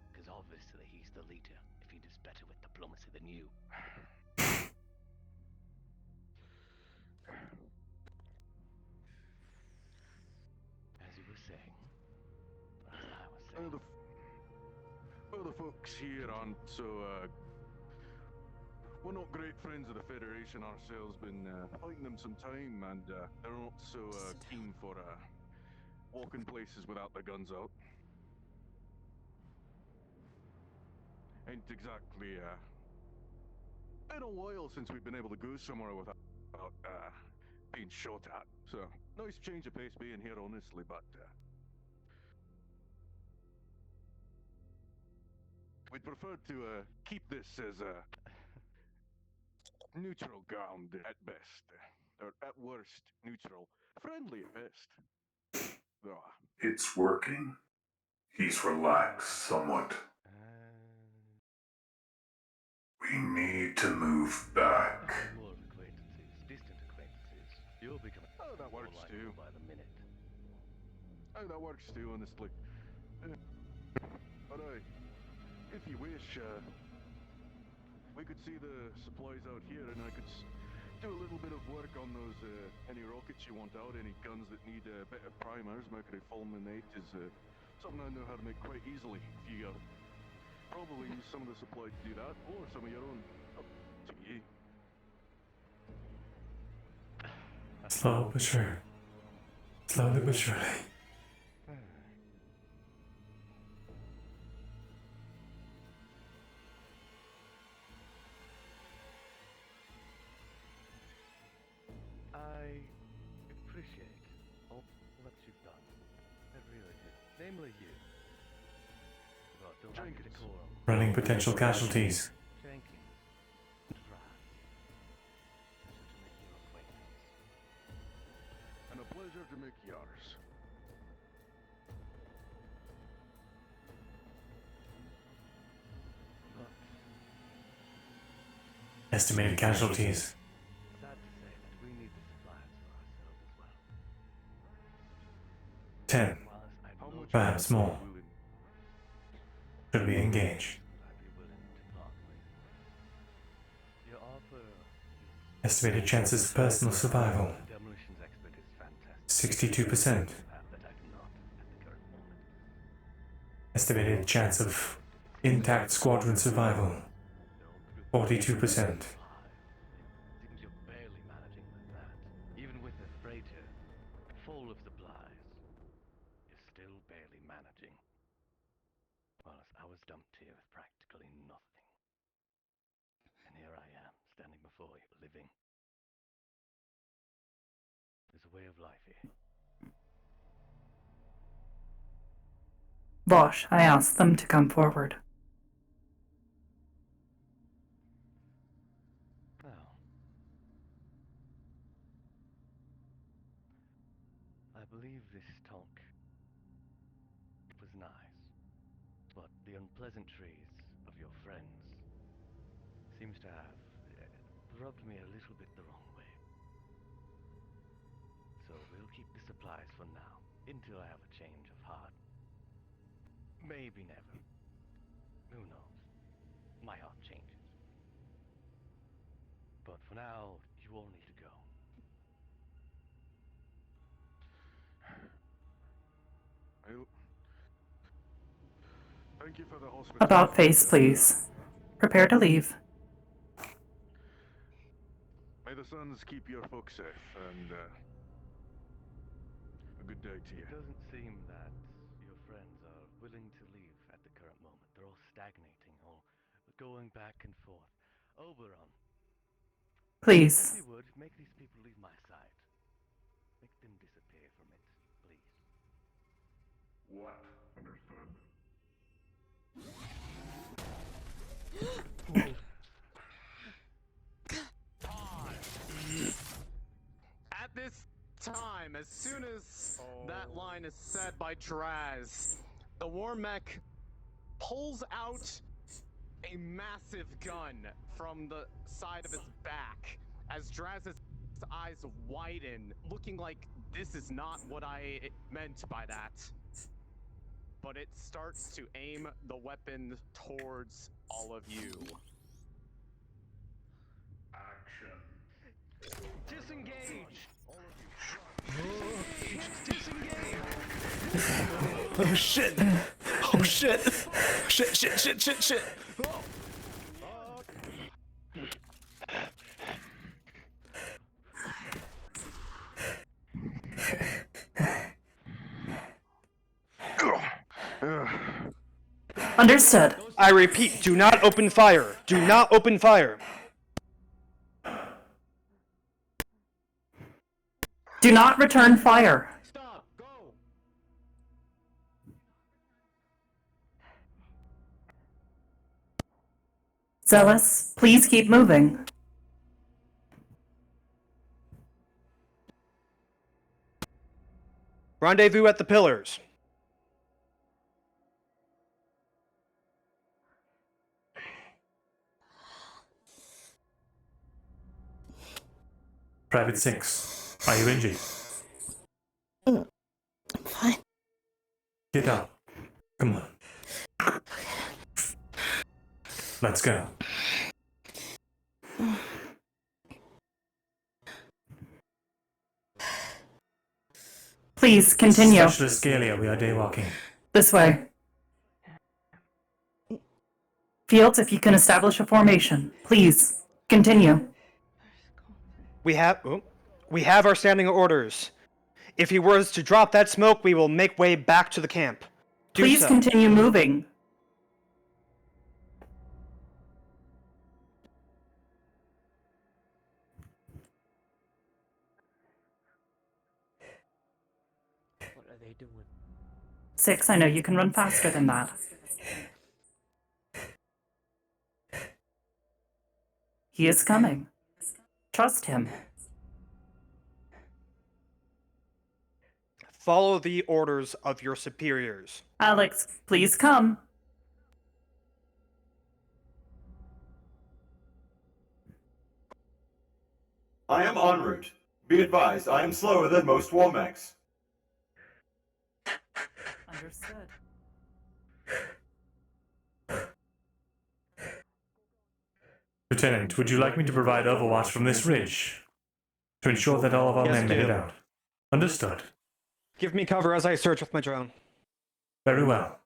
Because obviously he's the leader, if he does better with diplomacy than you. As you were saying, or as I was saying. Well, the folks here aren't so, we're not great friends of the Federation ourselves, been fighting them some time, and they're not so keen for walking places without their guns out. Ain't exactly, been a while since we've been able to go somewhere without being shot at, so nice change of pace being here, honestly, but we'd prefer to keep this as a neutral ground at best, or at worst neutral, friendly at best. It's working. He's relaxed somewhat. We need to move back. More acquaintances, distant acquaintances. You'll become that works too. by the minute. Oh, that works too, honestly. But if you wish, we could see the supplies out here, and I could do a little bit of work on those, any rockets you want out, any guns that need better primers. Mercury fulminate is something I know how to make quite easily. If you probably use some of the supplies to do that, or some of your own. Up to you. Slow but sure. Slowly but surely. I appreciate all that you've done. I really do. Namely you. About building decorum. Running potential casualties. Jenkins. Dry. Pleasure to make your acquaintance. And a pleasure to make yours. Estimated casualties. Sad to say that we need the supplies for ourselves as well. 10. Perhaps more. Should we engage? Your offer Estimated chances of personal survival. demolitions expert is fantastic. 62%. Estimated chance of intact squadron survival, 42%. Seems you're barely managing with that. Even with a freighter full of supplies, you're still barely managing. Well, I was dumped here with practically nothing. And here I am, standing before you, living. There's a way of life here. Vosh, I asked them to come forward. Well, I believe this talk was nice, but the unpleasantries of your friends seems to have rubbed me a little bit the wrong way. So we'll keep the supplies for now, until I have a change of heart. Maybe never. Who knows? My heart changes. But for now, you all need to go. Thank you for the hospitality. About face, please. Prepare to leave. May the suns keep your folks safe, and a good day to you. It doesn't seem that your friends are willing to leave at the current moment. They're all stagnating, or going back and forth. Oberon. Please. If you would, make these people leave my side. Make them disappear from it, please. What? Understood. At this time, as soon as that line is said by Draz, the war mech pulls out a massive gun from the side of its back as Draz's eyes widen, looking like this is not what I meant by that. But it starts to aim the weapon towards all of you. Action. Disengage! Disengage! Oh shit! Oh shit! Shit, shit, shit, shit, shit! Understood. I repeat, do not open fire. Do not open fire. Do not return fire. Stop! Go! Zealous, please keep moving. Rendezvous at the pillars. Private 6, are you injured? Fine. Get up. Come on. Let's go. Please continue. Specialist Galia, we are daywalking. This way. Fields, if you can establish a formation. Please, continue. We have our standing orders. If he was to drop that smoke, we will make way back to the camp. Do Please so. continue moving. What are they doing? 6, I know you can run faster than that. He is coming. Trust him. Follow the orders of your superiors. Alex, please come. I am en route. Be advised, I am slower than most Womacs. Understood. Lieutenant, would you like me to provide overwatch from this ridge? To ensure that all of our men made it out? Understood. Give me cover as I search with my drone. Very well.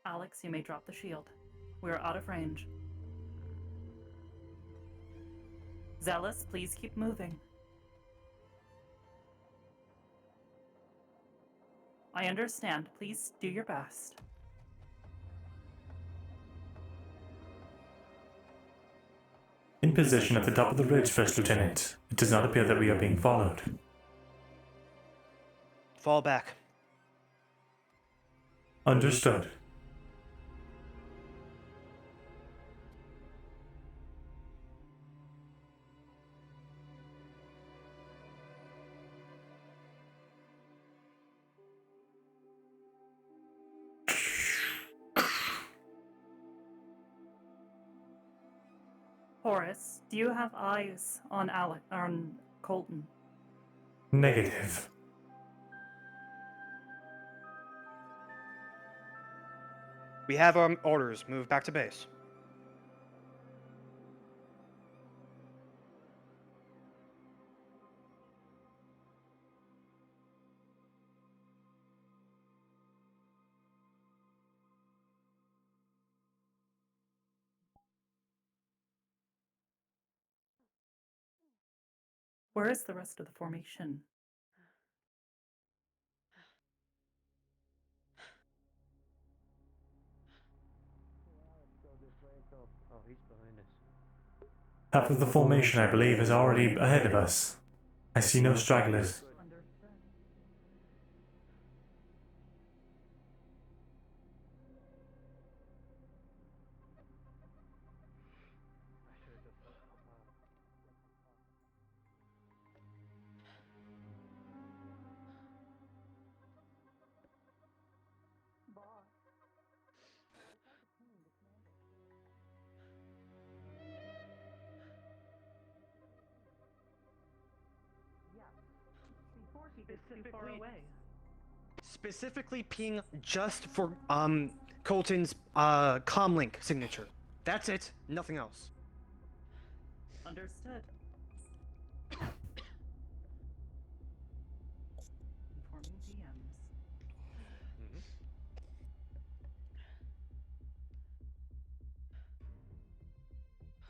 Alex, you may drop the shield. We are out of range. Zealous, please keep moving. I understand. Please do your best. In position at the top of the ridge, First Lieutenant. It does not appear that we are being followed. Fall back. Understood. Horace, do you have eyes on Colton? Negative. We have our orders. Move back to base. Where is the rest of the formation? Oh, he's behind us. Half of the formation, I believe, is already ahead of us. I see no stragglers. Specifically ping just for Colton's comlink signature. That's it, nothing else. Understood. Informing DMs.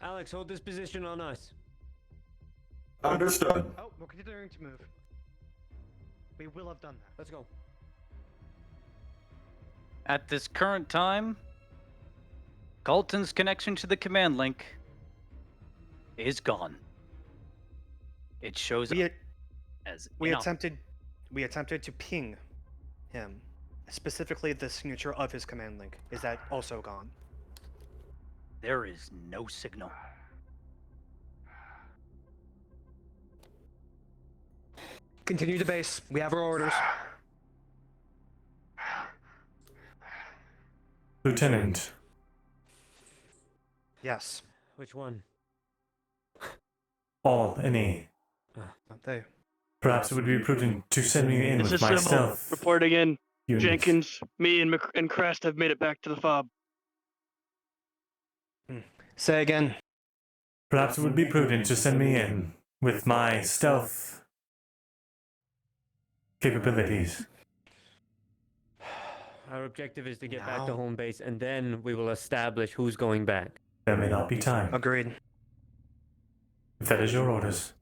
Alex, hold this position on us. Understood. Oh, we're continuing to move. We will have done that. Let's go. At this current time, Colton's connection to the command link is gone. It shows up as we attempted to ping him, specifically the signature of his command link. Is that also gone? There is no signal. Continue to base. We have our orders. Lieutenant. Yes. Which one? All, any. Not they. Perhaps it would be prudent to send me in This with is Sybil, myself. reporting in. Unit. Jenkins, me, and Crest have made it back to the fob. Say again. Perhaps it would be prudent to send me in with my stealth capabilities. Our objective is to get back to home base, and then we will establish who's going back. There may not be time. Agreed. If that is your orders.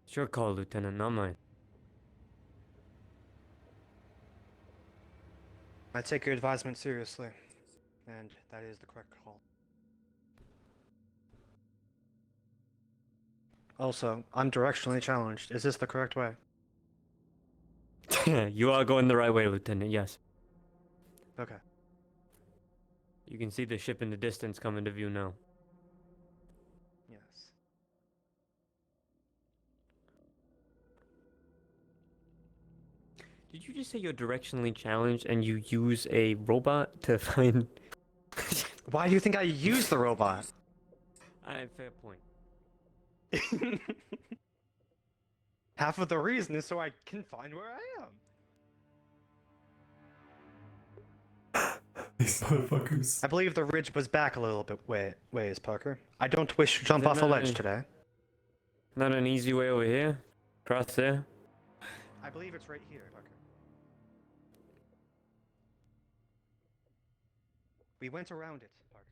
It's your call, Lieutenant, not mine. I take your advisement seriously, and that is the correct call. Also, I'm directionally challenged. Is this the correct way? You are going the right way, Lieutenant, yes. Okay. You can see the ship in the distance come into view now. Yes. Did you just say you're directionally challenged and you use a robot to find... Why do you think I use the robot? Fair point. Half of the reason is so I can find where I am. These motherfuckers. I believe the ridge was back a little bit ways, Parker. I don't wish to jump Is off that a not ledge an- today. Not an easy way over here? Across there? I believe it's right here, Parker. We went around it, Parker.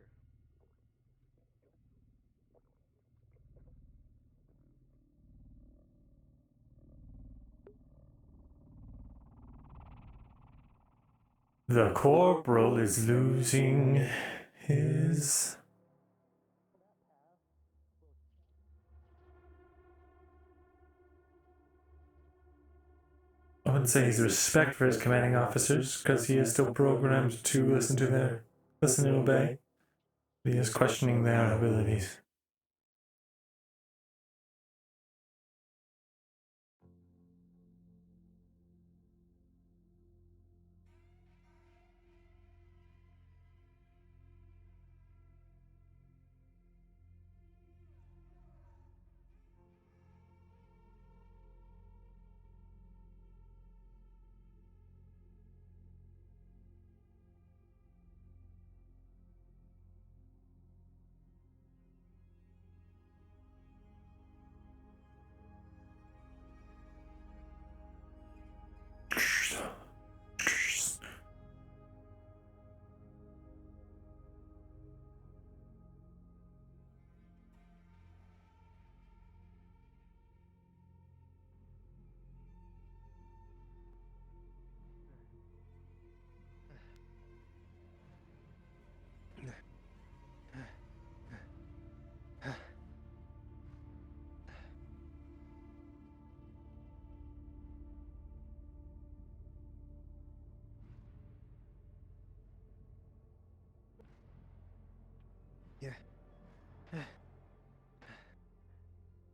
The corporal is losing his... I wouldn't say his respect for his commanding officers, because he is still programmed to listen and obey. He is questioning their abilities.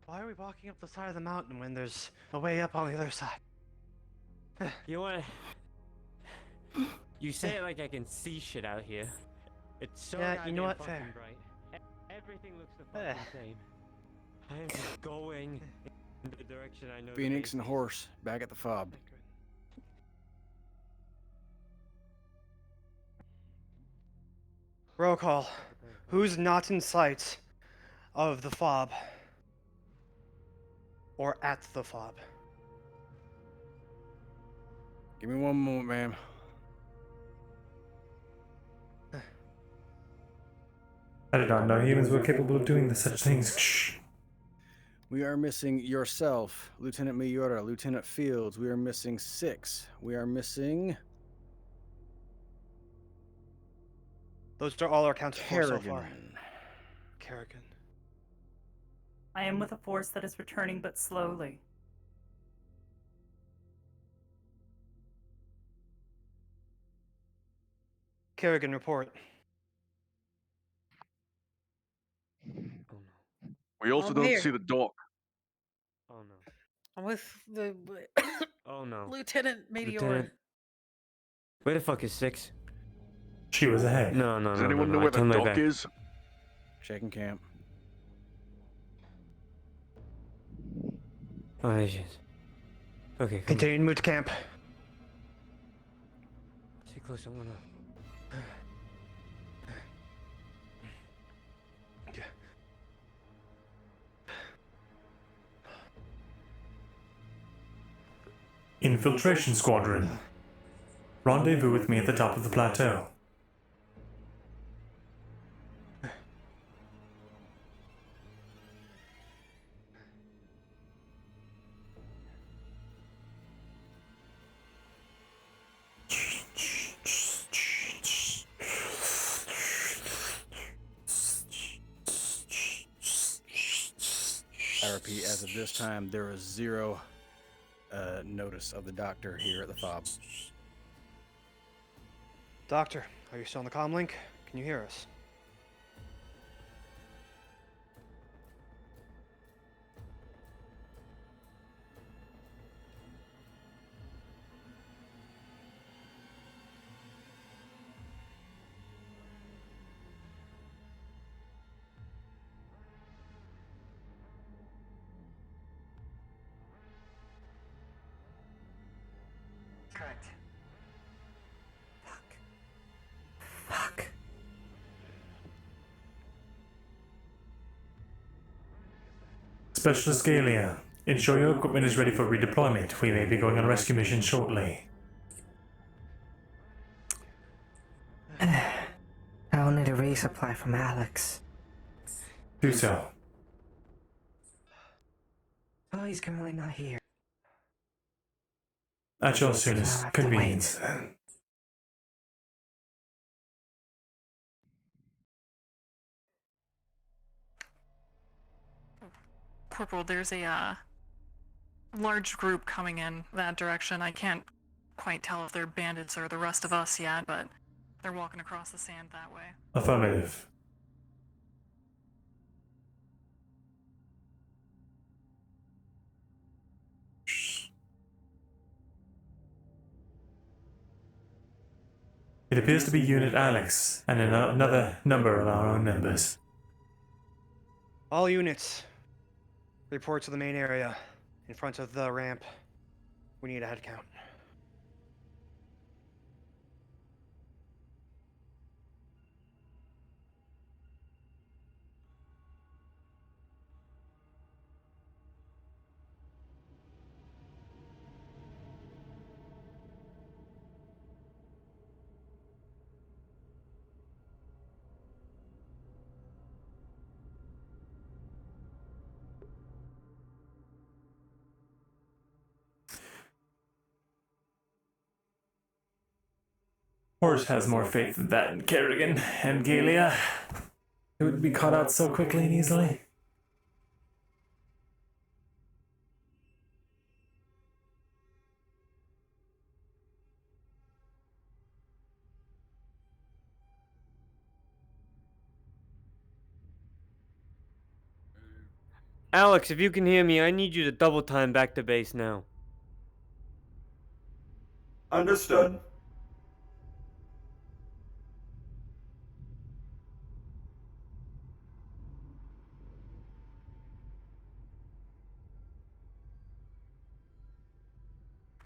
Why are we walking up the side of the mountain when there's a way up on the other side? You know what? You say it like I can see shit out here. It's so Yeah, you know what? fucking Fair. bright. Everything looks the fucking same. I am just going in the direction I know. Phoenix and Horse back at the fob. Roll call. Who's not in sight of the fob? Or at the fob? Give me one moment, ma'am. I did not know humans were capable of doing such things. Shh. We are missing yourself, Lieutenant Miura, Lieutenant Fields. We are missing 6. We are missing... Those are all our counts for so far. Kerrigan. Kerrigan. I am with a force that is returning but slowly. Kerrigan, report. We also I'm don't here. see the dock. Oh no. I'm with the Oh no. Lieutenant Meteor. Lieutenant. Where the fuck is 6? She was ahead. No. Does anyone know I where the turned my dock back. is? Checking camp. Oh shit. Okay, come Continue to move to camp. on. Stay close, I'm gonna... Infiltration Squadron. Rendezvous with me at the top of the plateau. I repeat, as of this time, there is 0 notice of the doctor here at the fob. Doctor, are you still on the comm link? Can you hear us? Specialist Galia, ensure your equipment is ready for redeployment. We may be going on a rescue mission shortly. I'll need a resupply from Alex. Do so. Oh, he's currently not here. At your soonest convenience. Corporal, there's a large group coming in that direction. I can't quite tell if they're bandits or the rest of us yet, but they're walking across the sand that way. Affirmative. It appears to be Unit Alex and another number of our own members. All units, report to the main area in front of the ramp. We need a head count. Horse has more faith than that in Kerrigan and Galia. It would be caught out so quickly and easily. Alex, if you can hear me, I need you to double time back to base now. Understood.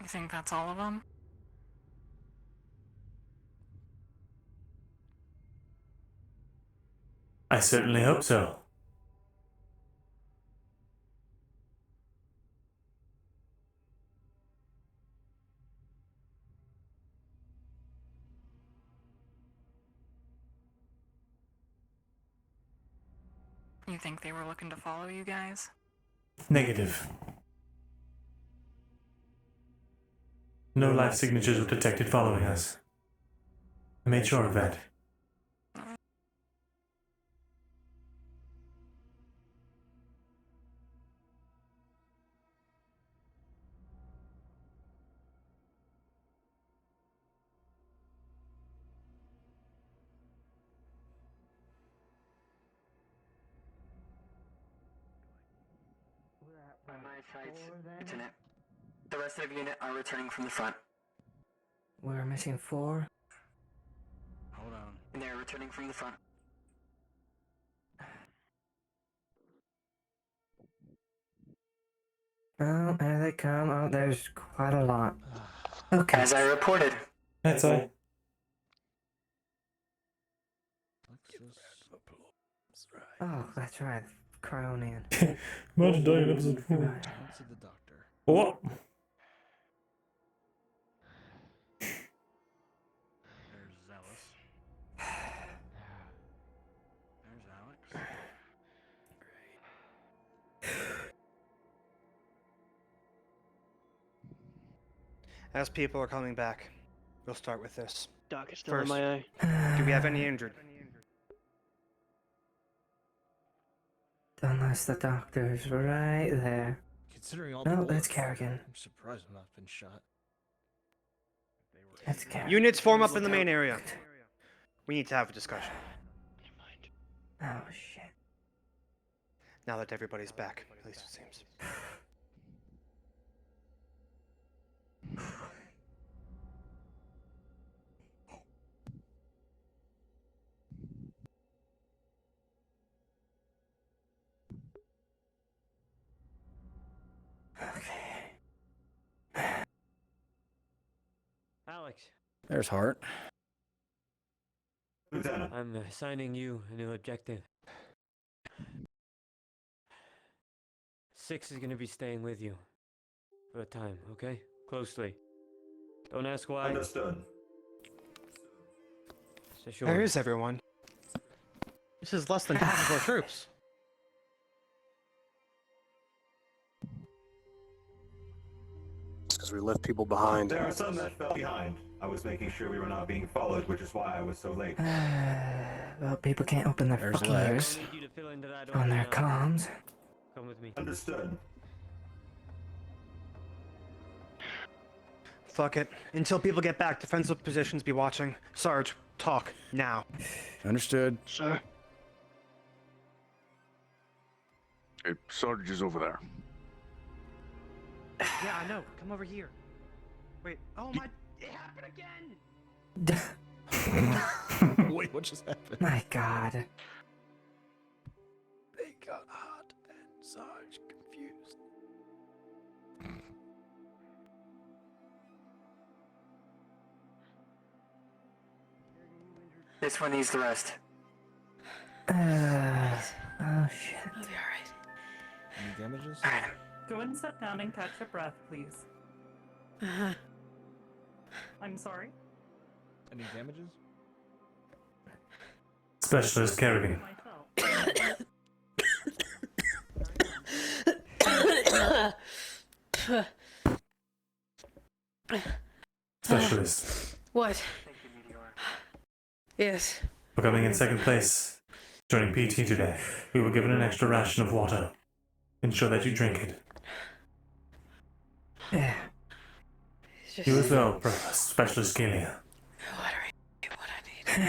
You think that's all of them? I certainly hope so. You think they were looking to follow you guys? Negative. No life signatures were detected following us. I made sure of that. Lieutenant. The rest of the unit are returning from the front. We're missing 4. Hold on. And they're returning from the front. Oh, there they come. Oh, there's quite a lot. Okay. As I reported. That's all. Oh, that's right. Cronian. Imagine dying in episode 4. Let's see the doctor. What? There's Zealous. There's Alex. As people are coming back, we'll start with this. Doc is still in my eye. Do we have any injured? Unless the doctor's right there. Considering all No, the that's bullets, Kerrigan. I'm surprised I've not been shot. That's Kerrigan. Units form up in the main area. We need to have a discussion. Oh, shit. Now that everybody's back, at least it seems. Alex, There's Hart. I'm assigning you a new objective. 6 is gonna be staying with you. For a time, okay? Closely. Don't ask why. Understood. So sure. Where is everyone? This is less than half of our troops. Because we left people behind. There are some that fell behind. I was making sure we were not being followed, which is why I was so late. Well, people can't open their There's fucking Lex. ears on their comms. Come with me. Understood. Fuck it. Until people get back, defensive positions be watching. Sarge, talk now. Understood. Sir. Hey, Sarge is over there. Yeah, I know. Come over here. Wait. Oh my. It happened again! Wait, what just happened? My God. They got hot and Sarge confused. This one needs the rest. Oh shit. It'll be alright. Any damages? Go and sit down and catch your breath, please. I'm sorry. Any damages? Specialist Kerrigan. Specialist. What? Yes. For coming in second place. Joining PT today, we were given an extra ration of water. Ensure that you drink it. Yeah. You as well, Specialist Gilia. What I need.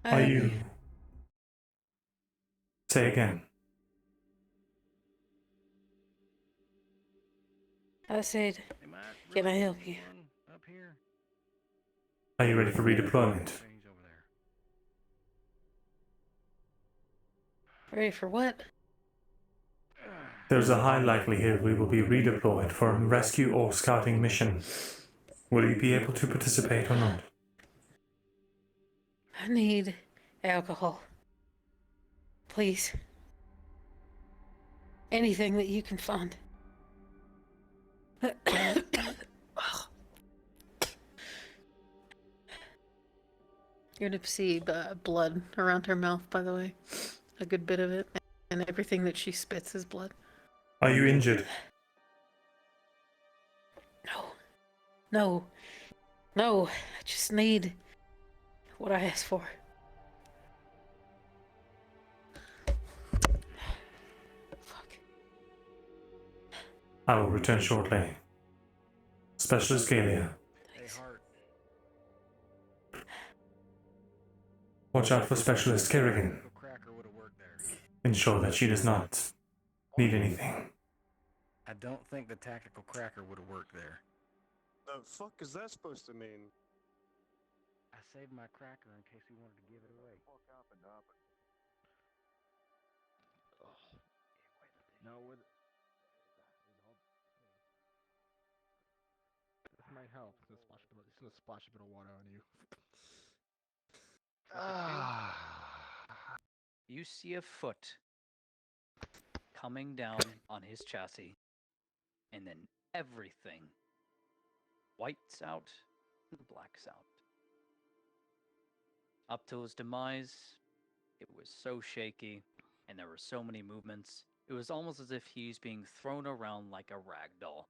Are you? Say again. I said, can I help you? Up here. Are you ready for redeployment? Ready for what? There's a high likelihood we will be redeployed for a rescue or scouting mission. Will you be able to participate or not? I need alcohol. Please. Anything that you can find. You're gonna see blood around her mouth, by the way. A good bit of it. And everything that she spits is blood. Are you injured? No. I just need what I asked for. I will return shortly. Specialist Galia. Watch out for Specialist Kerrigan. Ensure that she does not need anything. I don't think the tactical cracker would have worked there. The fuck is that supposed to mean? I saved my cracker in case we wanted to give it away. No, with this might help. It's gonna splash a bit of water on you. You see a foot coming down on his chassis, and then everything whites out and blacks out. Up to his demise, it was so shaky, and there were so many movements. It was almost as if he's being thrown around like a rag doll.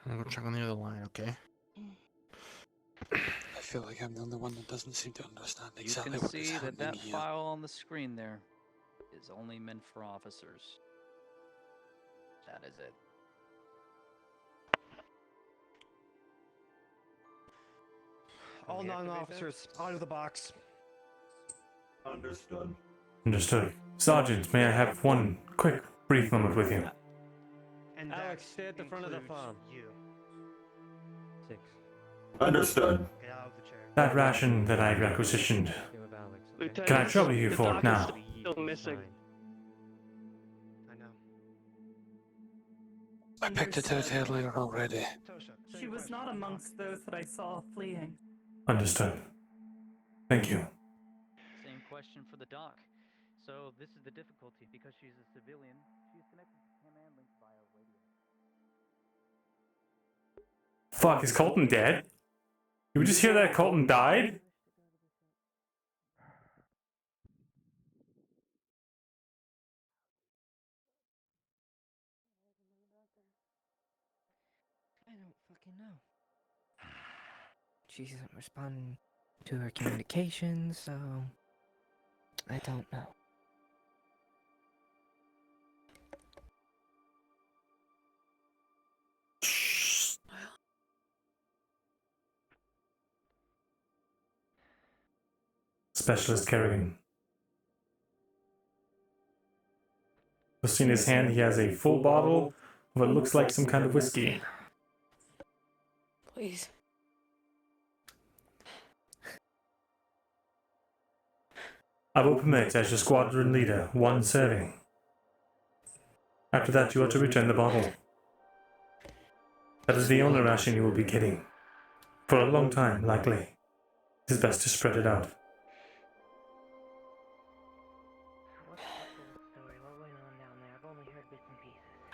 I'm gonna check on the other line, okay? I feel like I'm the only one that doesn't seem to understand exactly You what can is see that happening that here. file on the screen there is only meant for officers. That is it. All non-officers, out of the box. Understood. Understood. Sergeant, may I have one quick, brief moment with you? And Alex, stay at the front of the includes farm. You. 6. Understood. Get out of the chair. That ration that I requisitioned, Lieutenant, can I trouble you the for doc it now? is still missing. I know. I picked it out earlier already. She was not amongst those that I saw fleeing. Understood. Thank you. Same question for the doc. So this is the difficulty because she's a civilian. She's connected to command link via radio. Fuck, is Colton dead? Did we just hear that Colton died? I don't fucking know. She isn't responding to her communications, so I don't know. Specialist Kerrigan. You'll see in his hand he has a full bottle of what looks like some kind of whiskey. Please. I will permit, as your squadron leader, one serving. After that, you are to return the bottle. That is the only ration you will be getting. For a long time, likely. It is best to spread it out.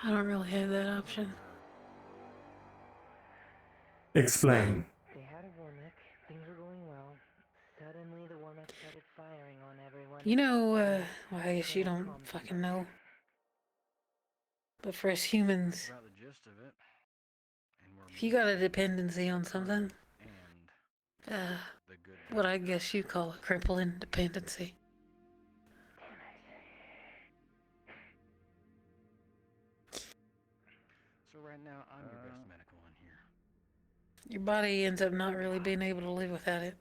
I don't really have that option. Explain. They had a Wormick, things were going well. Suddenly the Wormick started firing on everyone. You know, well, I guess you don't fucking know. But for us humans, About the gist of it. And we're if you got a dependency on something, what I guess you call a crippling dependency. So right now, I'm your best medical one here. Your body ends up not really being able to live without it.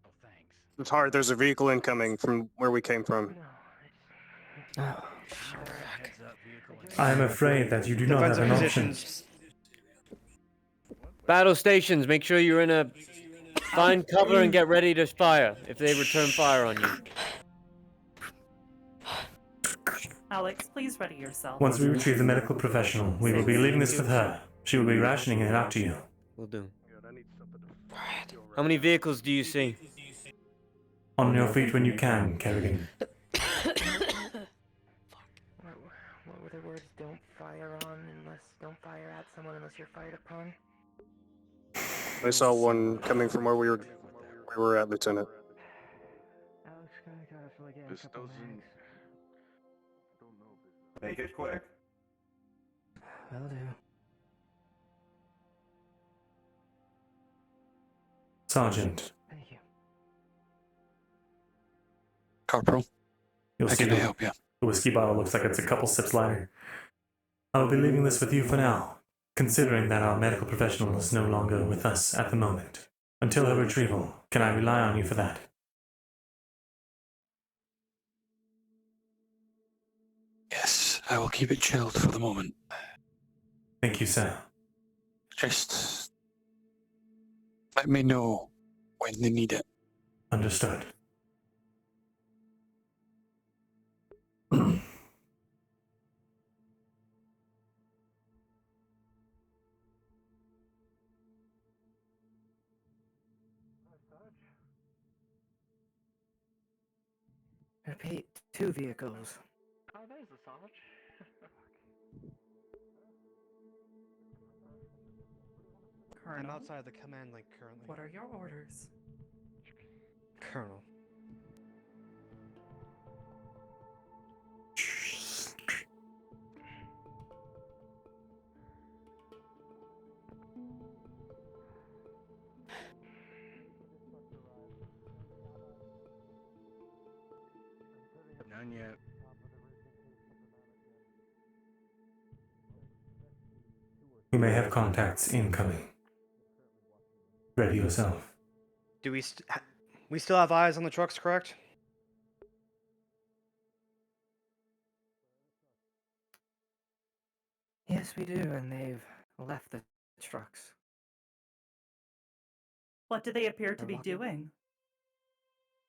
Oh, thanks. It's hard. There's a vehicle incoming from where we came from. Oh, I am afraid that you do not have an option. Battle stations, make sure you're in a find cover and get ready to fire if they return fire on you. Alex, please ready yourself. Once we retrieve the medical professional, we will be leaving this with her. She will be rationing it out to you. Will do. How many vehicles do you see? On your feet when you can, Kerrigan. What were the words? Don't fire don't fire at someone unless you're fired upon. I saw one coming from where we were at, Lieutenant. Alex, can I got us like a This couple doesn't. mags? Don't know if it's. Make it quick. Will do. Sergeant. Thank you. Corporal, You'll how see can I help you? the whiskey bottle looks like it's a couple sips lighter. I will be leaving this with you for now, considering that our medical professional is no longer with us at the moment. Until her retrieval, can I rely on you for that? Yes, I will keep it chilled for the moment. Thank you, sir. Just let me know when they need it. Understood. Repeat, 2 vehicles. Oh, there's the Sarge. I'm outside the command link currently. What are your orders? Colonel. done yet. We may have contacts incoming. Ready yourself. Do we still have eyes on the trucks, correct? Yes, we do, and they've left the trucks. What do they appear to be doing?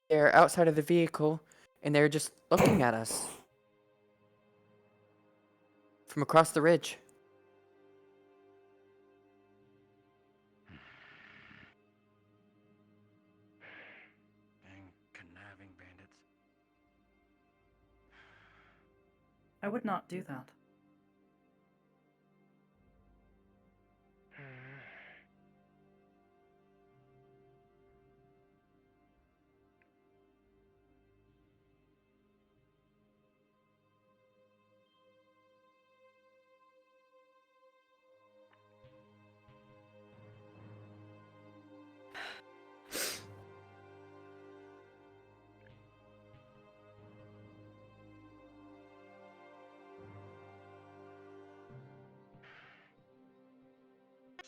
They're outside of the vehicle, and they're just looking at us. From across the ridge. Dang conniving bandits. I would not do that.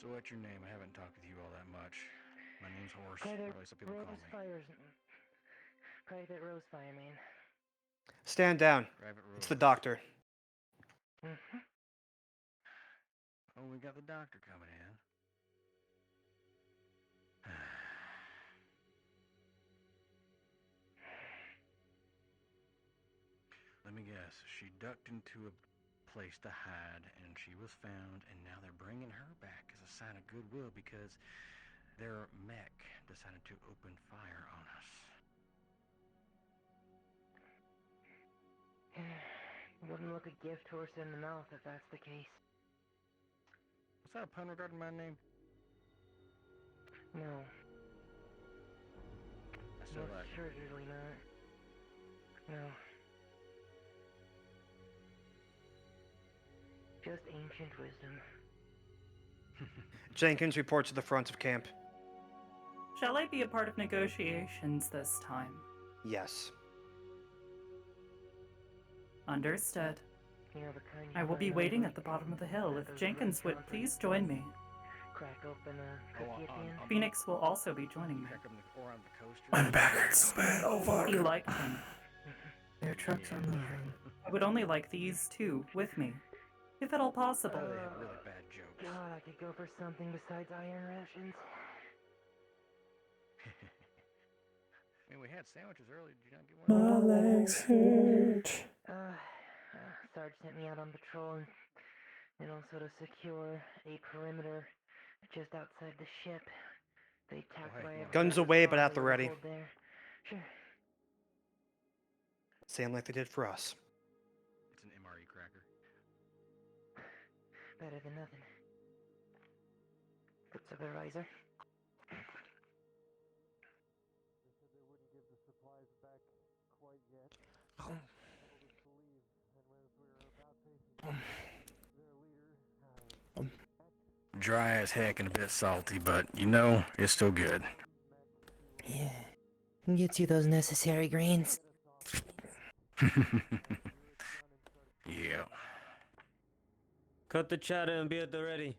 So what's your name? I haven't talked with you all that much. My name's Horse, Private or at least some people call me. Private Rosefire, man. Stand down. Private It's the Rose. doctor. Oh, we got the doctor coming in. Let me guess. She ducked into a place to hide, and she was found, and now they're bringing her back as a sign of goodwill because their mech decided to open fire on us. Wouldn't look a gift horse in the mouth if that's the case. Was that a pun regarding my name? No. I still Most like it. certainly not. No. Just ancient wisdom. Jenkins, report to the front of camp. Shall I be a part of negotiations this time? Yes. Understood. You know, the kind you I will be find waiting on at the bottom of the hill. If those Jenkins would restaurants please join me. Crack open a cookie at the end. Phoenix will also be joining me. Or on the coaster. I'm back so bad. Oh fuck. He liked them. Their trucks are moving. I would only like these two with me, if at all possible. They have really bad jokes. God, I could go for something besides iron rations. I mean, we had sandwiches earlier. Did you not get one? My legs hurt. Sarge sent me out on patrol and also to secure a perimeter just outside the ship. They attacked by Guns a away, but at the ready. there. Sure. Same like they did for us. It's an MRE cracker. Better than nothing. Good supervisor. Dry as heck and a bit salty, but you know, it's still good. Yeah. Gets you those necessary greens. Yeah. Cut the chatter and be at the ready.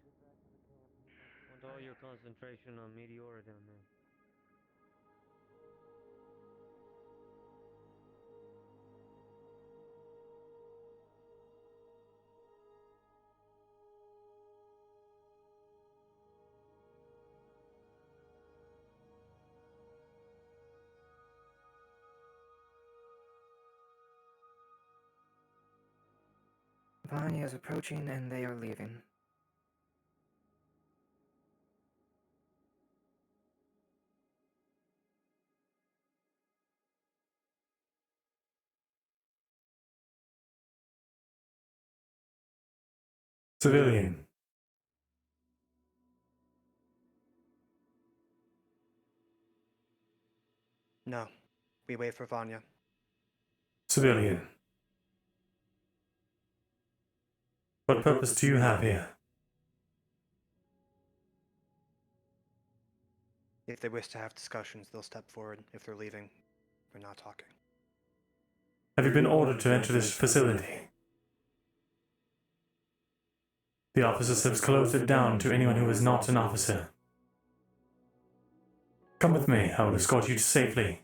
Want all your concentration on Meteora down there. Vanya is approaching and they are leaving. Civilian. No. We wait for Vanya. Civilian. What purpose do you have here? If they wish to have discussions, they'll step forward. If they're leaving, we're not talking. Have you been ordered to enter this facility? The officers have closed it down to anyone who is not an officer. Come with me, I will escort you safely.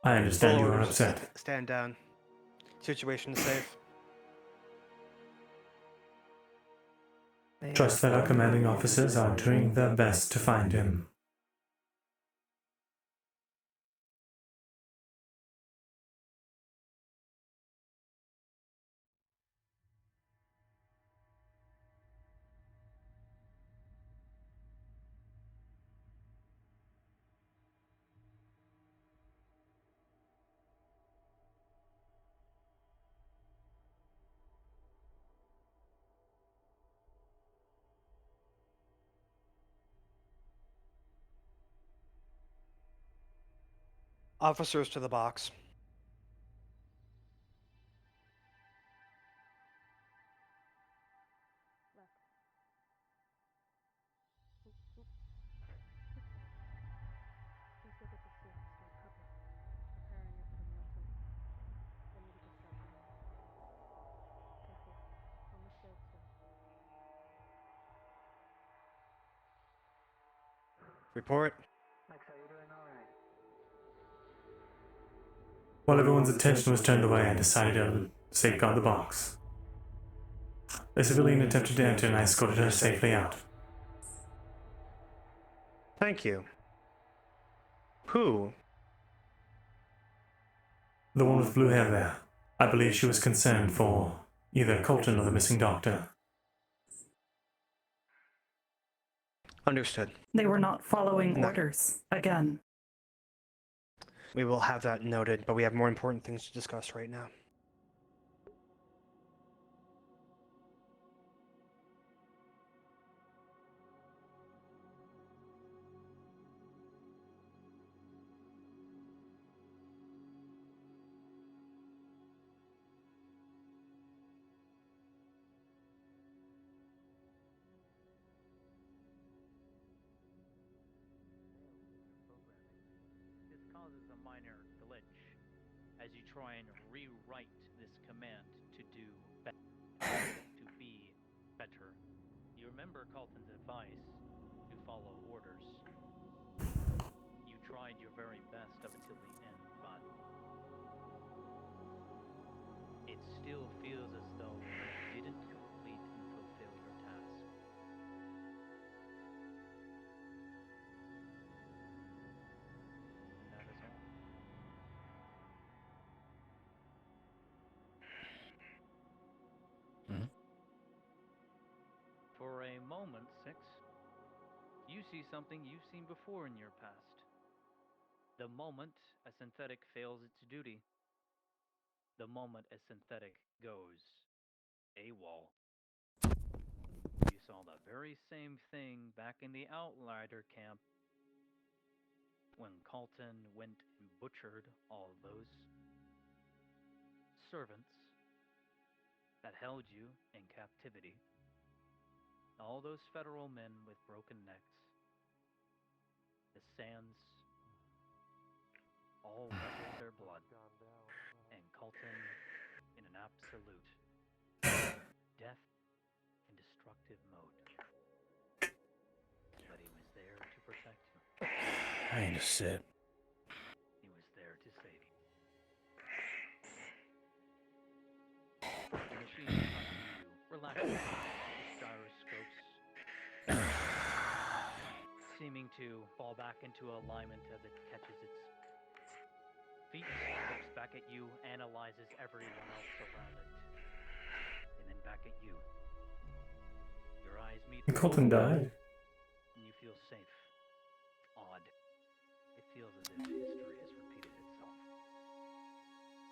I understand you are Orders, upset. Stand down. Situation is safe. Trust that our commanding officers are doing their best to find him. Officers to the box. Report. While everyone's attention was turned away, I decided to safeguard the box. A civilian attempted to enter and I escorted her safely out. Thank you. Who? The one with blue hair there. I believe she was concerned for either Colton or the missing doctor. Understood. They were not following No. orders. Again. We will have that noted, but we have more important things to discuss right now. This causes a minor glitch as you try and rewrite this command to do to be better. You remember Colton's advice to follow orders. You tried your very best up until the end, but it still feels as though you didn't complete and fulfill your task. And that is all. For a moment, Six, you see something you've seen before in your past. The moment a synthetic fails its duty. The moment a synthetic goes AWOL. You saw the very same thing back in the Outrider camp when Colton went and butchered all those servants that held you in captivity. All those federal men with broken necks. The sands all red with their blood. And Colton in an absolute death and destructive mode. But he was there to protect you. I ain't a sit. He was there to save you. The machine is talking to you. Relax. The gyroscopes seeming to fall back into alignment as it catches its feet, looks back at you, analyzes everyone else around it, and then back at you. Your eyes meet. Colton died. And you feel safe. Odd. It feels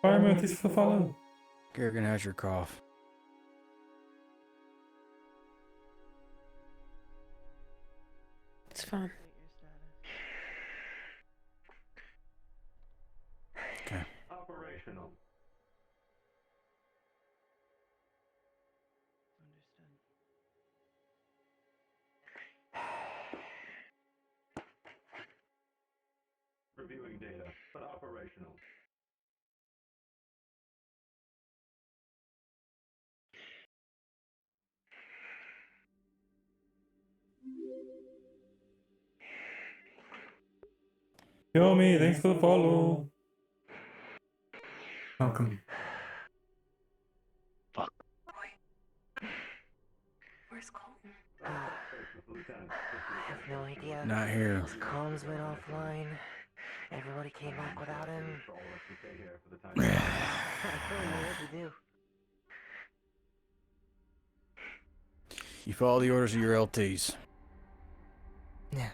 Fire emojis for the follow. Garrigan has your cough. It's fine. Okay. Operational. Reviewing data, but operational. Yomi, thanks for the follow. Welcome. Where's Colton? I have no idea. Not here. His comms went offline. Everybody came back without him. I don't know what to do. You follow the orders of your LTs. Yeah.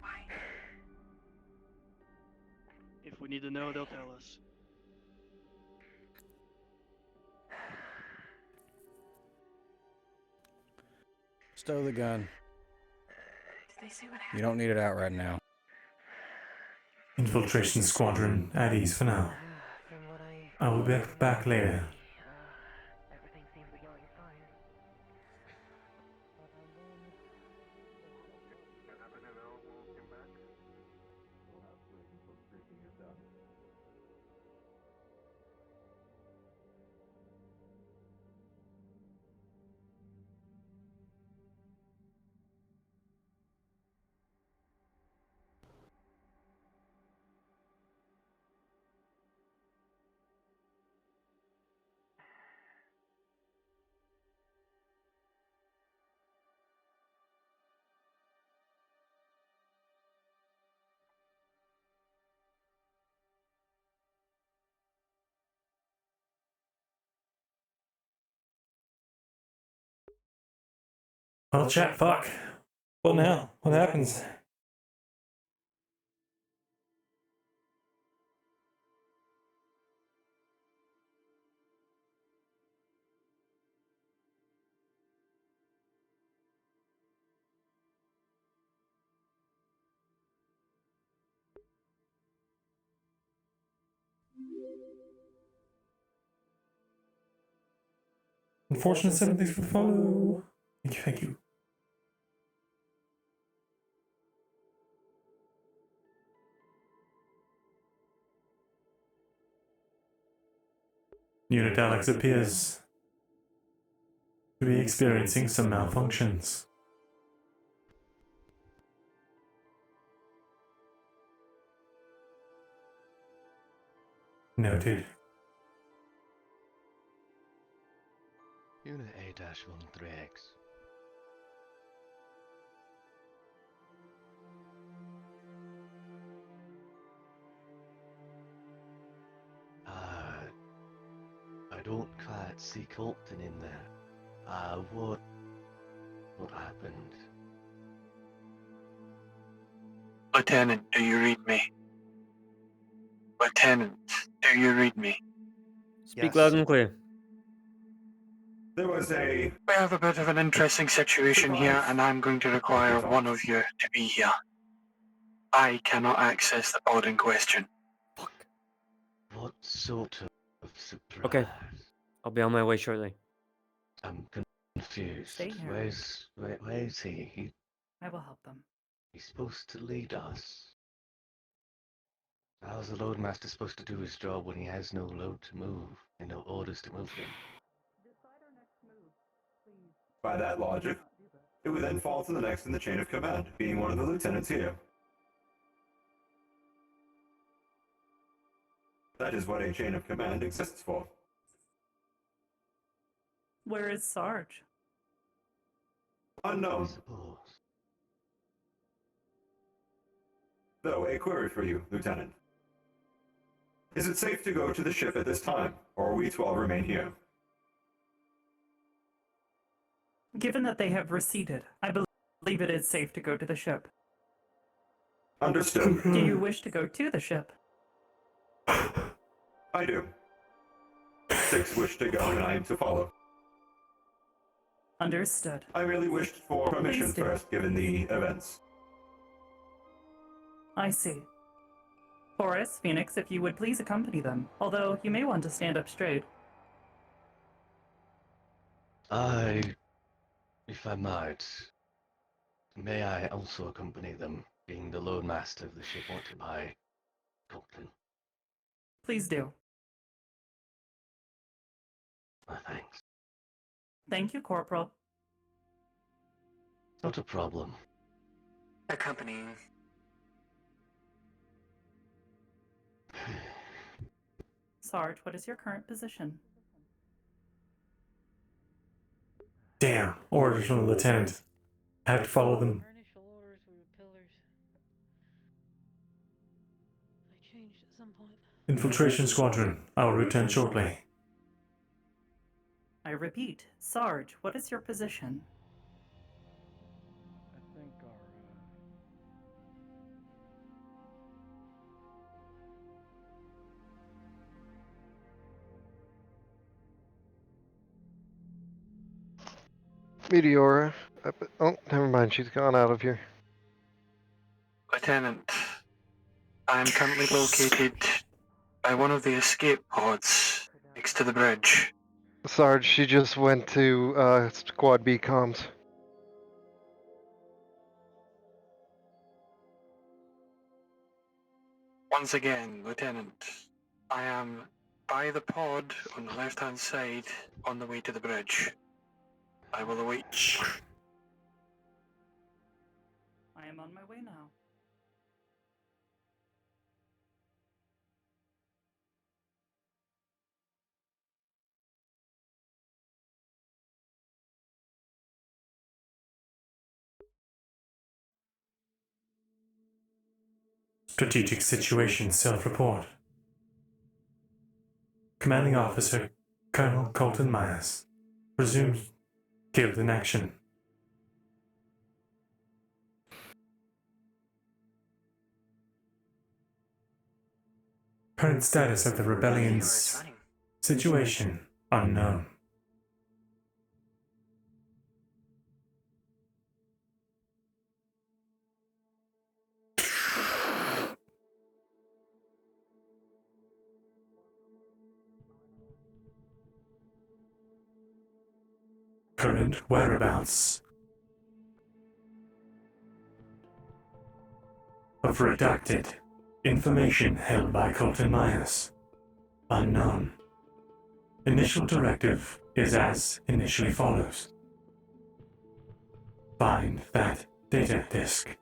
If we need to know, they'll tell us. Stow the gun. Did they say what You happened? don't need it out right now. Infiltration squadron at ease for now. I will be back later. Everything seems to be going fine. Well, chat, fuck. What now? What happens? Unfortunate 7, thanks for the follow. Thank you, thank you. Unit Alex appears to be experiencing some malfunctions. Noted. Unit A-13X. I don't quite see Colton in there. What happened? Lieutenant, do you read me? Lieutenant, do you read me? Speak loud and clear. There was a... We have a bit of an interesting situation here, and I'm going to require one of you to be here. I cannot access the pod in question. What sort of surprise? Okay. I'll be on my way shortly. I'm confused. Stay here. Where's he? I will help them. He's supposed to lead us. How's the loadmaster supposed to do his job when he has no load to move and no orders to move him? By that logic, it would then fall to the next in the chain of command, being one of the lieutenants here. That is what a chain of command exists for. Where is Sarge? Unknown. Though, a query for you, Lieutenant. Is it safe to go to the ship at this time, or are we to all remain here? Given that they have receded, I believe it is safe to go to the ship. Understood. Do you wish to go to the ship? I do. 6 wish to go, and I am to follow. Understood. I merely wished for permission Please do. first, given the events. I see. Forrest, Phoenix, if you would please accompany them, although you may want to stand up straight. If I might, may I also accompany them, being the lone master of the ship wanted by Colton? Please do. Thanks. Thank you, Corporal. Not a problem. Accompanying. Sarge, what is your current position? Damn, orders from the lieutenant. I have to follow them. Initial orders were pillars. I changed at some point. Infiltration squadron. I will return shortly. I repeat, Sarge, what is your position? I think our Meteora. Oh, never mind. She's gone out of here. Lieutenant, I am currently located by one of the escape pods next to the bridge. Sarge, she just went to Squad B comms. Once again, Lieutenant, I am by the pod on the left-hand side on the way to the bridge. I will await. I am on my way now. Strategic Situation Self-Report. Commanding Officer Colonel Colton Myers. Presumed killed in action. Current status of the rebellion's situation unknown. Current whereabouts of redacted information held by Colton Myers unknown. Initial directive is as initially follows. Find that data disk.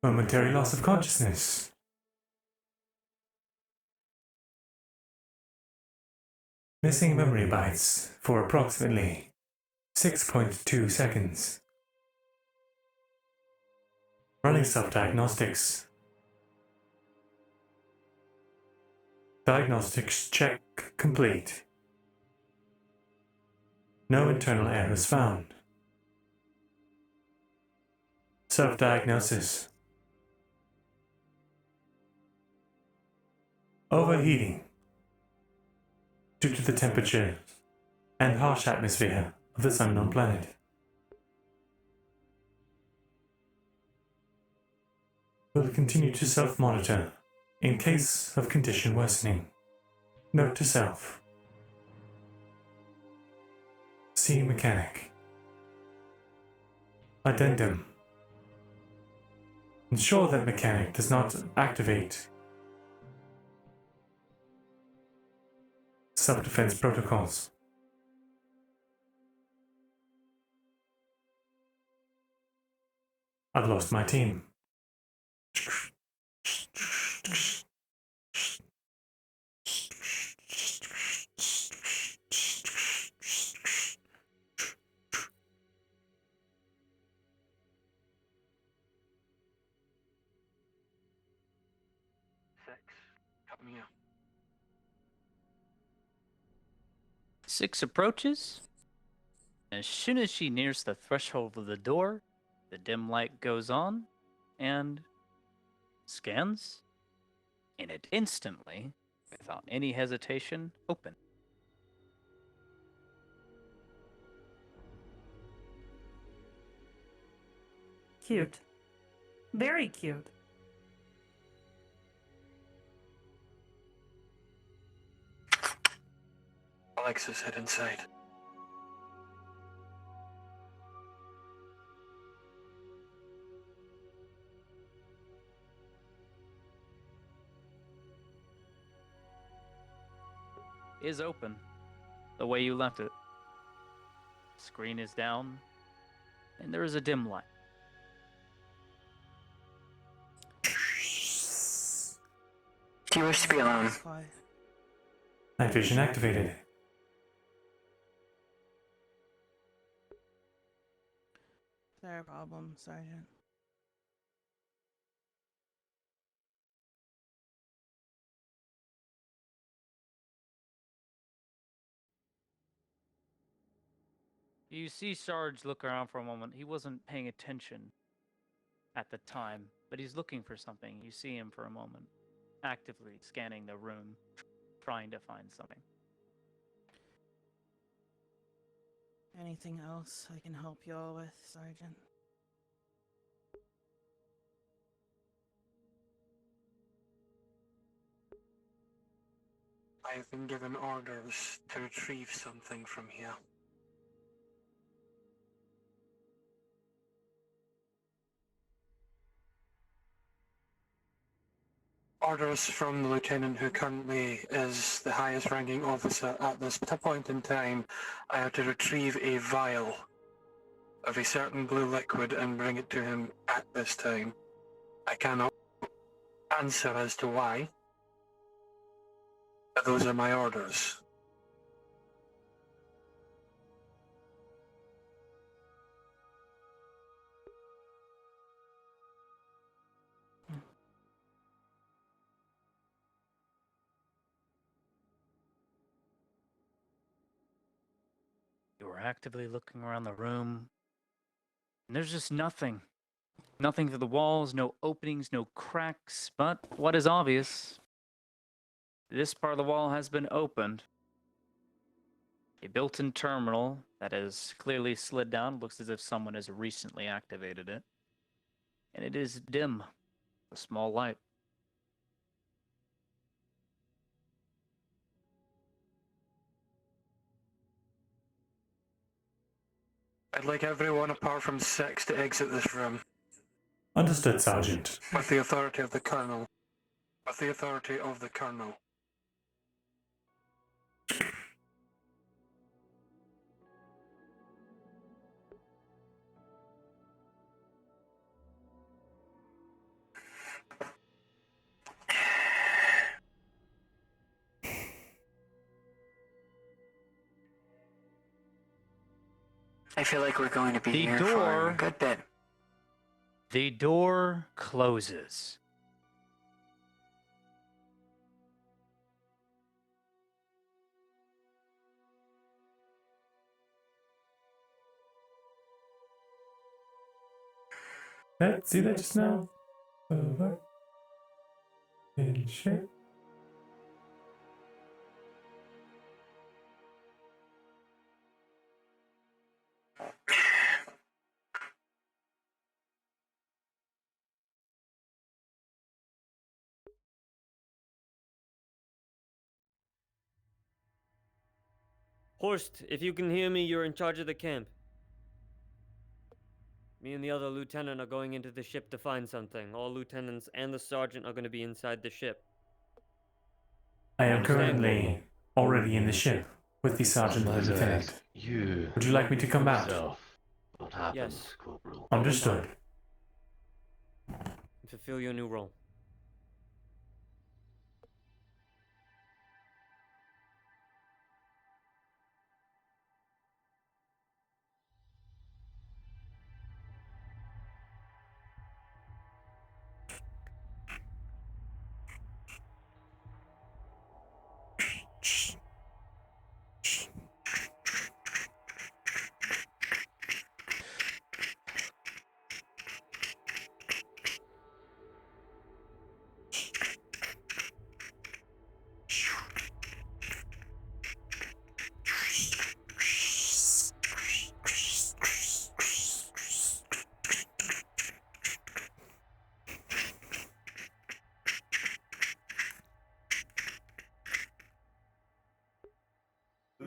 Momentary loss of consciousness. Missing memory bytes for approximately 6.2 seconds. Running self-diagnostics. Diagnostics check complete. No internal errors found. Self-diagnosis. Overheating due to the temperature and harsh atmosphere of this unknown planet. Will continue to self-monitor in case of condition worsening. Note to self. See mechanic. Addendum. Ensure that mechanic does not activate self-defense protocols. I've lost my team. from here. 6 approaches. As soon as she nears the threshold of the door, the dim light goes on and scans, and it instantly, without any hesitation, open. Cute. Very cute. Alexis, head inside. Is open the way you left it. Screen is down, and there is a dim light. Do you wish to be alone? Night vision activated. Is there a problem, Sergeant? You see Sarge look around for a moment. He wasn't paying attention at the time, but he's looking for something. You see him for a moment, actively scanning the room, trying to find something. Anything else I can help you all with, Sergeant? I have been given orders to retrieve something from here. Orders from the lieutenant who currently is the highest ranking officer at this point in time. I have to retrieve a vial of a certain blue liquid and bring it to him at this time. I cannot answer as to why, but those are my orders. You were actively looking around the room, and there's just nothing. Nothing through the walls, no openings, no cracks, but what is obvious, this part of the wall has been opened. A built-in terminal that has clearly slid down, looks as if someone has recently activated it. And it is dim, a small light. I'd like everyone apart from 6 to exit this room. Understood, Sergeant. With the authority of the Colonel. With the authority of the Colonel. I feel like we're going to be here for a good bit. The door closes. See that just now? Over. In shape. Horst, if you can hear me, you're in charge of the camp. Me and the other lieutenant are going into the ship to find something. All lieutenants and the sergeant are going to be inside the ship. I am currently already in the ship with the sergeant and lieutenant. Would you like me to come out? Yes. Understood. Fulfill your new role.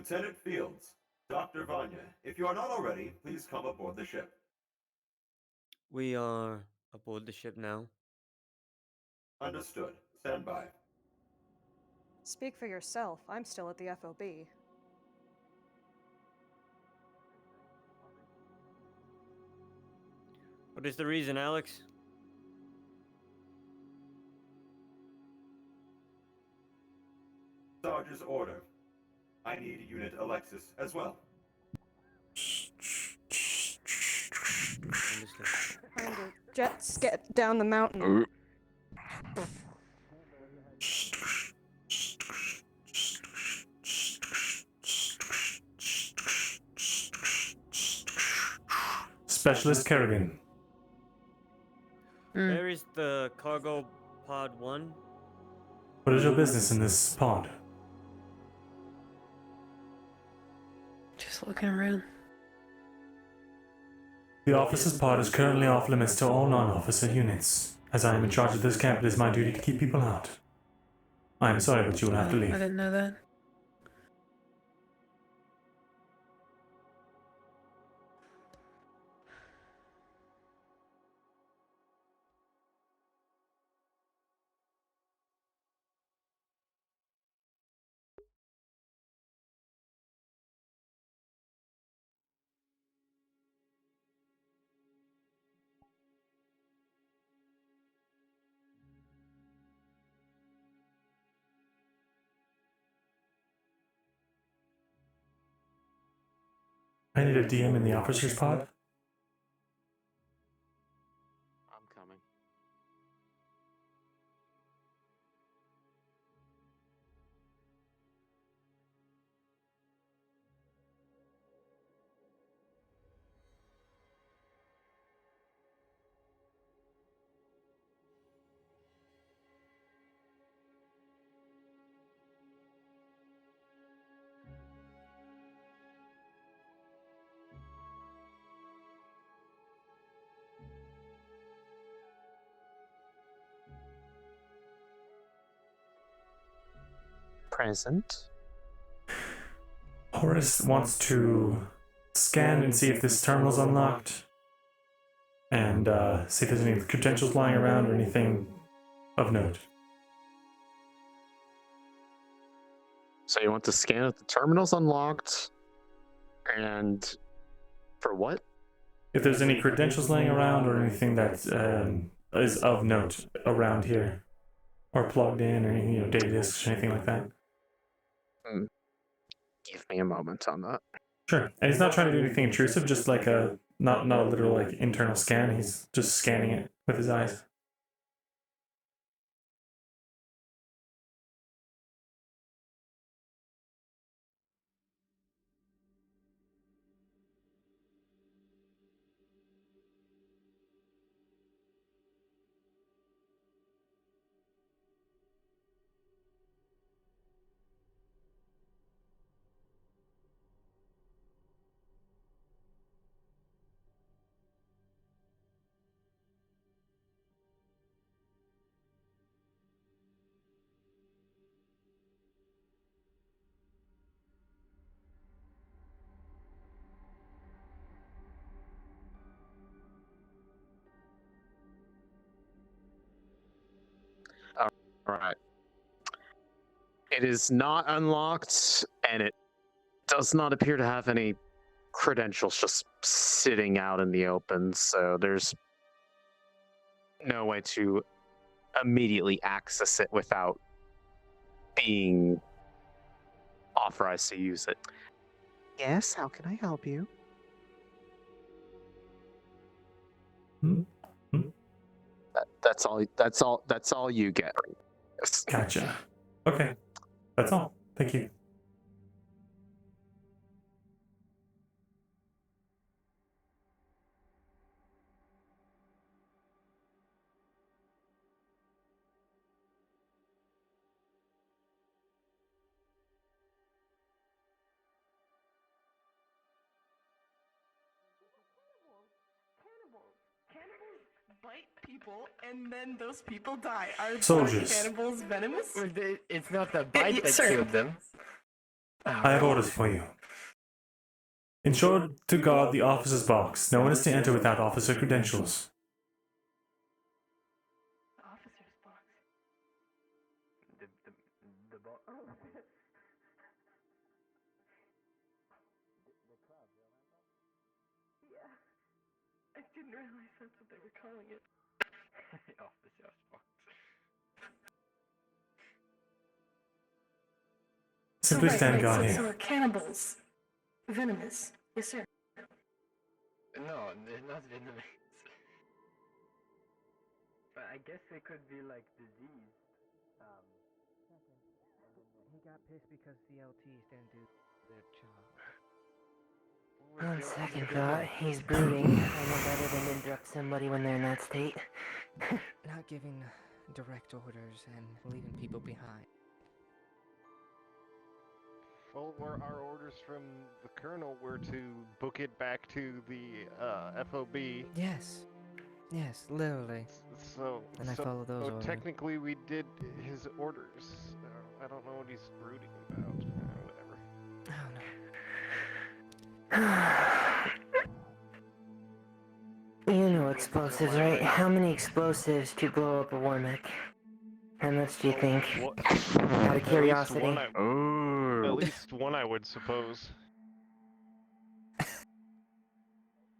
Lieutenant Fields, Dr. Vanya, if you are not already, please come aboard the ship. We are aboard the ship now. Understood. Stand by. Speak for yourself. I'm still at the FOB. What is the reason, Alex? Sarge's order. I need Unit Alexis as well. Trying to jet get down the mountain. Specialist Kerrigan. Where is the cargo pod 1? What is your business in this pod? Just looking around. The officer's pod is currently off limits to all non-officer units. As I am in charge of this camp, it is my duty to keep people out. I am sorry, but you will have to leave. I didn't know that. I need a DM in the officer's pod. I'm coming. Present. Horace wants to scan and see if this terminal's unlocked, and see if there's any credentials lying around or anything of note. So you want to scan if the terminal's unlocked, and for what? If there's any credentials laying around or anything that is of note around here, or plugged in, or anything, data disks or anything like that. Give me a moment on that. Sure. And he's not trying to do anything intrusive, just like a not a literal like internal scan. He's just scanning it with his eyes. Alright. It is not unlocked, and it does not appear to have any credentials just sitting out in the open, so there's no way to immediately access it without being authorized to use it. Yes, how can I help you? That's all you get. Gotcha. Okay. That's all. Thank you. Bite people and then those people die. Are Soldiers. cannibals venomous? It's not the bite that Sir. killed them. I have orders for you. Ensure to guard the officer's box. No one is to enter without officer credentials. I didn't realize that's what they were calling it. Officer's box. Simply stand guard so here. we're cannibals. Venomous. Yes, sir. No, they're not venomous. But I guess they could be like diseased. He got pissed because CLTs didn't do their job. On second thought, he's brooding. I know better than to interrupt somebody when they're in that state. Not giving direct orders and leaving people behind. Well, our orders from the Colonel were to book it back to the FOB. Yes. Yes, literally. So, and I follow those orders. Technically, we did his orders. I don't know what he's brooding about. Whatever. You know explosives, right? How many explosives to blow up a war mech? How much do you think? Out of curiosity. At least one, I would suppose.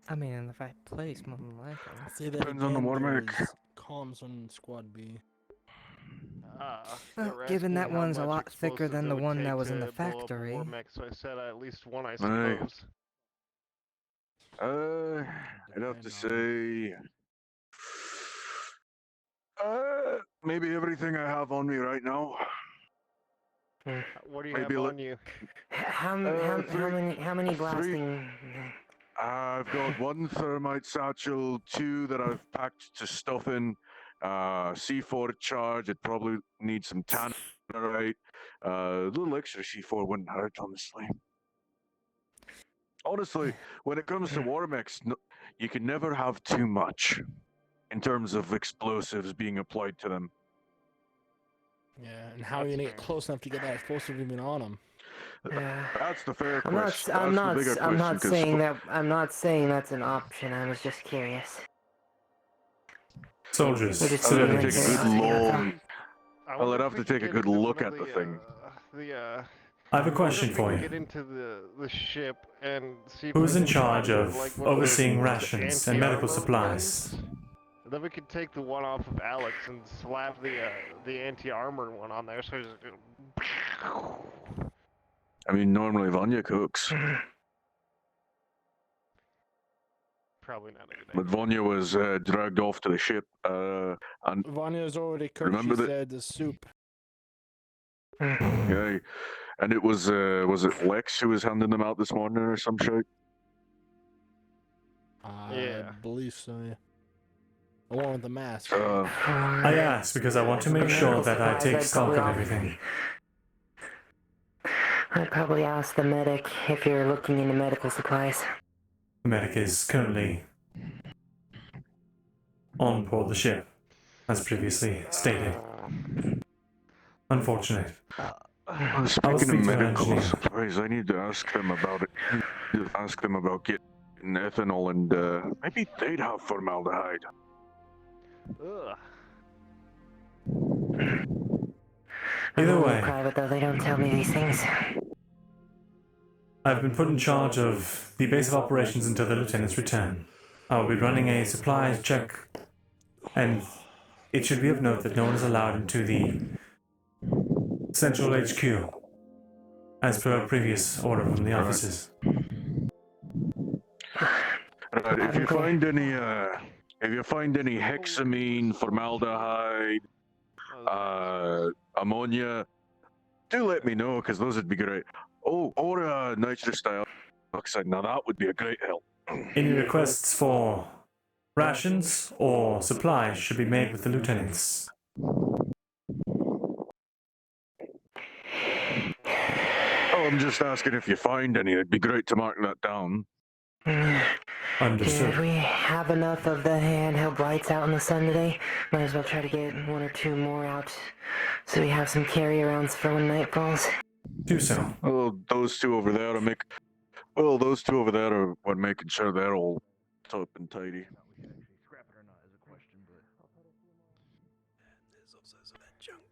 I mean, in the right place, more than likely. Say that Depends on the again, watermark. there's comms on Squad B. Well, given that one's a lot thicker than the one that was in the factory. So I said at least one, I suppose. I'd have to say, maybe everything I have on me right now. What do you Maybe have on you? How many blasting? I've got one thermite satchel, 2 that I've packed to stuff in, C4 charge. It probably needs some tannerite. A little extra C4 wouldn't hurt, honestly. Honestly, when it comes to war mechs, you can never have too much in terms of explosives being applied to them. Yeah, and how are you gonna get close enough to get that explosive even on them? That's the fair I'm question. not That's the bigger I'm not question, 'cause saying that. I'm not saying that's an option. I was just curious. Soldiers, We're just I'll have seeing to like take a good this. long. I'll have to take a good look at the thing. I have a question for Get you. into the ship and see if Who's we in can charge find, of like, one of overseeing those rations and medical anti-armor supplies? ones? Then we could take the one off of Alex and slap the anti-armor one on there. So it's just I mean, normally Vanya cooks, probably not a good idea. but Vanya was dragged off to the ship. And Vanya's already cooked. Remember She that- said the soup. yeah, and it was it Lex who was handing them out this morning or some shit? I believe so. Yeah. The one with the mask. I ask because I want to make sure that I take stock of everything. I'd probably ask the medic if you're looking into medical supplies. The medic is currently on board the ship, as previously stated. Unfortunate. I will Speaking of speak to our medical engineer. supplies, I need to ask them about it. I need to ask them about getting ethanol and maybe they'd have formaldehyde. Ugh. Either I'm way, private though, they don't tell me these things. I've been put in charge of the base of operations until the lieutenant's return. I will be running a supplies check, and it should be of note that no one is allowed into the Central HQ, as per a previous order from the officers. Right, if you find any hexamine, formaldehyde, ammonia, do let me know because those would be great. Oh, or nitrous dioxide. Now that would be a great help. Any requests for rations or supplies should be made with the lieutenants. Oh, I'm just asking if you find any. It'd be great to mark that down. Understood. Did we have enough of the handheld lights out in the sun today? Might as well try to get 1 or 2 more out so we have some carry-arounds for when night falls. Do so. Well, those two over there are those two over there are what making sure they're all up and tidy. Scrap it or not is a question, but there's also some of that junk,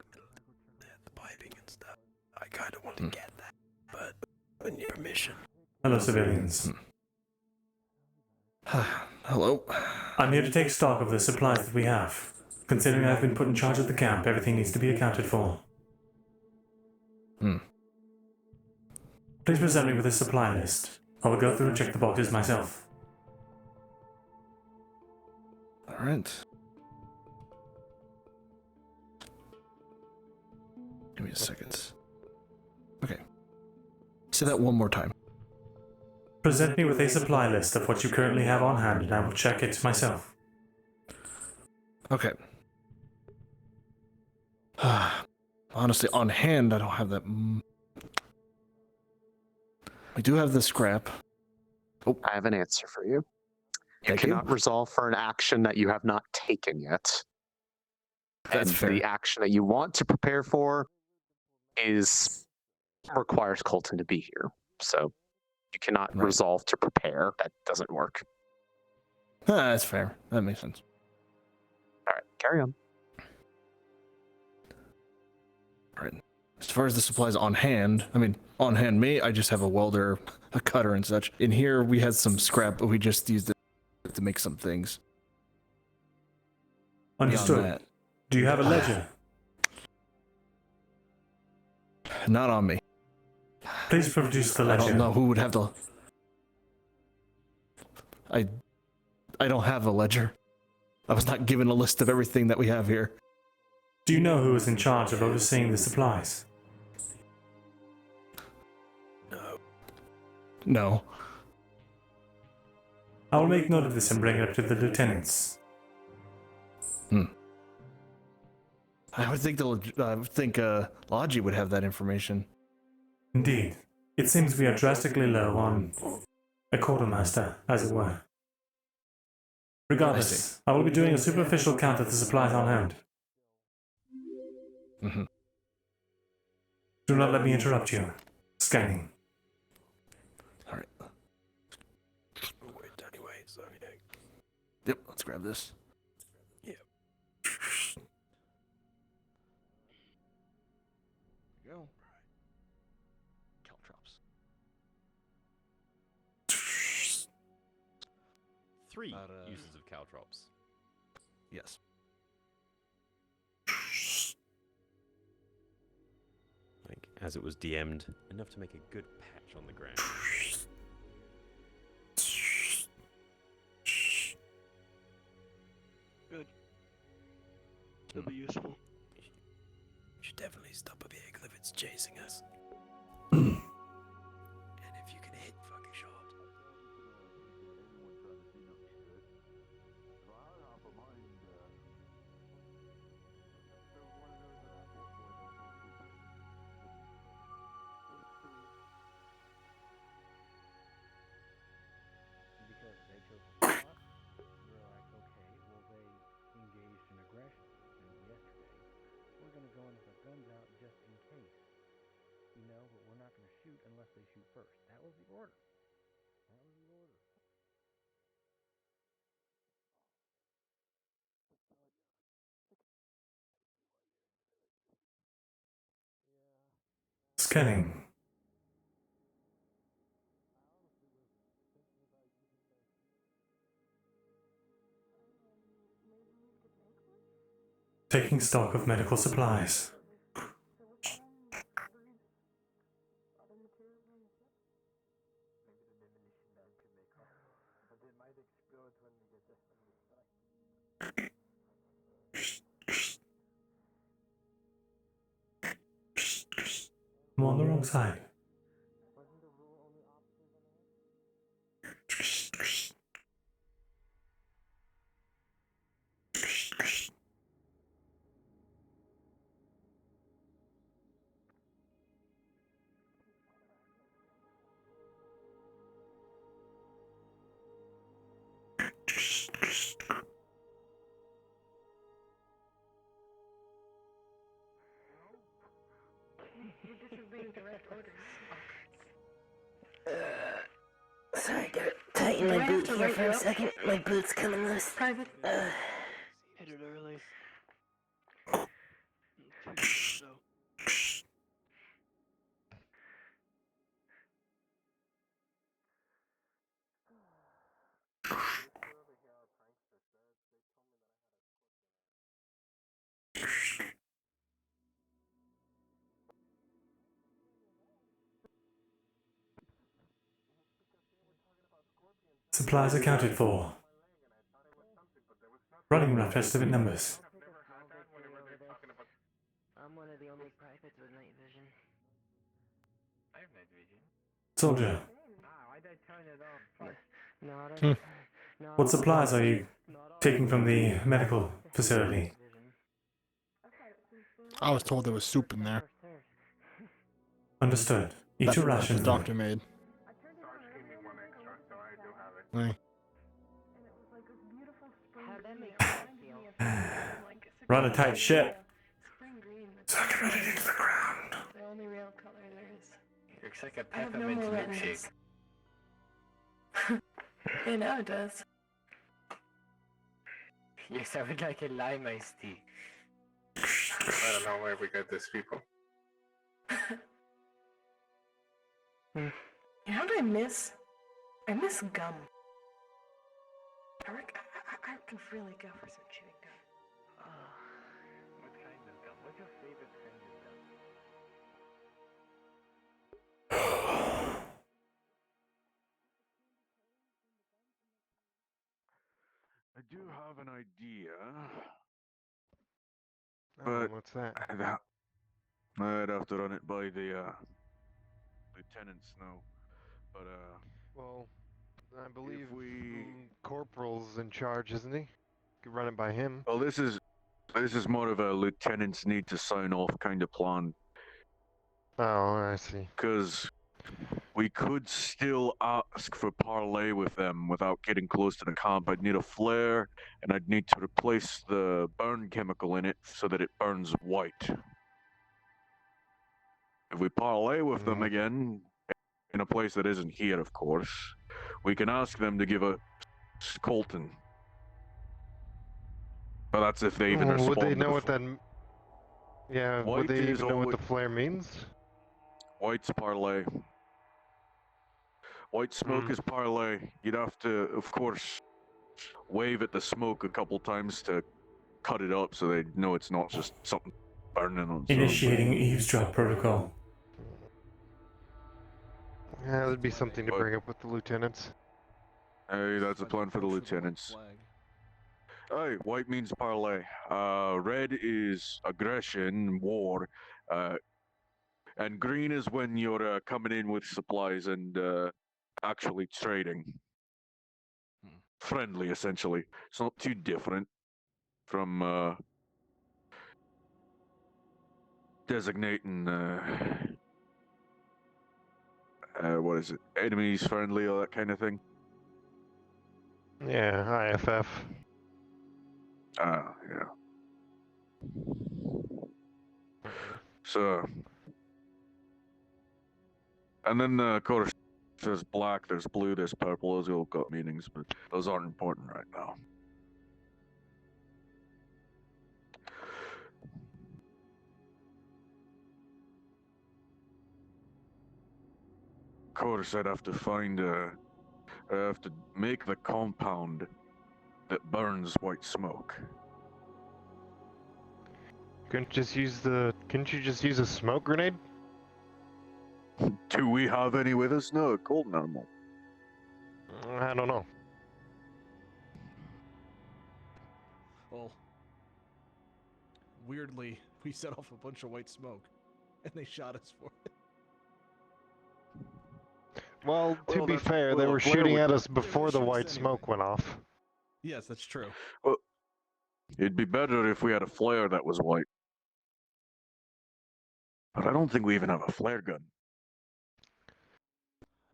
the piping and stuff. I kind of want to get that, but I need permission. Hello, civilians. Hello. I'm here to take stock of the supplies that we have. Considering I've been put in charge of the camp, everything needs to be accounted for. Please present me with a supply list. I will go through and check the boxes myself. Alright. Give me a second. Okay. Say that one more time. Present me with a supply list of what you currently have on hand, and I will check it myself. Okay. Honestly, on hand, I don't have that. We do have the scrap. Oh, I have an answer for you. You Thank cannot you. resolve for an action that you have not taken yet. That's and fair. the action that you want to prepare for requires Colton to be here. So you cannot resolve to prepare. That doesn't work. That's fair. That makes sense. All right, carry on. All right. As far as the supplies on hand, on hand me, I just have a welder, a cutter, and such. In here, we had some scrap, but we just used it to make some things. Understood. That, do you have a ledger? Not on me. Please produce the ledger. I don't know who would have the... I don't have a ledger. I was not given a list of everything that we have here. Do you know who is in charge of overseeing the supplies? No. I will make note of this and bring it up to the lieutenants. I would think Logi would have that information. Indeed. It seems we are drastically low on a quartermaster, as it were. Regardless, I will be doing a superficial count of the supplies on hand. Do not let me interrupt you. Scanning. Alright. Yep, let's grab this. Yep. Go. Caltrops. 3 uses of caltrops. Yes. Like, as it was DM'd, enough to make a good patch on the ground. Good. It'll be useful. You should definitely stop a vehicle if it's chasing us. And if you can hit fucking shot. Because they chose to stop, we're like, okay, well they engaged in aggression yesterday. We're gonna go in with our guns out just in case. But we're not gonna shoot unless they shoot first. That was the order. Scanning. Taking stock of medical supplies. I'm on the wrong side. You're disobeying direct orders. Sorry, gotta tighten my boot here for a second. My boot's coming loose. Private. Hit it early. So. Supplies accounted for. Running rough estimate numbers. I'm one of the only privates with night vision. I have night vision. Soldier, Why'd I turn it off? No, I Hmm. don't. No, what supplies are you taking from the medical facility? I was told there was soup in there. Understood. Eat your That's rations. the doctor made. Hey. How'd that make you feel? Run a tight ship. Spring green. Circulating into the ground. The only real color there is. Looks like a I have no peppermint more milkshake. Yeah, now it does. You sound like a lime iced tea. I don't know where we got these people. You know what I miss? I miss gum. I could really go for some chewing gum. What kind of gum? What's your favorite kind of gum? I do have an idea. Oh, what's that? I'd have to run it by the lieutenants now. But Well, I believe we Corporal's in charge, isn't he? Could run it by him. well, this is more of a lieutenant's need to sign off kind of plan. Oh, I see. Because we could still ask for parley with them without getting close to the camp. I'd need a flare, and I'd need to replace the burn chemical in it so that it burns white. If we parley with them again, in a place that isn't here, of course, we can ask them to give us Colton. But that's if they even respond. Would they to know the what that? Yeah, would White they is even know what always- the flare means? White's parley. White smoke is parley. You'd have to, of course, wave at the smoke a couple times to cut it up so they know it's not just something burning on. Initiating eavesdrop protocol. Yeah, that'd be something to bring up with the lieutenants. Hey, that's a plan for the lieutenants. Hey, white means parley. Red is aggression, war. And green is when you're coming in with supplies and actually trading. Friendly, essentially. It's not too different from designating what is it? Enemies friendly, all that kind of thing. Yeah, IFF. Yeah. So, and then of course there's black, there's blue, there's purple. Those all got meanings, but those aren't important right now. Of course, I'd have to find I have to make the compound that burns white smoke. Couldn't you just use a smoke grenade? Do we have any with us? No, cold normal. I don't know. Well, weirdly, we set off a bunch of white smoke, and they shot us for it. Well, to be fair, they were shooting at us before the white smoke went off. Yes, that's true. Well, it'd be better if we had a flare that was white. But I don't think we even have a flare gun.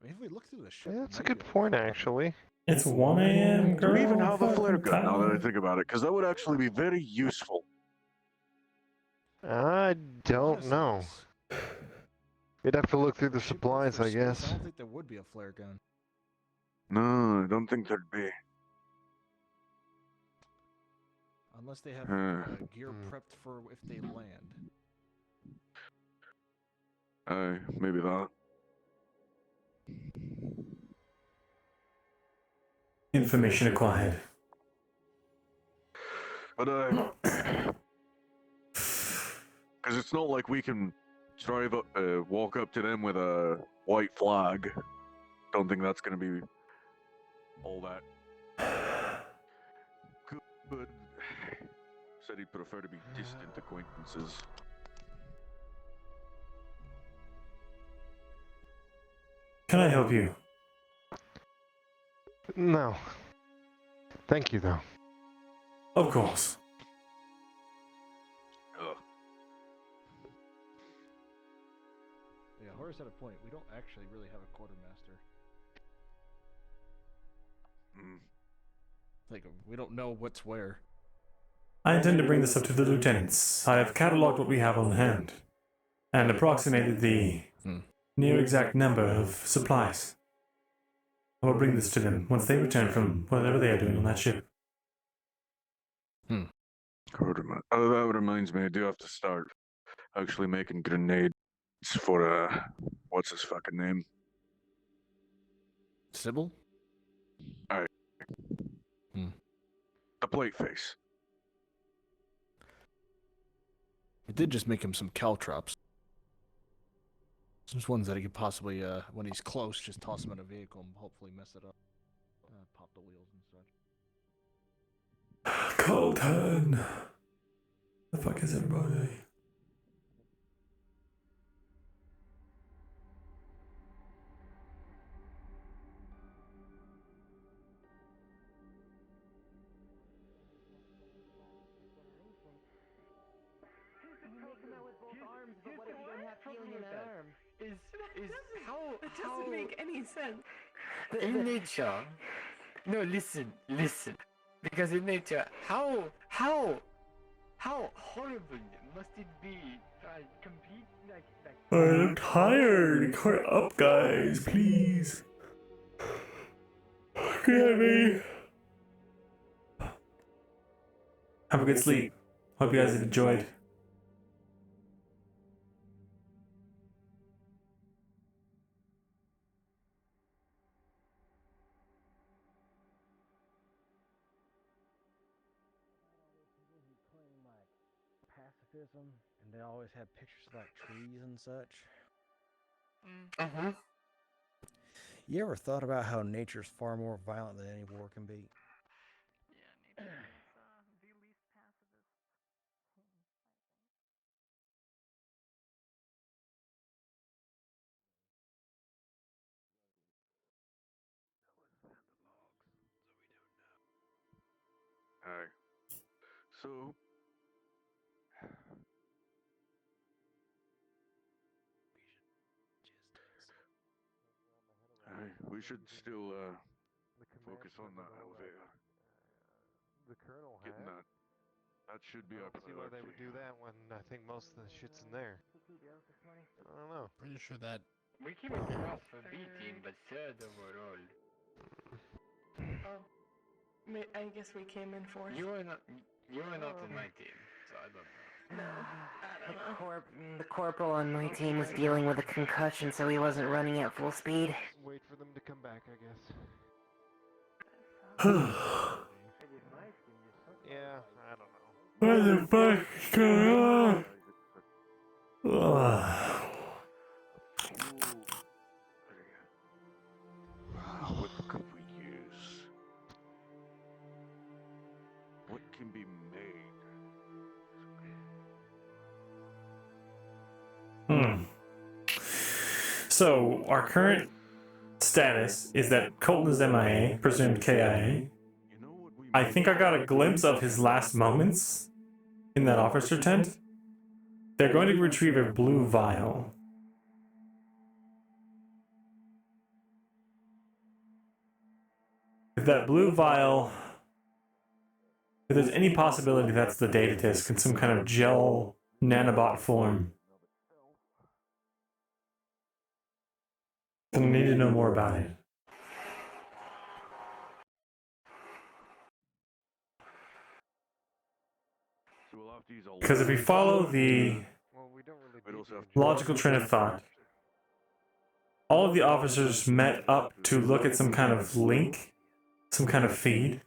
I mean, if we look through the ship, Yeah, that's a good point, actually. It's 1 a.m., girl. Do we even have a flare Fucking gun now that I time. think about it? Because that would actually be very useful. I don't know. You'd have to look through the Ship goes supplies, for I space. guess. I don't think there would be a flare gun. No, I don't think there'd be. Unless they have gear prepped for if they land. Maybe that. Information acquired. But because it's not like we can drive up, walk up to them with a white flag. Don't think that's gonna be all that good. Said he'd prefer to be distant acquaintances. Can I help you? No. Thank you, though. Of course. Yeah, Horace had a point. We don't actually really have a quartermaster. Like, we don't know what's where. I intend to bring this up to the lieutenants. I have catalogued what we have on hand, and approximated the near exact number of supplies. I will bring this to them once they return from whatever they are doing on that ship. Quartermaster. Oh, that reminds me, I do have to start actually making grenades for, what's his fucking name? Sybil? Alright. The plate face. We did just make him some caltrops. There's ones that he could possibly, when he's close, just toss him in a vehicle and hopefully mess it up. Pop the wheels and such. Colton! The fuck is everybody? That doesn't make any sense. In nature, no, listen, because in nature, how horrible must it be? Complete I'm tired. Hurry up, guys, please. Get me. Have a good sleep. Hope you guys have enjoyed. Pacifism, and they always have pictures of like trees and such. You ever thought about how nature's far more violent than any war can be? Alright. So we should still focus on that elevator. The Colonel had. Getting that. That should be I our don't see why they would do that when I think most of the shit's in there. I don't know. Pretty sure that we came across for B team, but third overall. I guess we came in fourth. You are not in my team, so I don't know. The corporal on my team was dealing with a concussion, so he wasn't running at full speed. Wait for them to come back, I guess. Yeah, I don't know. What the fuck is going on? What could we use? What can be made? So, our current status is that Colton is MIA, presumed KIA. I think I got a glimpse of his last moments in that officer tent. They're going to retrieve a blue vial. If that blue vial, if there's any possibility that's the data disk in some kind of gel nanobot form, Then I need to know more about it. Because if we follow the logical train of thought, all of the officers met up to look at some kind of link, some kind of feed.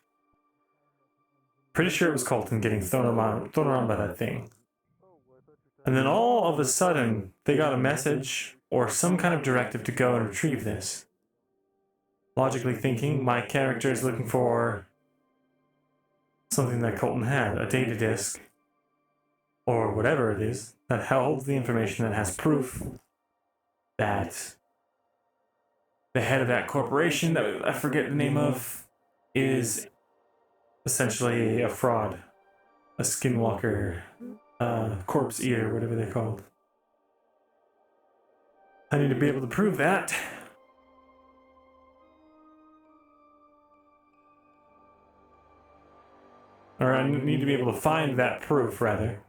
Pretty sure it was Colton getting thrown around by that thing. And then all of a sudden, they got a message or some kind of directive to go and retrieve this. Logically thinking, my character is looking for something that Colton had, a data disk, or whatever it is, that holds the information that has proof that the head of that corporation, that I forget the name of, is essentially a fraud, a skinwalker, corpse eater, whatever they're called. I need to be able to prove that. Or I need to be able to find that proof, rather.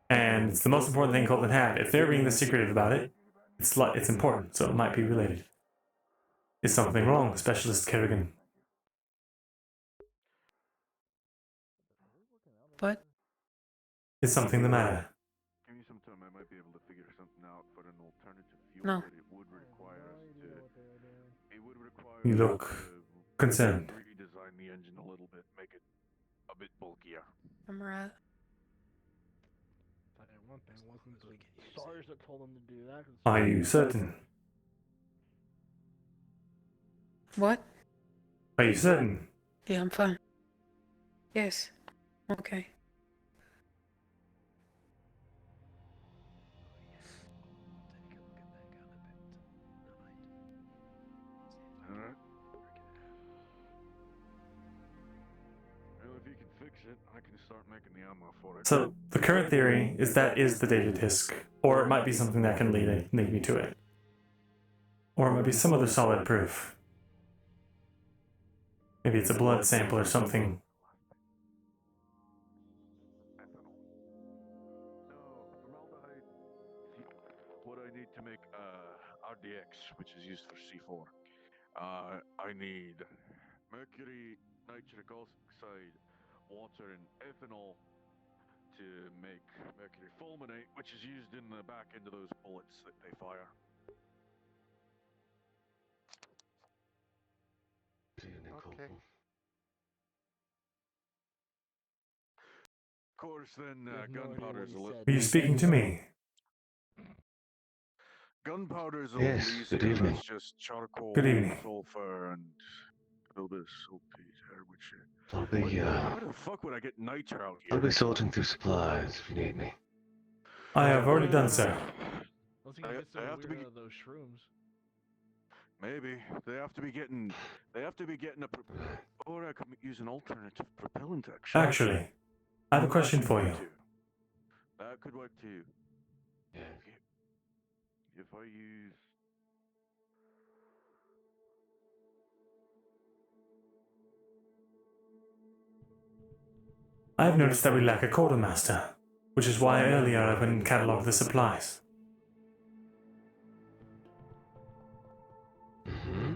And it's the most important thing Colton had. If they're being this secretive about it, it's important, so it might be related. Is something wrong, Specialist Kerrigan? What? Is something the matter? Give me some time. I might be able to figure something out for an alternative fuel. No. But it would require us to. It would require. You look concerned. Redesign the engine a little bit, make it a bit bulkier. I'm right. One thing wasn't the SARS that told them to do that. Are you certain? What? Are you certain? Yeah, I'm fine. Yes. Okay. Alright. Well, if you can fix it, I can start making the ammo for it. So, the current theory is that is the data disk, or it might be something that can lead me to it. Or it might be some other solid proof. Maybe it's a blood sample or something. What I need to make RDX, which is used for C4. I need mercury, nitric oxide, water, and ethanol to make mercury fulminate, which is used in the back end of those bullets that they fire. Okay. Of course, then gunpowder is a little. Are you speaking to me? Gunpowder is a Yes, little easier. good evening. It's just charcoal, Good evening. sulfur, and a little bit of saltpeter, which. I'll be Why the fuck would I get niter out I'll here? be sorting through supplies if you need me. I have already done so. They have to be those shrooms. Maybe they have to be getting a. Or I could use an alternative propellant. Actually, I have a question for you. That could work too. Yes. If I use. I have noticed that we lack a quartermaster, which is why earlier I went and catalogued the supplies. Mm-hmm.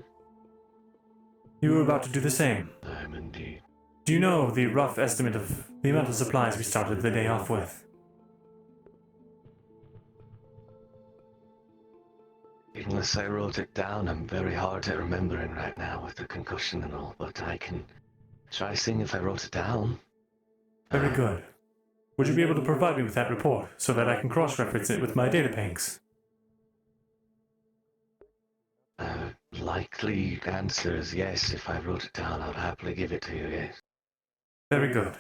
You were about to do the same. I am indeed. Do you know the rough estimate of the amount of supplies we started the day off with? Unless I wrote it down, I'm very hard at remembering right now with the concussion and all, but I can try seeing if I wrote it down. Very good. Would you be able to provide me with that report so that I can cross-reference it with my data banks? Likely answer is yes. If I wrote it down, I'd happily give it to you, yes. Very good.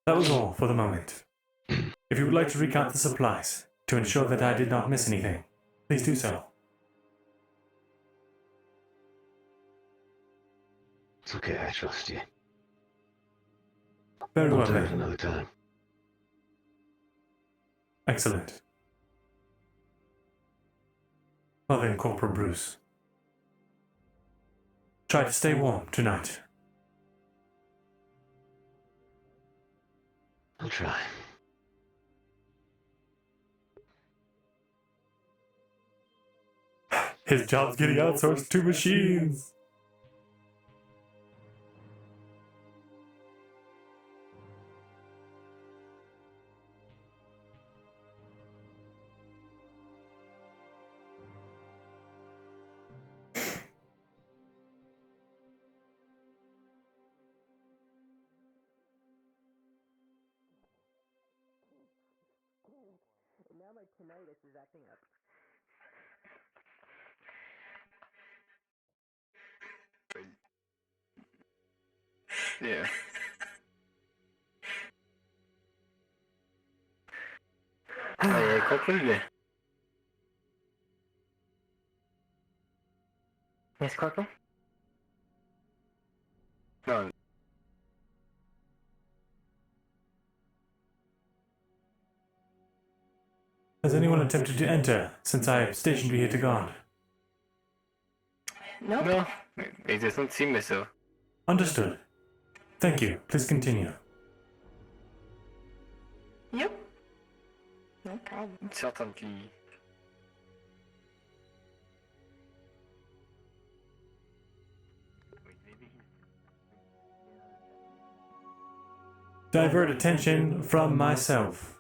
That was all for the moment. If you would like to recount the supplies to ensure that I did not miss anything, please do so. It's okay, I trust you. Very We'll well do it then. another time. Excellent. Well then, Corporal Bruce. Try to stay warm tonight. I'll try. His job's getting outsourced to machines. And now my tinnitus is acting up. Yeah. Conclude. Yes, Corporal? No. Has anyone attempted to enter since I stationed you here to guard? Nope. No, it doesn't seem so. Understood. Thank you. Please continue. Yep. No problem. Certainly. Divert attention from myself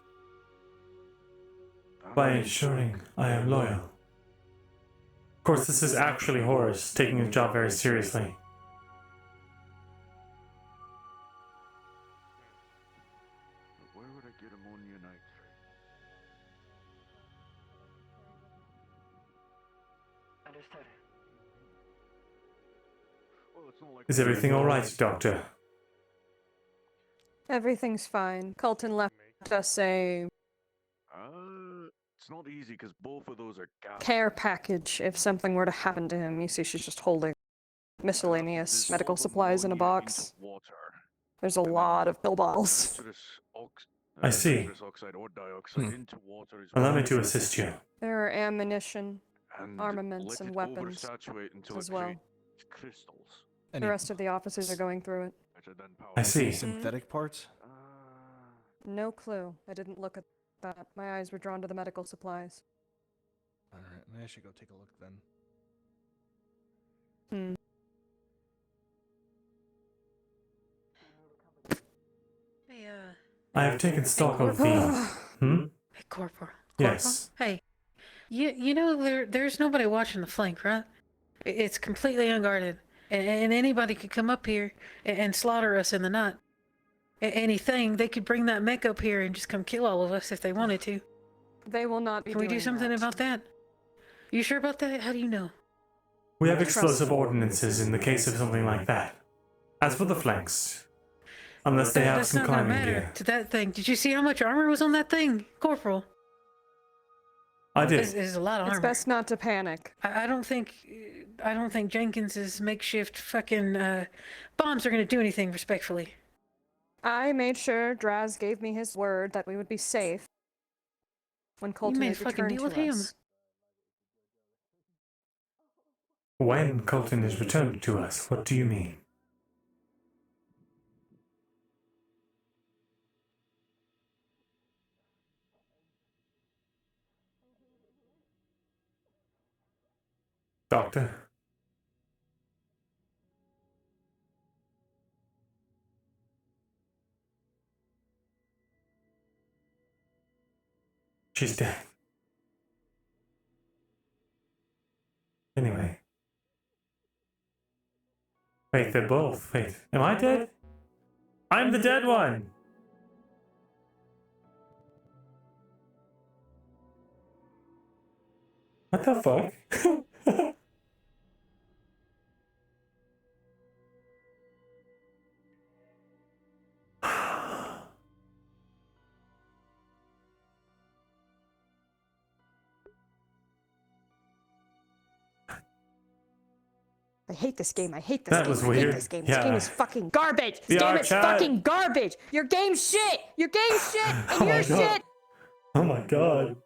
by ensuring I am loyal. Of course, this is actually Horace taking his job very seriously. Where would I get ammonia nitrate? Understood. Well, it's not like Is everything alright, Doctor? Everything's fine. Colton left us a It's not easy because both of those are gas. care package if something were to happen to him. You see, she's just holding miscellaneous medical supplies in a box. There's a lot of pill bottles. I see. Nitrous oxide or dioxide into water is Allow me to assist you. There are ammunition, and armaments, let and it weapons oversaturate until as it well. creates crystals. The rest of the officers are going through it. Which are then I powered. see. Synthetic parts? No clue. I didn't look at that. My eyes were drawn to the medical supplies. Alright, maybe I should go take a look then. Hey, I have taken stock of the... Hey, Corporal. Yes. Hey, you know there's nobody watching the flank, right? It's completely unguarded, and anybody could come up here and slaughter us in the night. Anything, they could bring that mech up here and just come kill all of us if they wanted to. They will not be Can we do doing something that. about that? You sure about that? How do you know? We have explosive ordinances in the case of something like that. As for the flanks, unless they have That's some not gonna climbing matter gear. to that thing. Did you see how much armor was on that thing, Corporal? I did. There's a lot of It's armor. best not to panic. I don't think Jenkins's makeshift fucking bombs are gonna do anything. Respectfully. I made sure Draz gave me his word that we would be safe when Colton made a is fucking returned deal to with him. us. When Colton is returned to us, what do you mean? Doctor? She's dead. Anyway. Wait, they're both. Wait, am I dead? I'm the dead one! What the fuck? I hate this game. I hate this That game. was I weird. hate this game. This Yeah. game is fucking garbage. This game is VRChat. fucking garbage. Your game's shit. Your game's shit. And Oh my you're God. shit. Oh my god.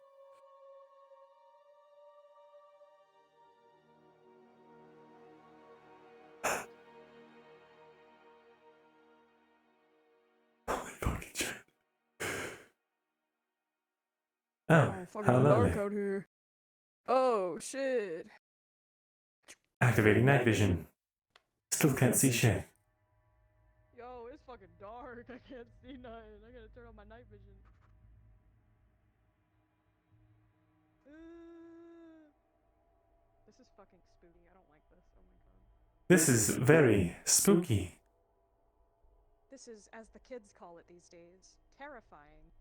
Oh, fucking how lovely. dark out here. Oh shit. Activating night vision. Still can't see shit. Yo, it's fucking dark. I can't see nothing. I gotta turn on my night vision. This is fucking spooky. I don't like this. Oh my god. This is very spooky. This is, as the kids call it these days, terrifying.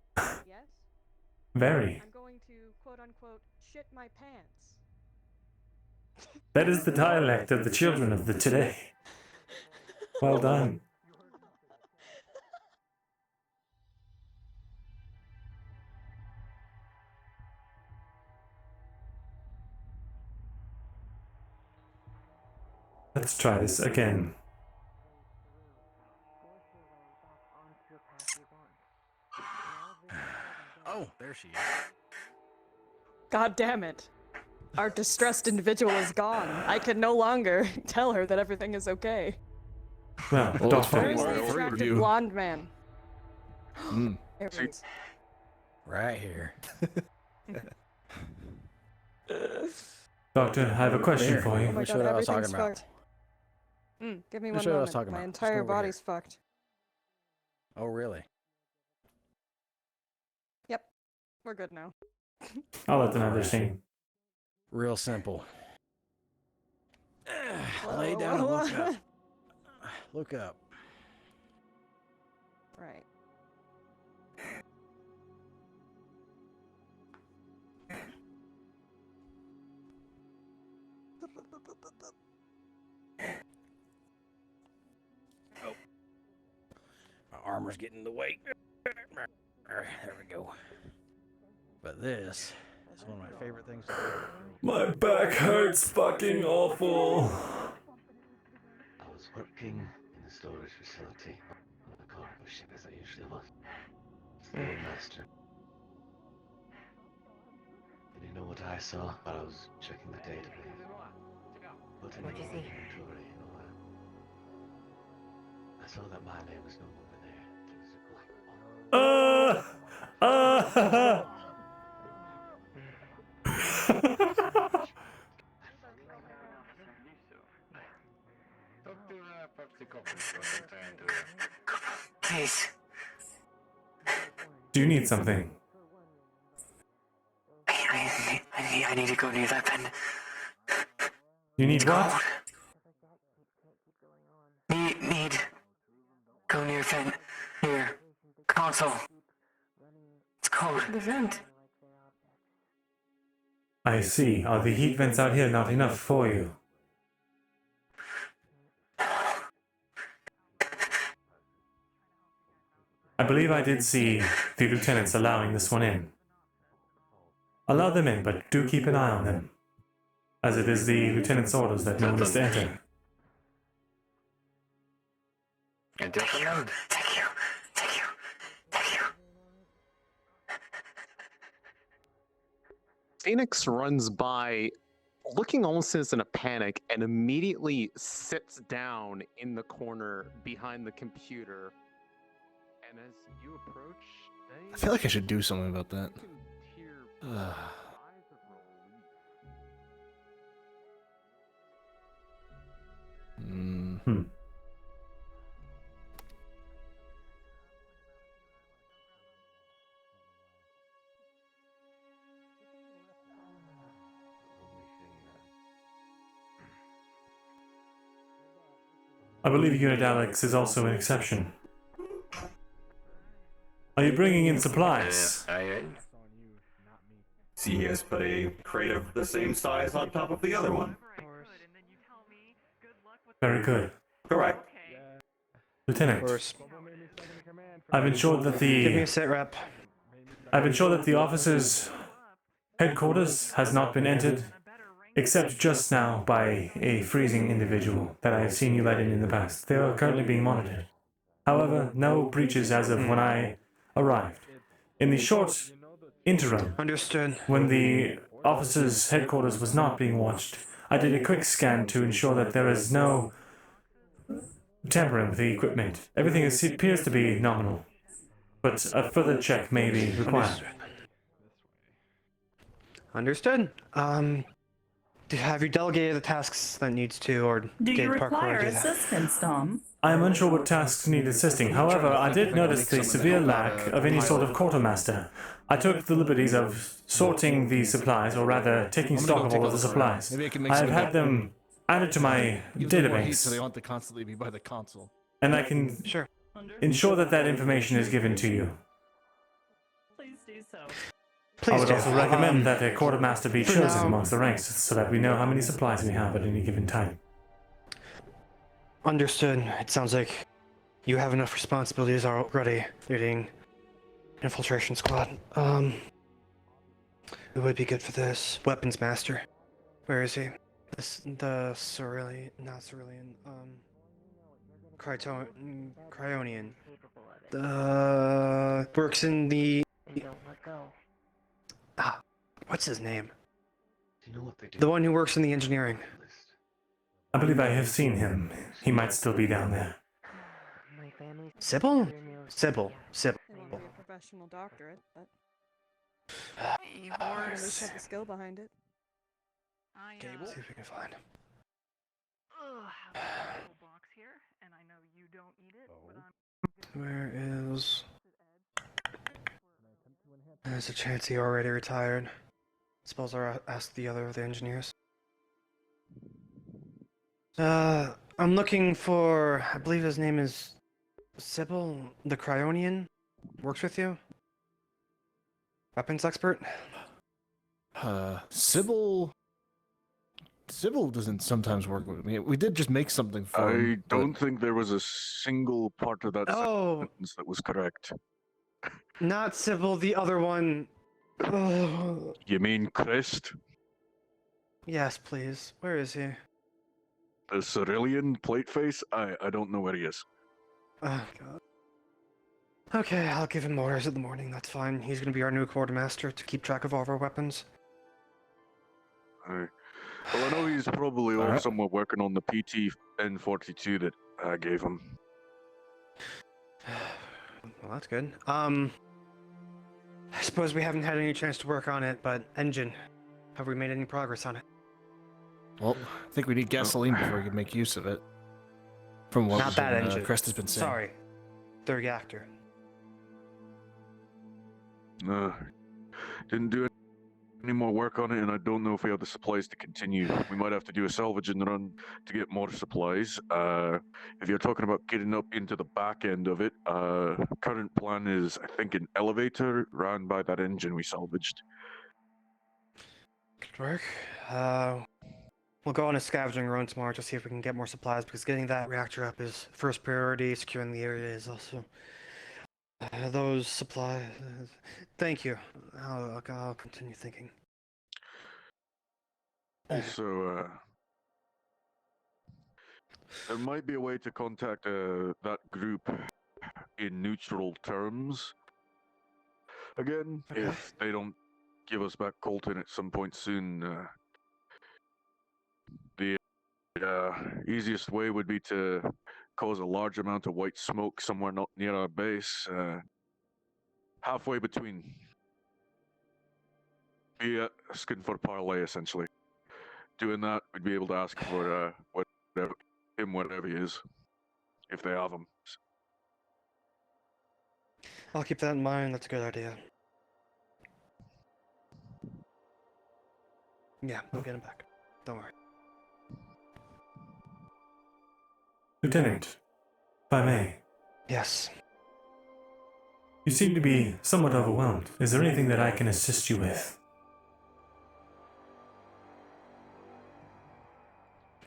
Yes? Very. I'm going to, quote unquote, shit my pants. That is the dialect of the children of the today. Well done. Let's try this again. Oh, there she is. God damn it. Our distressed individual is gone. I can no longer tell her that everything is okay. Well, Where is the attractive blonde man? There he is. Right here. Doctor, I have a question for you. Oh my god, everything's fucked. Give me one moment. My entire body's fucked. Oh, really? Yep. We're good now. I'll let them have their scene. Real simple. Lay down and look up. Look up. Right. Oh. My armor's getting in the way. There we go. But this is one of my favorite things to do. My back hurts fucking awful. I was working in the storage facility on the cargo ship as I usually was. The master. And you know what I saw while I was checking the database? Putting in my inventory and all that. I saw that my name was no longer there. There was a black box. Please. Do you need something? I need to go near that pen. You need what? Need. Go near vent. Near. Console. It's cold. The vent. I see. Are the heat vents out here not enough for you? I believe I did see the lieutenants allowing this one in. Allow them in, but do keep an eye on them, as it is the lieutenant's orders that no one is to enter. Thank you. Phoenix runs by, looking almost as in a panic, and immediately sits down in the corner behind the computer. And as you approach, I feel like I should do something about that. I believe Unit Alex is also an exception. Are you bringing in supplies? See, he has put a crate of the same size on top of the other one. Very good. Correct. Lieutenant, I've ensured that Give me a the sit rep. I've ensured that the officer's headquarters has not been entered, except just now by a freezing individual that I have seen you let in the past. They are currently being monitored. However, no breaches as of when I arrived. In the short interim, Understood. when the officer's headquarters was not being watched, I did a quick scan to ensure that there is no tampering with the equipment. Everything appears to be nominal, but a further check may be required. Understood. Have you delegated the tasks that needs to, or Do you did Parkour require do that? assistance, Tom? I am unsure what tasks need assisting. However, I did notice the severe lack of any sort of quartermaster. I took the liberties of sorting the supplies, or rather, taking stock of all of the supplies. Maybe I can make I have some had them added to my Gives them more heat so they database, want to constantly be by the console. and I can ensure that that information is given to you. Please do so. I would also recommend that a quartermaster be for chosen now- amongst the ranks, so that we know how many supplies we have at any given time. Understood. It sounds like you have enough responsibilities already leading infiltration squad. Who would be good for this? Weapons master. Where is he? The Cerulean, not Cerulean, Cryonian. Works in the... Don't let go. What's his name? Do you know what they do? The one who works in the engineering. I believe I have seen him. He might still be down there. My family's Sybil? Sybil. Sybil. They won't be a professional doctorate, but Hey, at horse. least have the skill behind it. See if we can find him. Have a little box here, and I know you don't eat it, but I'm Where is... There's a chance he already retired. Suppose I'll ask the other of the engineers. I'm looking for... I believe his name is... Sybil, the Cryonian. Works with you? Weapons expert? Sybil doesn't sometimes work with me. We did just make something for him. I don't think there was a single part of that sentence that was correct. Not Sybil, the other one. You mean Crest? Yes, please. Where is he? The Cerulean plate face? I don't know where he is. Oh, God. Okay, I'll give him orders in the morning, that's fine. He's gonna be our new quartermaster to keep track of all of our weapons. Well, I know he's probably off somewhere working on the PT N42 that I gave him. Well, that's good. I suppose we haven't had any chance to work on it, but engine, have we made any progress on it? Well, I think we need gasoline before we can make use of it. From what Not that engine. Crest has been saying. Sorry, the reactor. Didn't do any more work on it, and I don't know if we have the supplies to continue. We might have to do a salvaging run to get more supplies. If you're talking about getting up into the back end of it, current plan is, I think, an elevator ran by that engine we salvaged. Good work. We'll go on a scavenging run tomorrow to see if we can get more supplies, because getting that reactor up is first priority. Securing the area is also... those supplies... Thank you. I'll continue thinking. Also, there might be a way to contact that group in neutral terms. Again, if they don't give us back Colton at some point soon, the easiest way would be to cause a large amount of white smoke somewhere not near our base, halfway between. Be asking for parlay, essentially. Doing that, we'd be able to ask for whatever he is, if they have him. I'll keep that in mind. That's a good idea. Yeah, we'll get him back. Don't worry. Lieutenant, if I may. Yes. You seem to be somewhat overwhelmed. Is there anything that I can assist you with?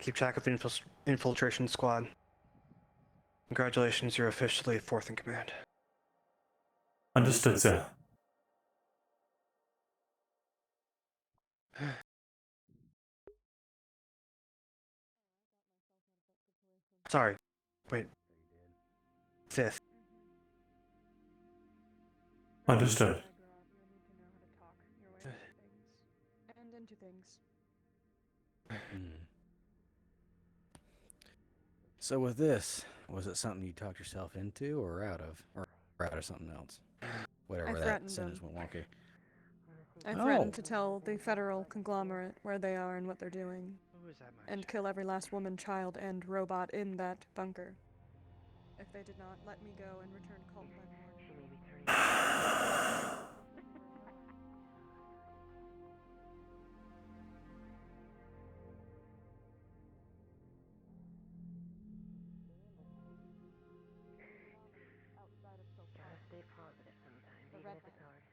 Keep track of the infiltration squad. Congratulations, you're officially fourth in command. Understood, sir. Sorry. Wait. Fifth. Understood. And into things. So with this, was it something you talked yourself into or out of? Or out of something else? Whatever, I that threatened sentence them. went wonky. I threatened to tell the Federal Conglomerate where they are and what they're doing, and kill every last woman, child, and robot in that bunker. If they did not let me go and return cult by the morning. Gotta stay positive sometimes, even if it's hard.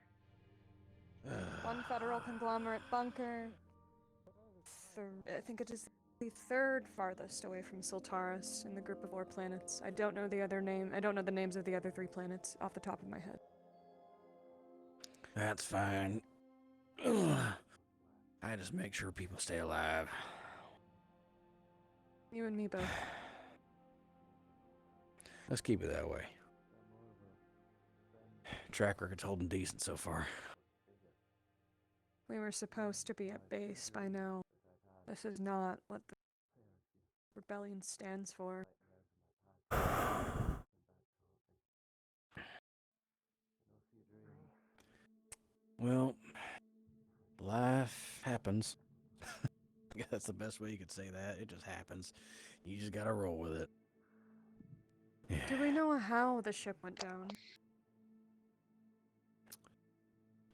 One Federal Conglomerate bunker. I think it is the third farthest away from Sultaris in the group of 4 planets. I don't know the other name. I don't know the names of the other 3 planets off the top of my head. That's fine. I just make sure people stay alive. You and me both. Let's keep it that way. Track record's holding decent so far. We were supposed to be at base by now. This is not what the rebellion stands for. Well, life happens. I guess that's the best way you could say that. It just happens. You just gotta roll with it. Do we know how the ship went down?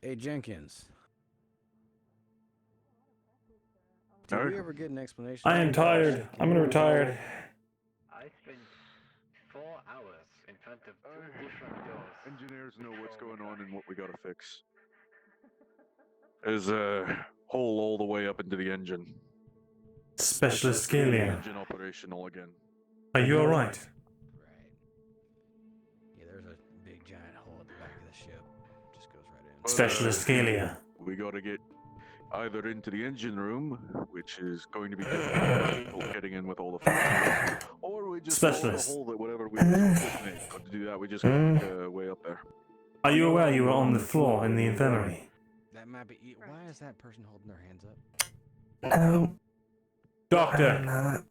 Hey, Jenkins. Did we ever get an explanation? I am tired. I'm gonna retire. I spent 4 hours in front of 2 different doors. Engineers know what's going on and what we gotta fix. There's a hole all the way up into the engine. Specialist Scalia. Engine operational again. Are you alright? Yeah, there's a big giant hole at the back of the ship. Just goes right in. Specialist Scalia. We gotta get either into the engine room, which is going to be difficult getting in with all the factories, or we just follow the hole that whatever we make. But to do that, we just gotta way up there. Are you aware you were on the floor in the infirmary? That might be. Why is that person holding their hands up? No. Doctor. I'm not.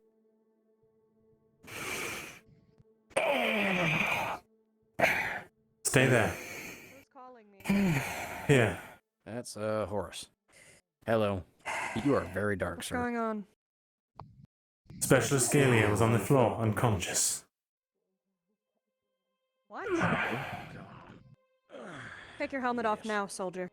Stay there. Who's calling me? Here. That's Horace. Hello. You are very dark, What's sir. going on? Specialist Scalia was on the floor, unconscious. What? Take your helmet off now, soldier.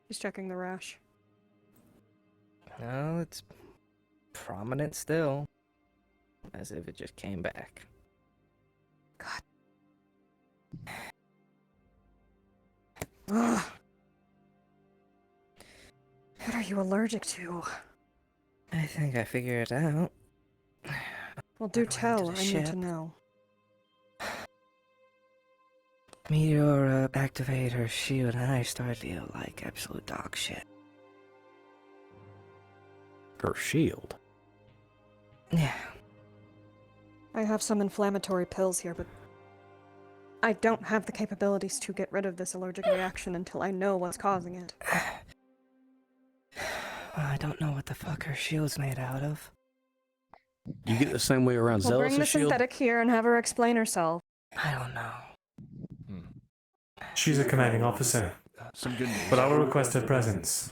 He's checking the rash. No, it's prominent still. As if it just came back. God. Ugh. What are you allergic to? I think I figured it out. Well, do tell. I need to know. Meteor activated her shield and I started to feel like absolute dog shit. Her shield? Yeah. I have some inflammatory pills here, but I don't have the capabilities to get rid of this allergic reaction until I know what's causing it. I don't know what the fuck her shield's made out of. You get the same way around We'll bring the Zealous' shield? synthetic here and have her explain herself. I don't know. She's a commanding officer. Some good news. But I will request her presence.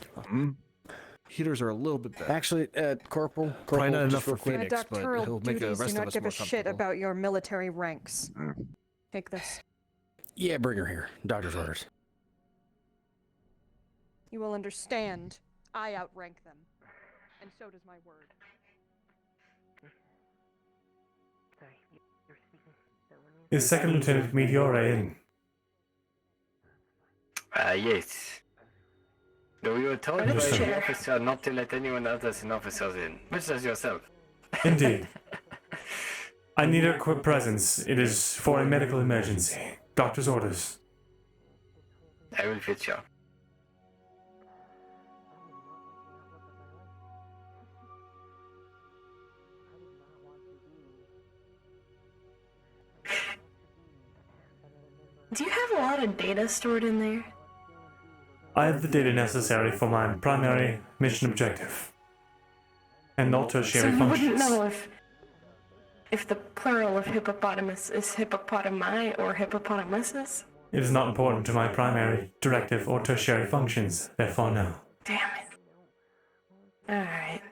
Heaters are a little bit better. Actually, Corporal, Probably not just enough for real quick. Phoenix, but Doctoral he'll make the duties rest do of not us give more a shit comfortable. about your military ranks. Take this. Yeah, bring her here. Doctor's orders. You will understand. I outrank them. And so does my word. Sorry, you're speaking. That one Is Second Lieutenant Meteora in? Yes. Though you were told by the officer not to let anyone else in officers in, much as yourself. Indeed. I need her quick presence. It is for a medical emergency. Doctor's orders. I will fit you. Do you have a lot of data stored in there? I have the data necessary for my primary mission objective. And all tertiary So you wouldn't functions. know if if the plural of hippopotamus is hippopotami or hippopotamuses. It is not important to my primary, directive, or tertiary functions, therefore no. Damn it. Alright.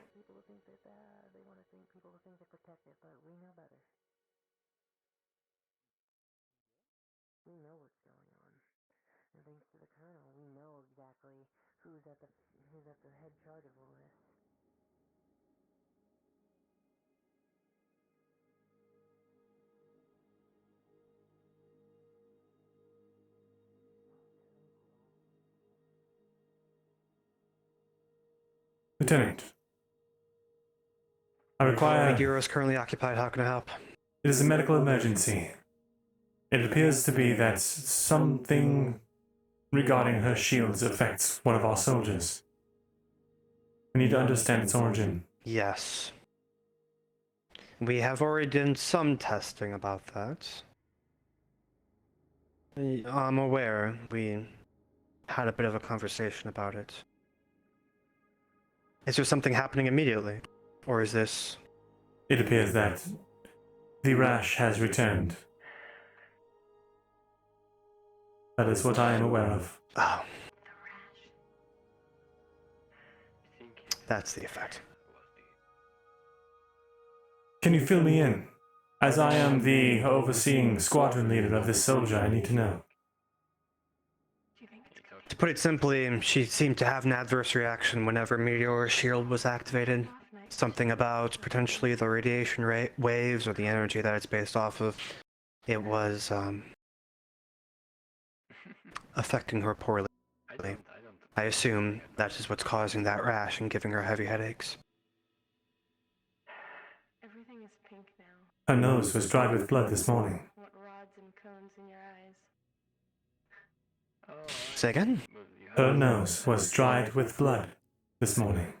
We know what's going on. And thanks to the Colonel, we know exactly who's at the head charge of all this. Lieutenant, I require... Meteor is currently occupied. How can I help? It is a medical emergency. It appears to be that something regarding her shields affects one of our soldiers. We need to understand its origin. Yes. We have already done some testing about that. I'm aware. We had a bit of a conversation about it. Is there something happening immediately? Or is this... It appears that the rash has returned. That is what I am aware of. Oh. That's the effect. Can you fill me in? As I am the overseeing squadron leader of this soldier, I need to know. To put it simply, she seemed to have an adverse reaction whenever Meteor's shield was activated. Something about potentially the radiation waves or the energy that it's based off of. It was affecting her poorly. I assume that is what's causing that rash and giving her heavy headaches. Everything is pink now. Her nose was dried with blood this morning. What rods and cones in your eyes? Say again? Her nose was dried with blood this morning.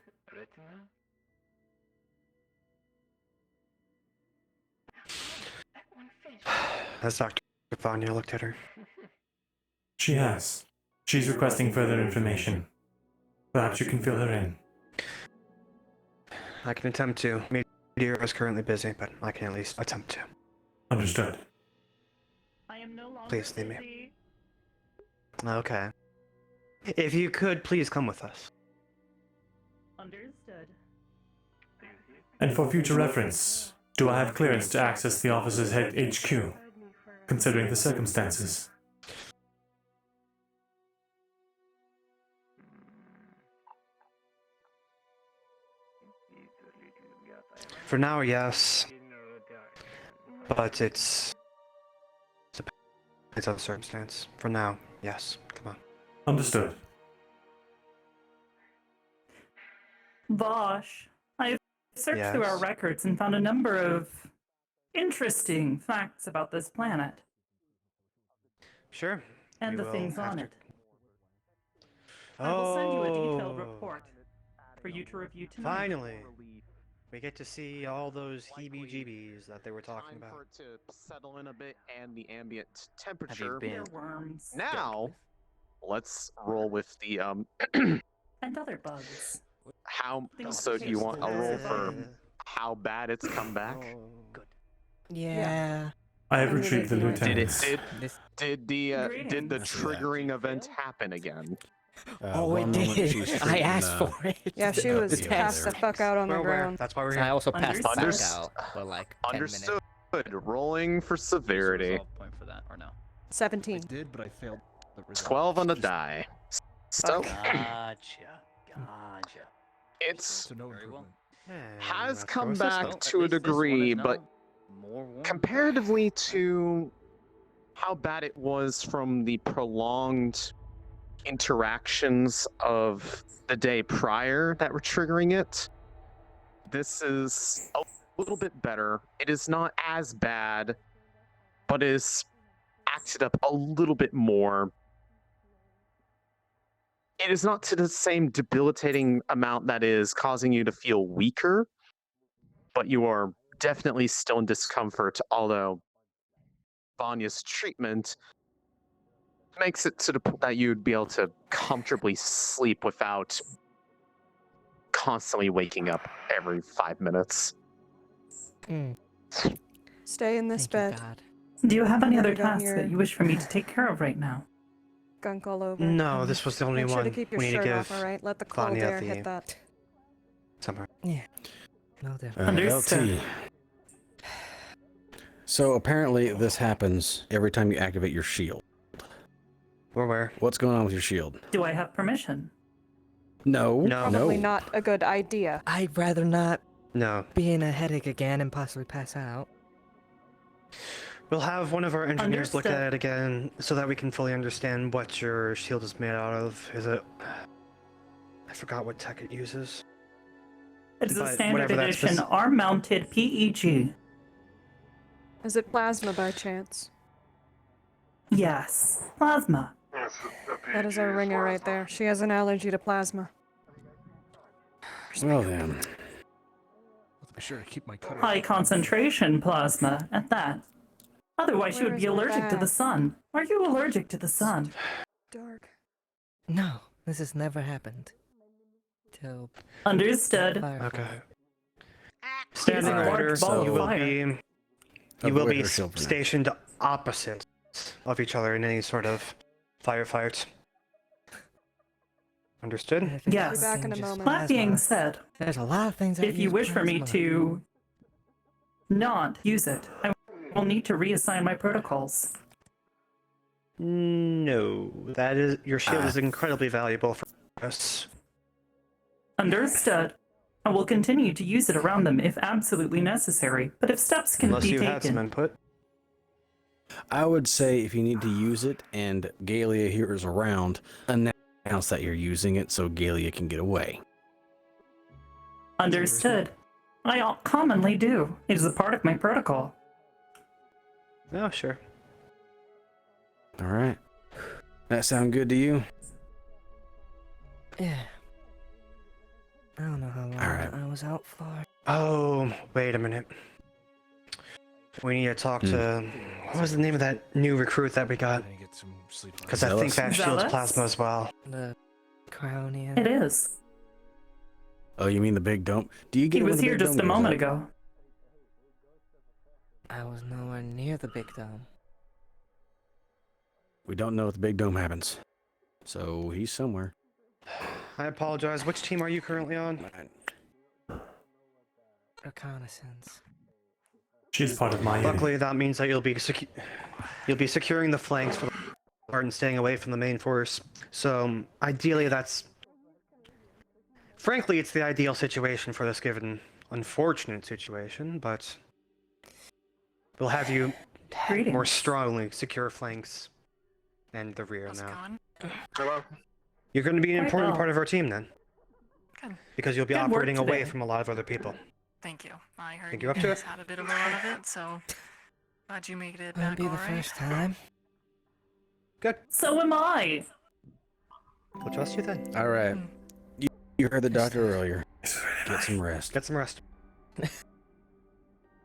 Has Dr. Vanya looked at her? She has. She's requesting further information. Perhaps you can fill her in. I can attempt to. Meteor is currently busy, but I can at least attempt to. Understood. I am no longer Please leave me. busy. Okay. If you could, please come with us. Understood. And for future reference, do I have clearance to access the officer's head HQ, considering the circumstances? For now, yes. But it's a circumstance. For now, yes. Come on. Understood. Bosh, I have searched through our records and found a number of interesting facts about this planet. Sure. And We the will things have on to- it. I will send you a detailed Oh. report for you to review tonight. Finally, we get to see all those heebie-jeebies that they were talking Time about. for it to settle in a bit and the ambient temperature. Earworms. Now, let's roll with the And other bugs. how. Things So, do you want a roll for Yeah. how bad it's come back? Yeah. I have retrieved the Did lieutenant. did the triggering event happen again? Oh, it did. I asked for it. Yeah, she was passed the fuck out on the ground. That's why we're I here. also passed the fuck Understood. out for like 10 minutes. Understood. Rolling for severity. Point for that, or no? 17. Did, but I failed the result. 12 on the die. So Gotcha. it's Very well. has come back to a degree, but comparatively to how bad it was from the prolonged interactions of the day prior that were triggering it, this is a little bit better. It is not as bad, but is acted up a little bit more. It is not to the same debilitating amount that is causing you to feel weaker, but you are definitely still in discomfort, although Vanya's treatment makes it to the point that you'd be able to comfortably sleep without constantly waking up every 5 minutes. Stay in this Thank you, bed. God. Do you have any Never other go tasks near that you wish for me to take care of right now? Gunk all over. No, this was the only Make sure one. to keep your We need to shirt off, give alright? Let the cold Vanya air the hit that. somewhere. Yeah. No doubt. Understood. LT. So apparently this happens every time you activate your shield. Where? What's going on with your shield? Do I have permission? No. Probably not a good idea. I'd rather not No. be in a headache again and possibly pass out. We'll have one of our engineers look Understood. at it again so that we can fully understand what your shield is made out of. Is it... I forgot what tech it uses. It's a But standard whatever that edition spec- arm-mounted PEG. Is it plasma by chance? Yes, plasma. That is our ringer right there. She has an allergy to plasma. Well then. Be sure to keep my cutter. High concentration plasma at that. Otherwise, she Where would is be my allergic to the bag? sun. Are you allergic to the sun? Dark. No, this has never happened. Till Understood. Okay. Here's Standing a large order, ball you of will fire. be you Avoid will be her shield for now. stationed opposite of each other in any sort of firefight. Understood? Yes. Be back in a moment. That being said, There's a lot of things that if you use wish for me plasma. to not use it, I will need to reassign my protocols. No, that is your shield is incredibly valuable for us. Understood. I will continue to use it around them if absolutely necessary, but if steps can Unless be you had some taken. input. I would say if you need to use it and Galia here is around, announce that you're using it so Galia can get away. Understood. I commonly do. It is a part of my protocol. Oh, sure. All right. That sound good to you? Yeah. I don't know how long Alright. I was out for. Oh, wait a minute. We need to talk to... What was the name of that new recruit that we got? Because I think that shield's Zealous? plasma as well. The Crownian. It is. Oh, you mean the big dome? Do you get He it when was the here big just a dome goes moment up? ago. I was nowhere near the big dome. We don't know if the big dome happens. So he's somewhere. I apologize. Which team are you currently on? Reconnaissance. She's part of my unit. Luckily, that means that you'll be securing the flanks for the part and staying away from the main force. So ideally, that's frankly, it's the ideal situation for this given unfortunate situation. But we'll have you more strongly secure flanks and the rear now. Hello. You're going to be an Quite important well. part of our team then, Good. because you'll be Good work operating away today. from a lot of other people. Thank you. I heard Think you you're up to guys it? had a bit of a run of it, so glad you made it Won't back be the all right. first time. Good. So am I. We'll trust you then. All right. You heard the doctor earlier. Get some rest. Get some rest.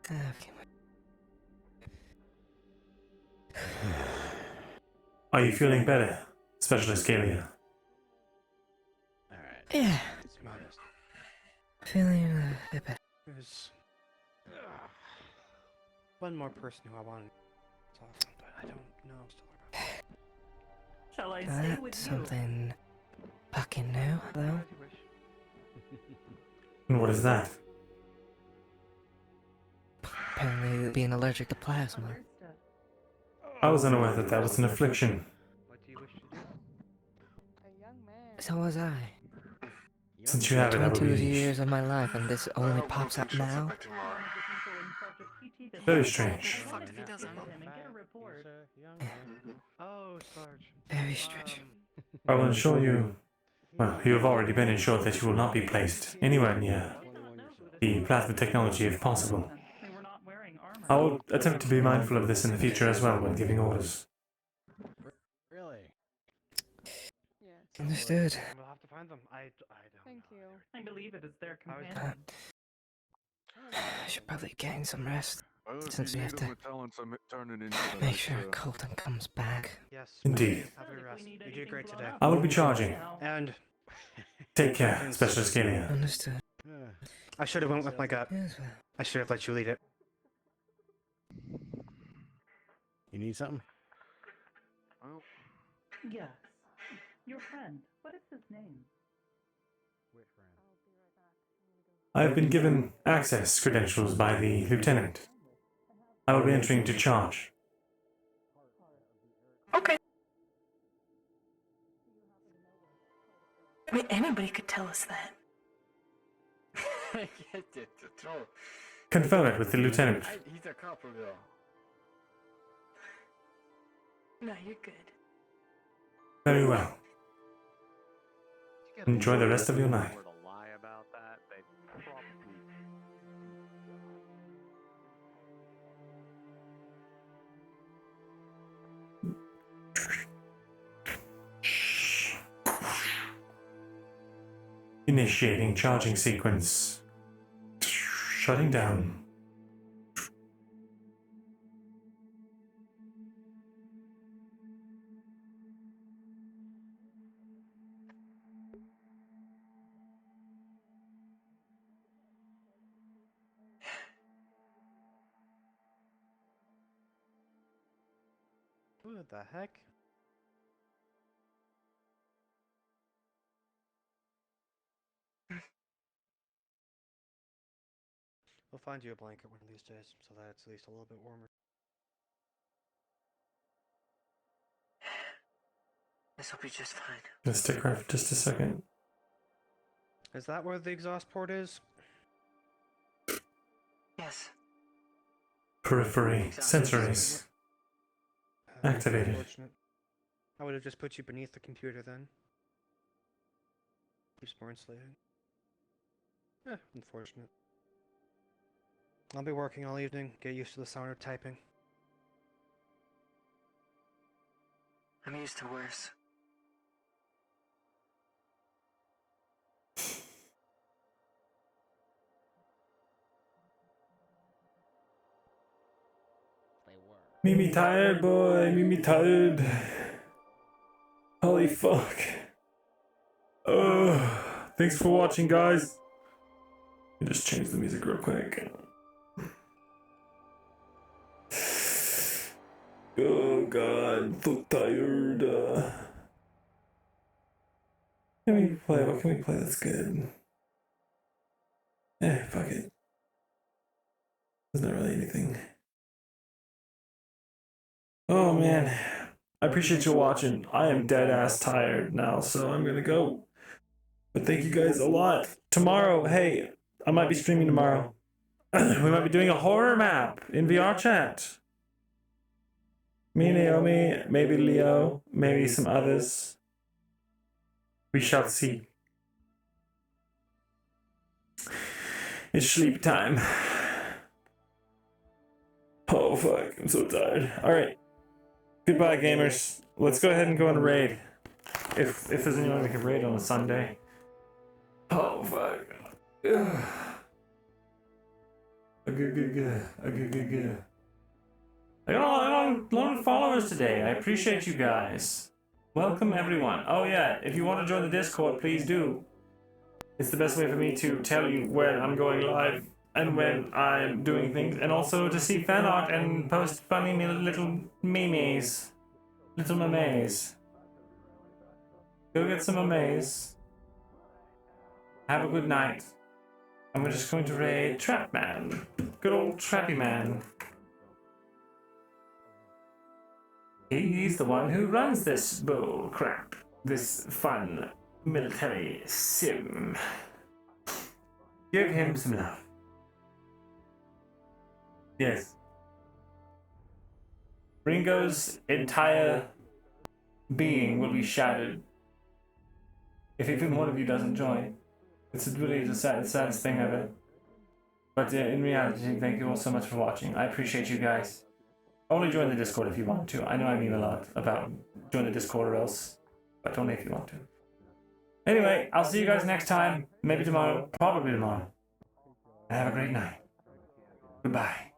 Okay. Are you feeling better, Specialist Galia? Yeah. Feeling a bit better. There's one more person who I wanted to talk to, but I don't know still about. Shall I stay That's with you? something fucking new, though. And what is that? Apparently being allergic to plasma. I was unaware that that was an affliction. So was I. Since you have it, I will 22 be years of my life and this only pops up now? very strange. Fucked if he doesn't. Oh, Sarge. Very strange. I will ensure you. Well, you have already been assured that you will not be placed anywhere near the plasma technology if possible. I will attempt to be mindful of this in the future as well when giving orders. Understood. We'll have to find them. I don't Thank you. I believe it is their companion. I should probably gain some rest, Well, if since you we need have them, to the talents I'm turning into make sure Colton comes back. Yes. Indeed. Have your rest. You did great today. I will be charging. And Take care, Specialist Galia. Understood. I should have went with my gut. Yes, well. I should have let you lead it. You need something? Well, Yes. Your friend. What is his name? I have been given access credentials by the lieutenant. I will be entering to charge. Okay. I mean, anybody could tell us that. Get it, the troll. Confirm it with the lieutenant. He's a corporal girl. No, you're good. Very well. Enjoy the rest of your night. Initiating charging sequence. Shutting down. What the heck? We'll find you a blanket one of these days, so that it's at least a little bit warmer. This will be just fine. Let's stick around for just a second. Is that where the exhaust port is? Yes. Periphery sensories activated. Unfortunate. I would have just put you beneath the computer then. Keeps more insulated. Unfortunate. I'll be working all evening. Get used to the sound of typing. I'm used to worse. Me tired, boy. Me tired. Holy fuck. Thanks for watching, guys. Let me just change the music real quick. Oh god, so tired. Can we play? What can we play that's good? Fuck it. There's not really anything. Oh man, I appreciate you watching. I am dead ass tired now, so I'm gonna go. But thank you guys a lot. Tomorrow, hey, I might be streaming tomorrow. We might be doing a horror map in VRChat. Me, Naomi, maybe Leo, maybe some others. We shall see. It's sleep time. Oh fuck, I'm so tired. Alright. Goodbye, gamers. Let's go ahead and go on a raid. If there's anyone we can raid on a Sunday. Oh fuck. Ugh. A good. I got a lot of followers today. I appreciate you guys. Welcome everyone. Oh yeah, if you want to join the Discord, please do. It's the best way for me to tell you when I'm going live and when I'm doing things, and also to see fan art and post funny little memes. Little memes. Go get some memes. Have a good night. And we're just going to raid Trap Man. Good old Trappy Man. He's the one who runs this bull crap. This fun military sim. Give him some love. Yes. Ringo's entire being will be shattered if even one of you doesn't join. It's really the saddest thing ever. But in reality, thank you all so much for watching. I appreciate you guys. Only join the Discord if you want to. I know I mean a lot about join the Discord or else, but only if you want to. Anyway, I'll see you guys next time. Maybe tomorrow. Probably tomorrow. And have a great night. Goodbye.